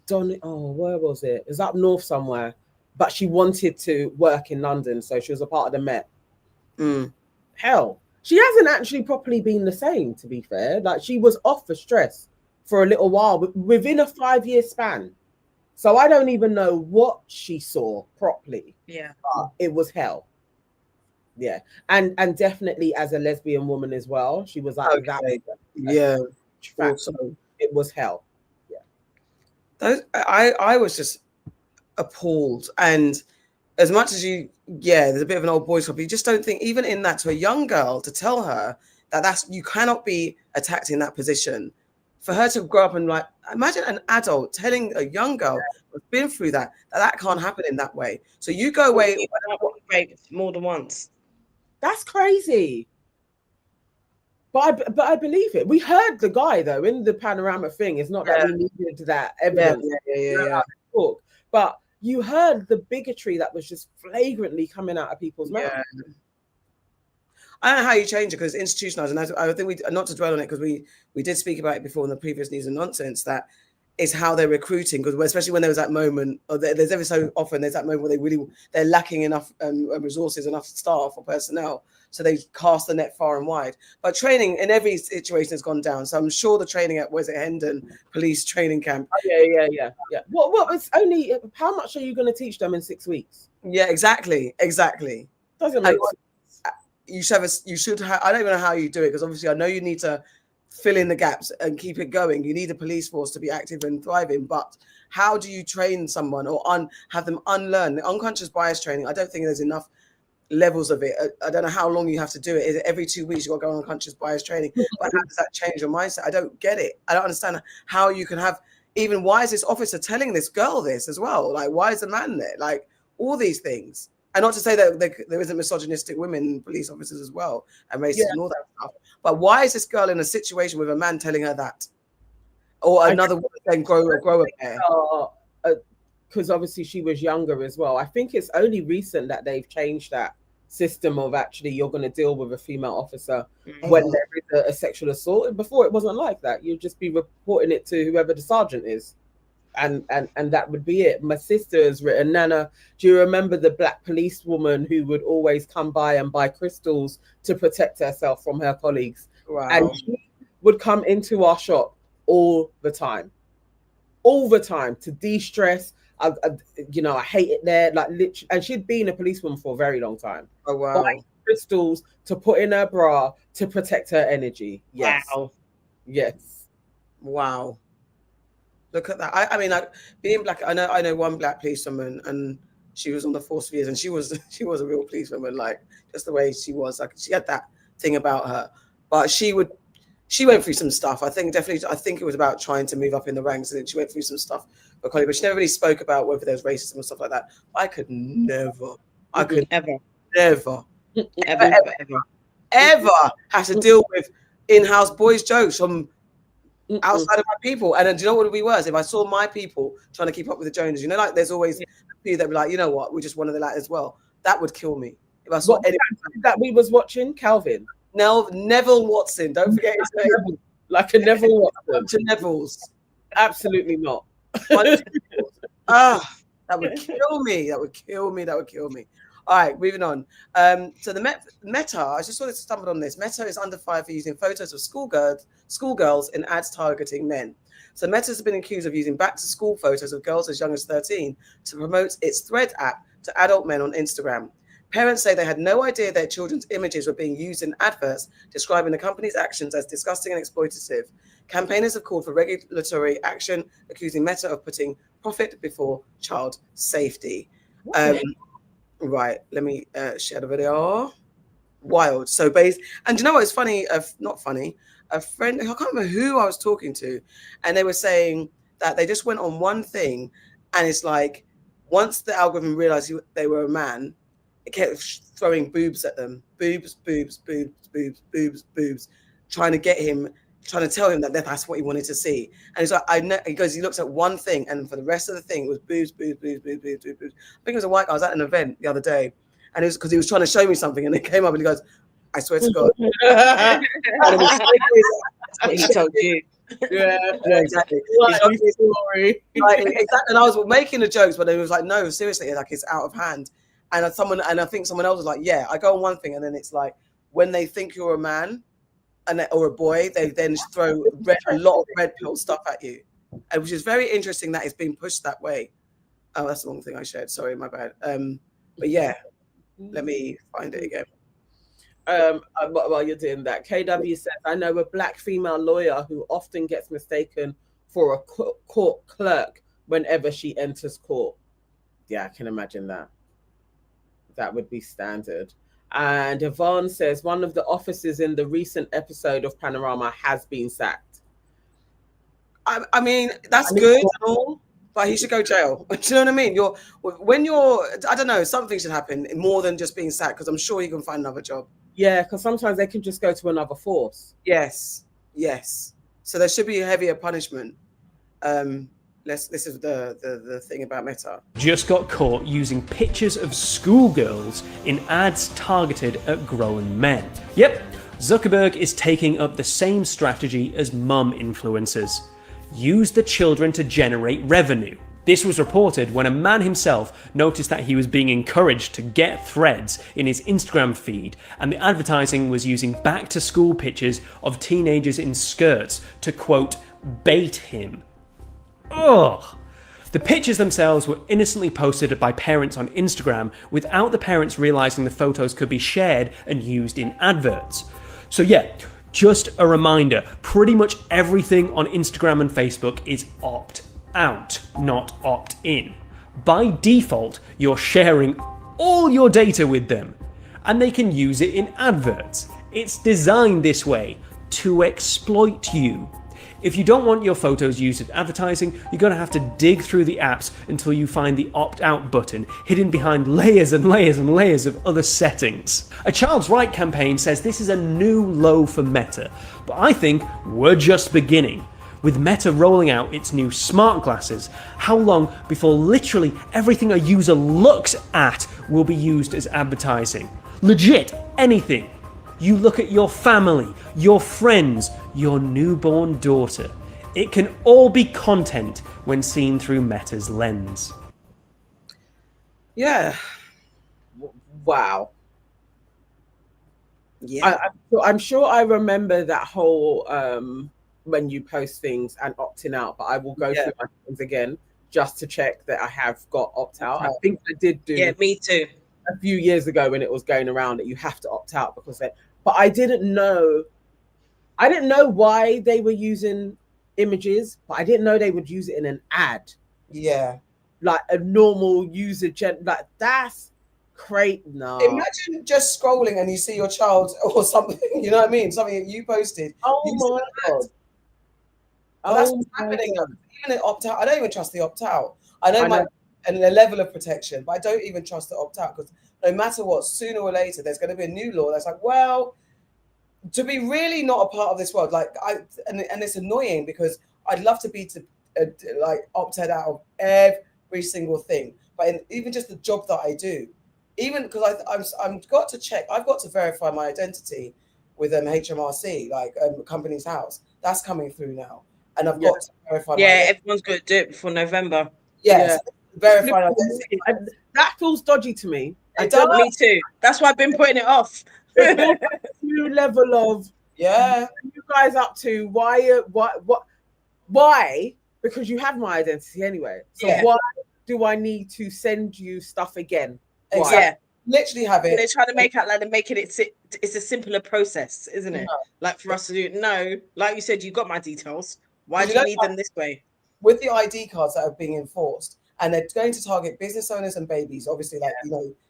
where was it? It was up north somewhere, but she wanted to work in London, so she was a part of the Met. Hell. She hasn't actually properly been the same, to be fair. Like, she was off for stress for a little while, but within a 5-year span. So I don't even know what she saw properly. Yeah. But it was hell. Yeah. And definitely as a lesbian woman as well. She was like that. Yeah. So it was hell. Yeah. I was just appalled. And as much as there's a bit of an old boys club, you just don't think, even in that, to a young girl, to tell her that you cannot be attacked in that position. For her to grow up and like, imagine an adult telling a young girl who's been through that can't happen in that way. So you go away. Raped more than once. That's crazy. But I believe it. We heard the guy though in the panorama thing. It's not that we needed that evidence. Talk, but you heard the bigotry that was just flagrantly coming out of people's mouths. I don't know how you change it because it's institutionalized, and I think not to dwell on it because we did speak about it before in the previous News and Nonsense, that is how they're recruiting, because especially when there was that moment, or there's ever so often there's that moment where they're lacking enough resources, enough staff or personnel, so they cast the net far and wide. But training in every situation has gone down. So I'm sure the training at Hendon Police Training Camp. Yeah. What was only? How much are you going to teach them in 6 weeks? Yeah, exactly. Doesn't make sense. You should have. I don't even know how you do it, because obviously I know you need to fill in the gaps and keep it going. You need a police force to be active and thriving. But how do you train someone or have them unlearn the unconscious bias training? I don't think there's enough levels of it. I don't know how long you have to do it. Is it every 2 weeks you got to go on unconscious bias training? But how does that change your mindset? I don't get it. I don't understand how you can have, even why is this officer telling this girl this as well? Like, why is the man there? Like, all these things. And not to say that there isn't misogynistic women police officers as well, and racist and all that stuff. But why is this girl in a situation with a man telling her that? Or another woman saying grow a pair? Because obviously she was younger as well. I think it's only recent that they've changed that system of actually you're going to deal with a female officer when there is a sexual assault. Before it wasn't like that. You'd just be reporting it to whoever the sergeant is. And that would be it. My sister has written, Nana, do you remember the black policewoman who would always come by and buy crystals to protect herself from her colleagues? Wow. And she would come into our shop all the time to de-stress. I hate it there, like literally. And she'd been a policewoman for a very long time. Oh wow! Buying crystals to put in her bra to protect her energy. Yes. Wow. Yes. Wow. Look at that. I mean, like, being black, I know one black policewoman, and she was on the force for years, and she was a real policewoman, like just the way she was. Like, she had that thing about her, but she went through some stuff. I think it was about trying to move up in the ranks, and she went through some stuff. But she never really spoke about whether there was racism and stuff like that. I could never have to deal with in-house boys' jokes from outside of my people. And then, do you know what would be worse? If I saw my people trying to keep up with the Joneses, like there's always people that be like, you know what, we're just one of the that as well. That would kill me. If I saw that we was watching Calvin. Neville Watson. Don't forget his name. Like a Neville Watson. Bunch of Nevilles. Absolutely not. That would kill me. That would kill me. All right, moving on. So the Meta, I just sort of stumbled on this. Meta is under fire for using photos of schoolgirls in ads targeting men. So Meta has been accused of using back-to-school photos of girls as young as 13 to promote its Thread app to adult men on Instagram. Parents say they had no idea their children's images were being used in adverts describing the company's actions as disgusting and exploitative. Campaigners have called for regulatory action, accusing Meta of putting profit before child safety. Right, let me share the video. Wild. So and you know what? It's funny. Not funny. A friend, I can't remember who I was talking to, and they were saying that they just went on one thing, and it's like once the algorithm realized they were a man, it kept throwing boobs at them, boobs, trying to tell him that that's what he wanted to see. And he's like, he looks at one thing, and for the rest of the thing, it was boobs. I think it was a white guy. I was at an event the other day, and it was because he was trying to show me something, and it came up, and he goes, I swear to God. That's what he told you. Yeah, exactly. Exactly. And I was making the jokes, but it was like, no, seriously, like it's out of hand. And I think someone else was like, yeah, I go on one thing, and then it's like when they think you're a man or a boy, they then throw a lot of red pill stuff at you, and which is very interesting that it's being pushed that way. Oh, that's the wrong thing I shared. Sorry, my bad. But yeah, let me find it again. While you're doing that, KW says, I know a black female lawyer who often gets mistaken for a court clerk whenever she enters court. Yeah, I can imagine that. That would be standard. And Yvonne says one of the officers in the recent episode of Panorama has been sacked. I mean, that's good and all, but he should go jail. Do you know what I mean? I don't know, something should happen more than just being sacked, because I'm sure he can find another job. Yeah, because sometimes they can just go to another force. Yes. So there should be a heavier punishment. This is the thing about Meta. Just got caught using pictures of schoolgirls in ads targeted at grown men. Yep, Zuckerberg is taking up the same strategy as mum influencers. Use the children to generate revenue. This was reported when a man himself noticed that he was being encouraged to get threads in his Instagram feed, and the advertising was using back-to-school pictures of teenagers in skirts to, quote, bait him. Ugh! The pictures themselves were innocently posted by parents on Instagram without the parents realising the photos could be shared and used in adverts. So yeah, just a reminder, pretty much everything on Instagram and Facebook is opt-out, not opt-in. By default, you're sharing all your data with them, and they can use it in adverts. It's designed this way to exploit you. If you don't want your photos used in advertising, you're going to have to dig through the apps until you find the opt-out button, hidden behind layers and layers and layers of other settings. A Child's Right campaign says this is a new low for Meta, but I think we're just beginning. With Meta rolling out its new smart glasses, how long before literally everything a user looks at will be used as advertising? Legit, anything. You look at your family, your friends, your newborn daughter. It can all be content when seen through Meta's lens. Yeah. Wow. Yeah. I'm sure I remember that whole when you post things and opting out, but I will go through my things again just to check that I have got opt out. I think I did do. Yeah, me too. A few years ago when it was going around that you have to opt out because but I didn't know why they were using images, but I didn't know they would use it in an ad. Yeah. Like a normal user like that's great. No. Imagine just scrolling and you see your child or something, you know what I mean? Something that you posted. Oh my God. That's what's happening. Even an opt out, I don't even trust the opt out. I know and the level of protection, but I don't even trust the opt out, because no matter what, sooner or later, there's going to be a new law that's like, well, to be really not a part of this world, and it's annoying because I'd love to be opted out of every single thing, but even just the job that I do, even because I've got to check, I've got to verify my identity with HMRC, Company's House. That's coming through now, and I've got to verify. Yeah, everyone's got to do it before November. Yes. Yeah. Verify identity. That feels dodgy to me. Me too. That's why I've been putting it off. New level of you guys up to why? Because you have my identity anyway. So why do I need to send you stuff again? Exactly. Yeah. Literally have it. They're trying to make out like they're making it's a simpler process, isn't it? Like for us to do it. No, like you said, you got my details. Why do you need them this way? With the ID cards that are being enforced, and they're going to target business owners and babies. Obviously,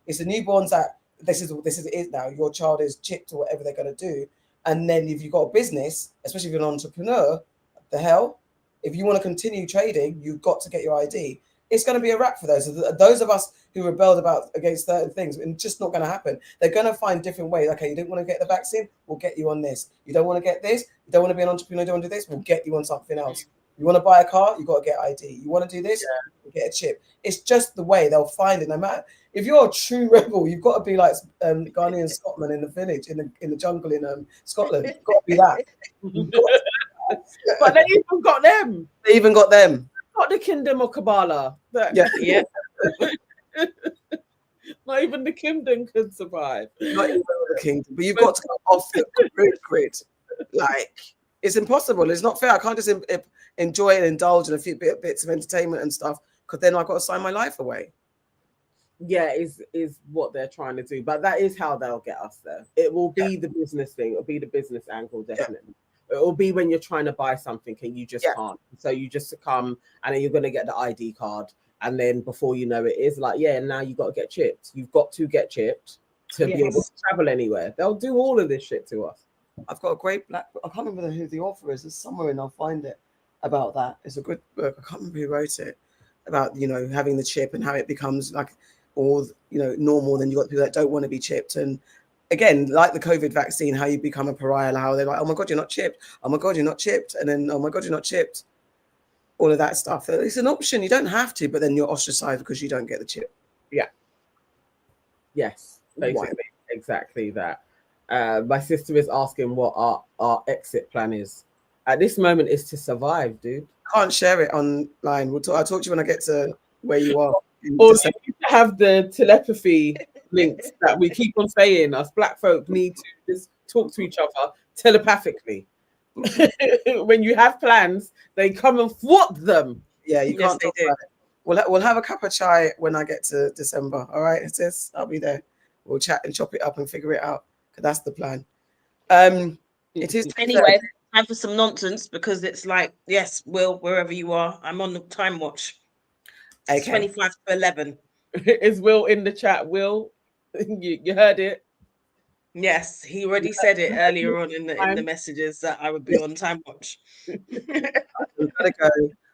it's the newborns that this is it now. Your child is chipped or whatever they're going to do. And then if you've got a business, especially if you're an entrepreneur, the hell, if you want to continue trading, you've got to get your ID. It's going to be a wrap for those of us who rebelled against certain things. It's just not going to happen. They're going to find different ways. Okay, you didn't want to get the vaccine, we'll get you on this. You don't want to get this, you don't want to be an entrepreneur, you don't want to do this, we'll get you on something else. You want to buy a car, you got to get ID. You want to do this, you get a chip. It's just the way they'll find it. No matter if you're a true rebel, you've got to be like Ghanaian Scotland in the village, in the jungle in Scotland. You've got to be that. But they even got them. They even got them. Not the kingdom of Kabbalah. Yeah. Not even the kingdom could survive. Not even the kingdom. But you've got to go off the grid. It's impossible. It's not fair. I can't just enjoy and indulge in a few bits of entertainment and stuff, because then I've got to sign my life away. Yeah, is what they're trying to do. But that is how they'll get us there. It will be the business thing. It'll be the business angle, definitely. It will be when you're trying to buy something and you just can't. So you just succumb, and then you're going to get the ID card, And then before you know it, it's like, yeah, now you've got to get chipped. You've got to get chipped to be able to travel anywhere. They'll do all of this shit to us. I've got a great black book. I can't remember who the author is. There's somewhere and I'll find it about that. It's a good book. I can't remember who wrote it, about, you know, having the chip and how it becomes like all, you know, normal. Then you've got people that don't want to be chipped. And again, like the COVID vaccine, how you become a pariah, how they're like, oh my God, you're not chipped. Oh my God, you're not chipped. And then, oh my God, you're not chipped. All of that stuff. It's an option. You don't have to, but then you're ostracized because you don't get the chip. Yeah. Yes, basically. Exactly that. My sister is asking what our exit plan is. At this moment, is to survive, dude. Can't share it online. I'll talk to you when I get to where you are. Or you need to have the telepathy links that we keep on saying. Us black folk need to just talk to each other telepathically. When you have plans, they come and thwart them. Yeah, you can't talk about it. We'll have a cup of chai when I get to December. All right, it says I'll be there. We'll chat and chop it up and figure it out. Because that's the plan. It is anyway. Time for some nonsense, because it's like, yes, Will, wherever you are, I'm on the time watch. It's 25 to 11. Is Will in the chat? Will, you heard it. Yes, he already said it earlier on in the messages that I would be on time watch. Gotta go.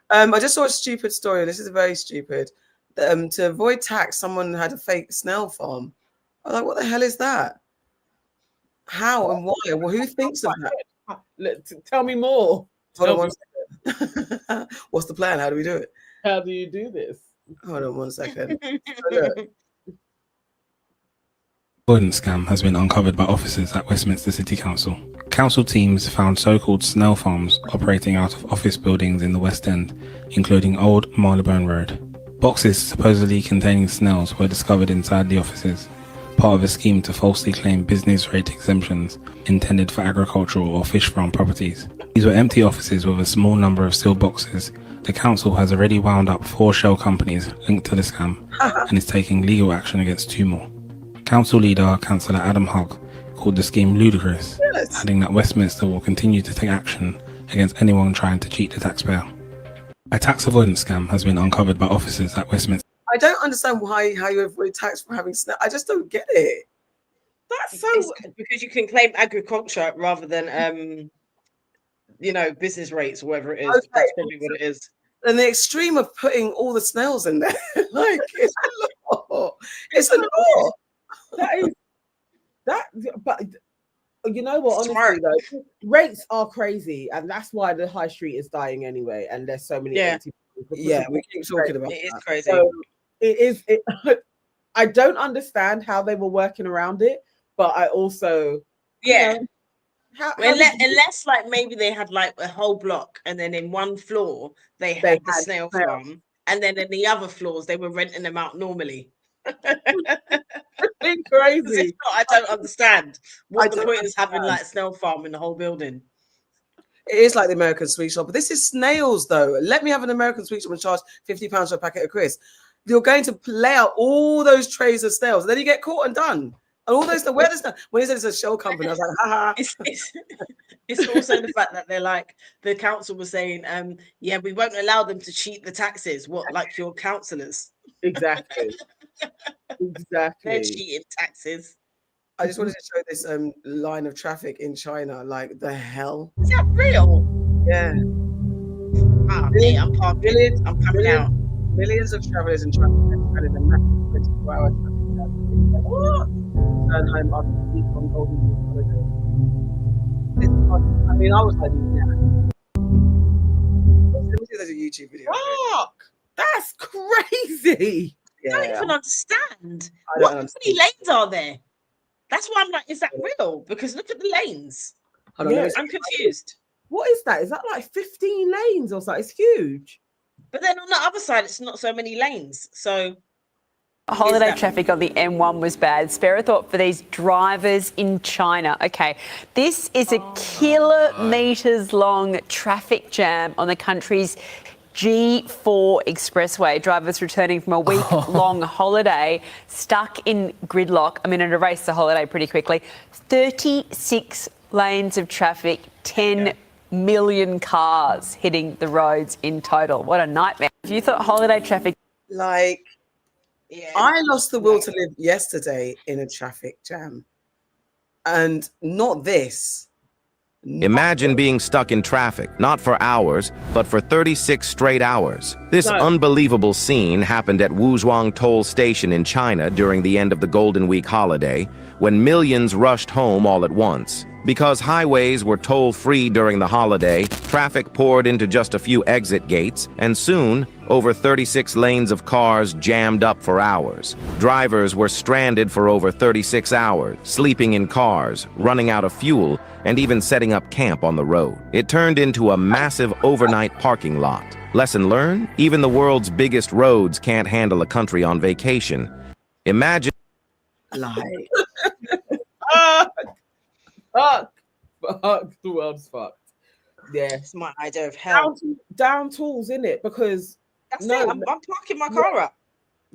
I just saw a stupid story. This is very stupid. To avoid tax, someone had a fake snail farm. I'm like, what the hell is that? How and why? Well, who thinks of that? Tell me more. Hold on one second. What's the plan? How do we do it? How do you do this? Hold on 1 second. So look. Avoidance scam has been uncovered by officers at Westminster City Council. Council teams found so-called snail farms operating out of office buildings in the West End, including Old Marylebone Road. Boxes supposedly containing snails were discovered inside the offices, part of a scheme to falsely claim business rate exemptions intended for agricultural or fish farm properties. These were empty offices with a small number of sealed boxes. The council has already wound up 4 shell companies linked to the scam and is taking legal action against 2 more. Council leader, Councillor Adam Hogg, called the scheme ludicrous, adding that Westminster will continue to take action against anyone trying to cheat the taxpayer. A tax avoidance scam has been uncovered by officers at Westminster. I don't understand how you avoid tax from having snail. I just don't get it. That's so because you can claim agriculture rather than you know, business rates or whatever it is. Okay. That's probably what it is. And the extreme of putting all the snails in there, like it's a lot. It's a lot. That is that, but you know what? Honestly, though, rates are crazy, and that's why the high street is dying anyway. And there's so many. Empty we keep talking about it. Is crazy. So it is. I don't understand how they were working around it, but I also you know, unless like maybe they had like a whole block, and then in one floor they had the snail farm, and then in the other floors they were renting them out normally. It's crazy. I don't understand what the point is having like snail farm in the whole building. It is like the American sweet shop, but this is snails though. Let me have an American sweet shop and charge £50 for a packet of crisps. You're going to lay out all those trays of snails, and then you get caught and done. And all those, where does that? When he said it's a shell company, I was like, haha. It's also the fact that they're like, the council was saying, yeah, we won't allow them to cheat the taxes. What, like your councillors? Exactly. Exactly. They're cheating taxes. I just wanted to show this line of traffic in China. Like, the hell? Is that real? Yeah. Ah, me, I'm parking. I'm coming out. Millions of travellers in China are in a massive 24-hour traffic jam. What? Turn home after a week on Golden Week holiday. I mean, I was like, yeah. Let me see there's a YouTube video. Fuck! That's crazy. I don't even understand. How many lanes are there? That's why I'm like, is that real? Because look at the lanes. I'm confused. What is that? Is that like 15 lanes or something? It's huge. But then on the other side, it's not so many lanes. So holiday traffic on the M1 was bad. Spare a thought for these drivers in China. Okay, this is a kilometres long traffic jam on the country's G4 expressway. Drivers returning from a week-long holiday stuck in gridlock. I'm going to erase the holiday pretty quickly. 36 lanes of traffic, 10 million cars hitting the roads in total. What a nightmare. If you thought holiday traffic... Like, yeah, I lost the will to live yesterday in a traffic jam. And not this. Imagine being stuck in traffic, not for hours, but for 36 straight hours. This unbelievable scene happened at Wuzhuang Toll Station in China during the end of the Golden Week holiday, when millions rushed home all at once. Because highways were toll-free during the holiday, traffic poured into just a few exit gates, and soon, over 36 lanes of cars jammed up for hours. Drivers were stranded for over 36 hours, sleeping in cars, running out of fuel, and even setting up camp on the road. It turned into a massive overnight parking lot. Lesson learned? Even the world's biggest roads can't handle a country on vacation. Imagine... Like... Fuck, the world's fucked. Yeah, it's my idea of hell. Down tools, in it, because that's it. I'm parking my car up.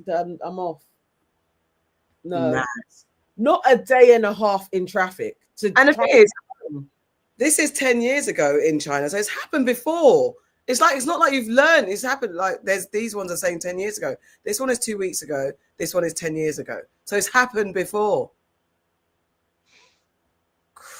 Then I'm off. No, Mad. Not a day and a half in traffic. And the thing is, this is 10 years ago in China, so it's happened before. It's not like you've learned. It's happened like these ones are saying 10 years ago. This one is 2 weeks ago. This one is 10 years ago. So it's happened before.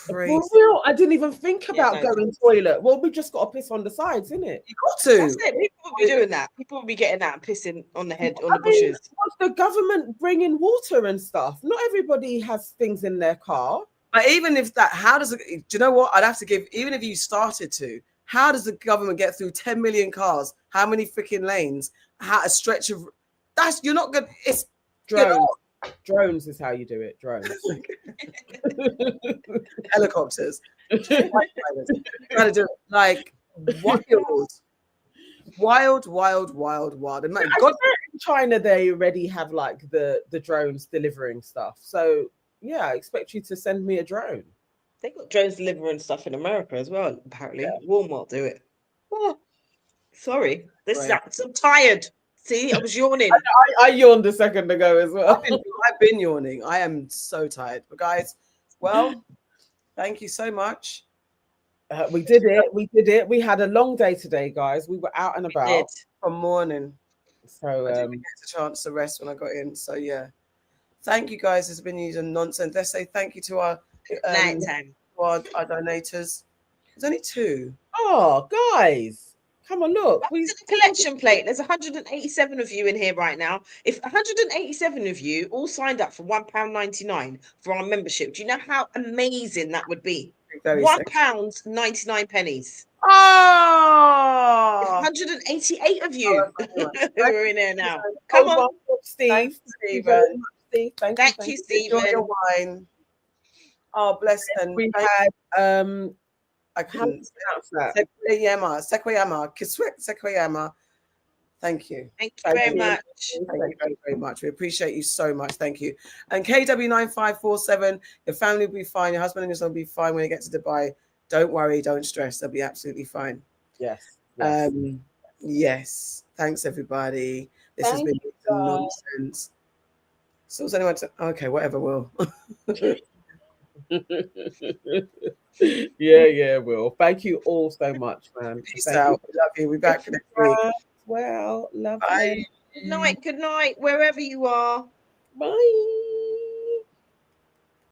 Crazy. For real, I didn't even think about going toilet. Well, we just got to piss on the sides, innit? You got to. That's it. People will be doing that. People will be getting out and pissing on the head, on the bushes. What's the government bringing water and stuff? Not everybody has things in their car. But even if that, how does it? Do you know what? I'd have to give. Even if you started to, how does the government get through 10 million cars? How many freaking lanes? How a stretch of? That's you're not gonna. It's drones. Drones is how you do it. Drones. Helicopters. Trying to do it like wild. And man, God, in China they already have like the drones delivering stuff. So yeah, I expect you to send me a drone. They got drones delivering stuff in America as well. Apparently, Walmart do it. Oh, sorry, I'm tired. See, I was yawning. I yawned a second ago as well. I've been yawning. I am so tired. But guys, well, thank you so much. We did it. We had a long day today, guys. We were out and about from morning. So I didn't get a chance to rest when I got in. So yeah, thank you guys. It's been using nonsense. Let's say thank you to our our donators. There's only 2. Oh, guys. Come on, look. We the collection plate. There's 187 of you in here right now. If 187 of you all signed up for £1.99 for our membership, do you know how amazing that would be? £1.99. Oh, 188 of you who are in here now. Come on, Steve. Stephen. Thank you, Stephen. Enjoy your wine. Oh, bless them. We had I couldn't pronounce that. Sequoyama. Thank you. Thank you very much. Thank you very, very much. We appreciate you so much. Thank you. And KW9547, your family will be fine. Your husband and your son will be fine when you get to Dubai. Don't worry. Don't stress. They'll be absolutely fine. Yes. Yes. Thanks, everybody. This has been nonsense. So, was anyone? Okay, whatever. Will. Yeah, Will. Thank you all so much, man. Peace out. Love you. We'll be back next week. Well, love you. Good night, wherever you are. Bye.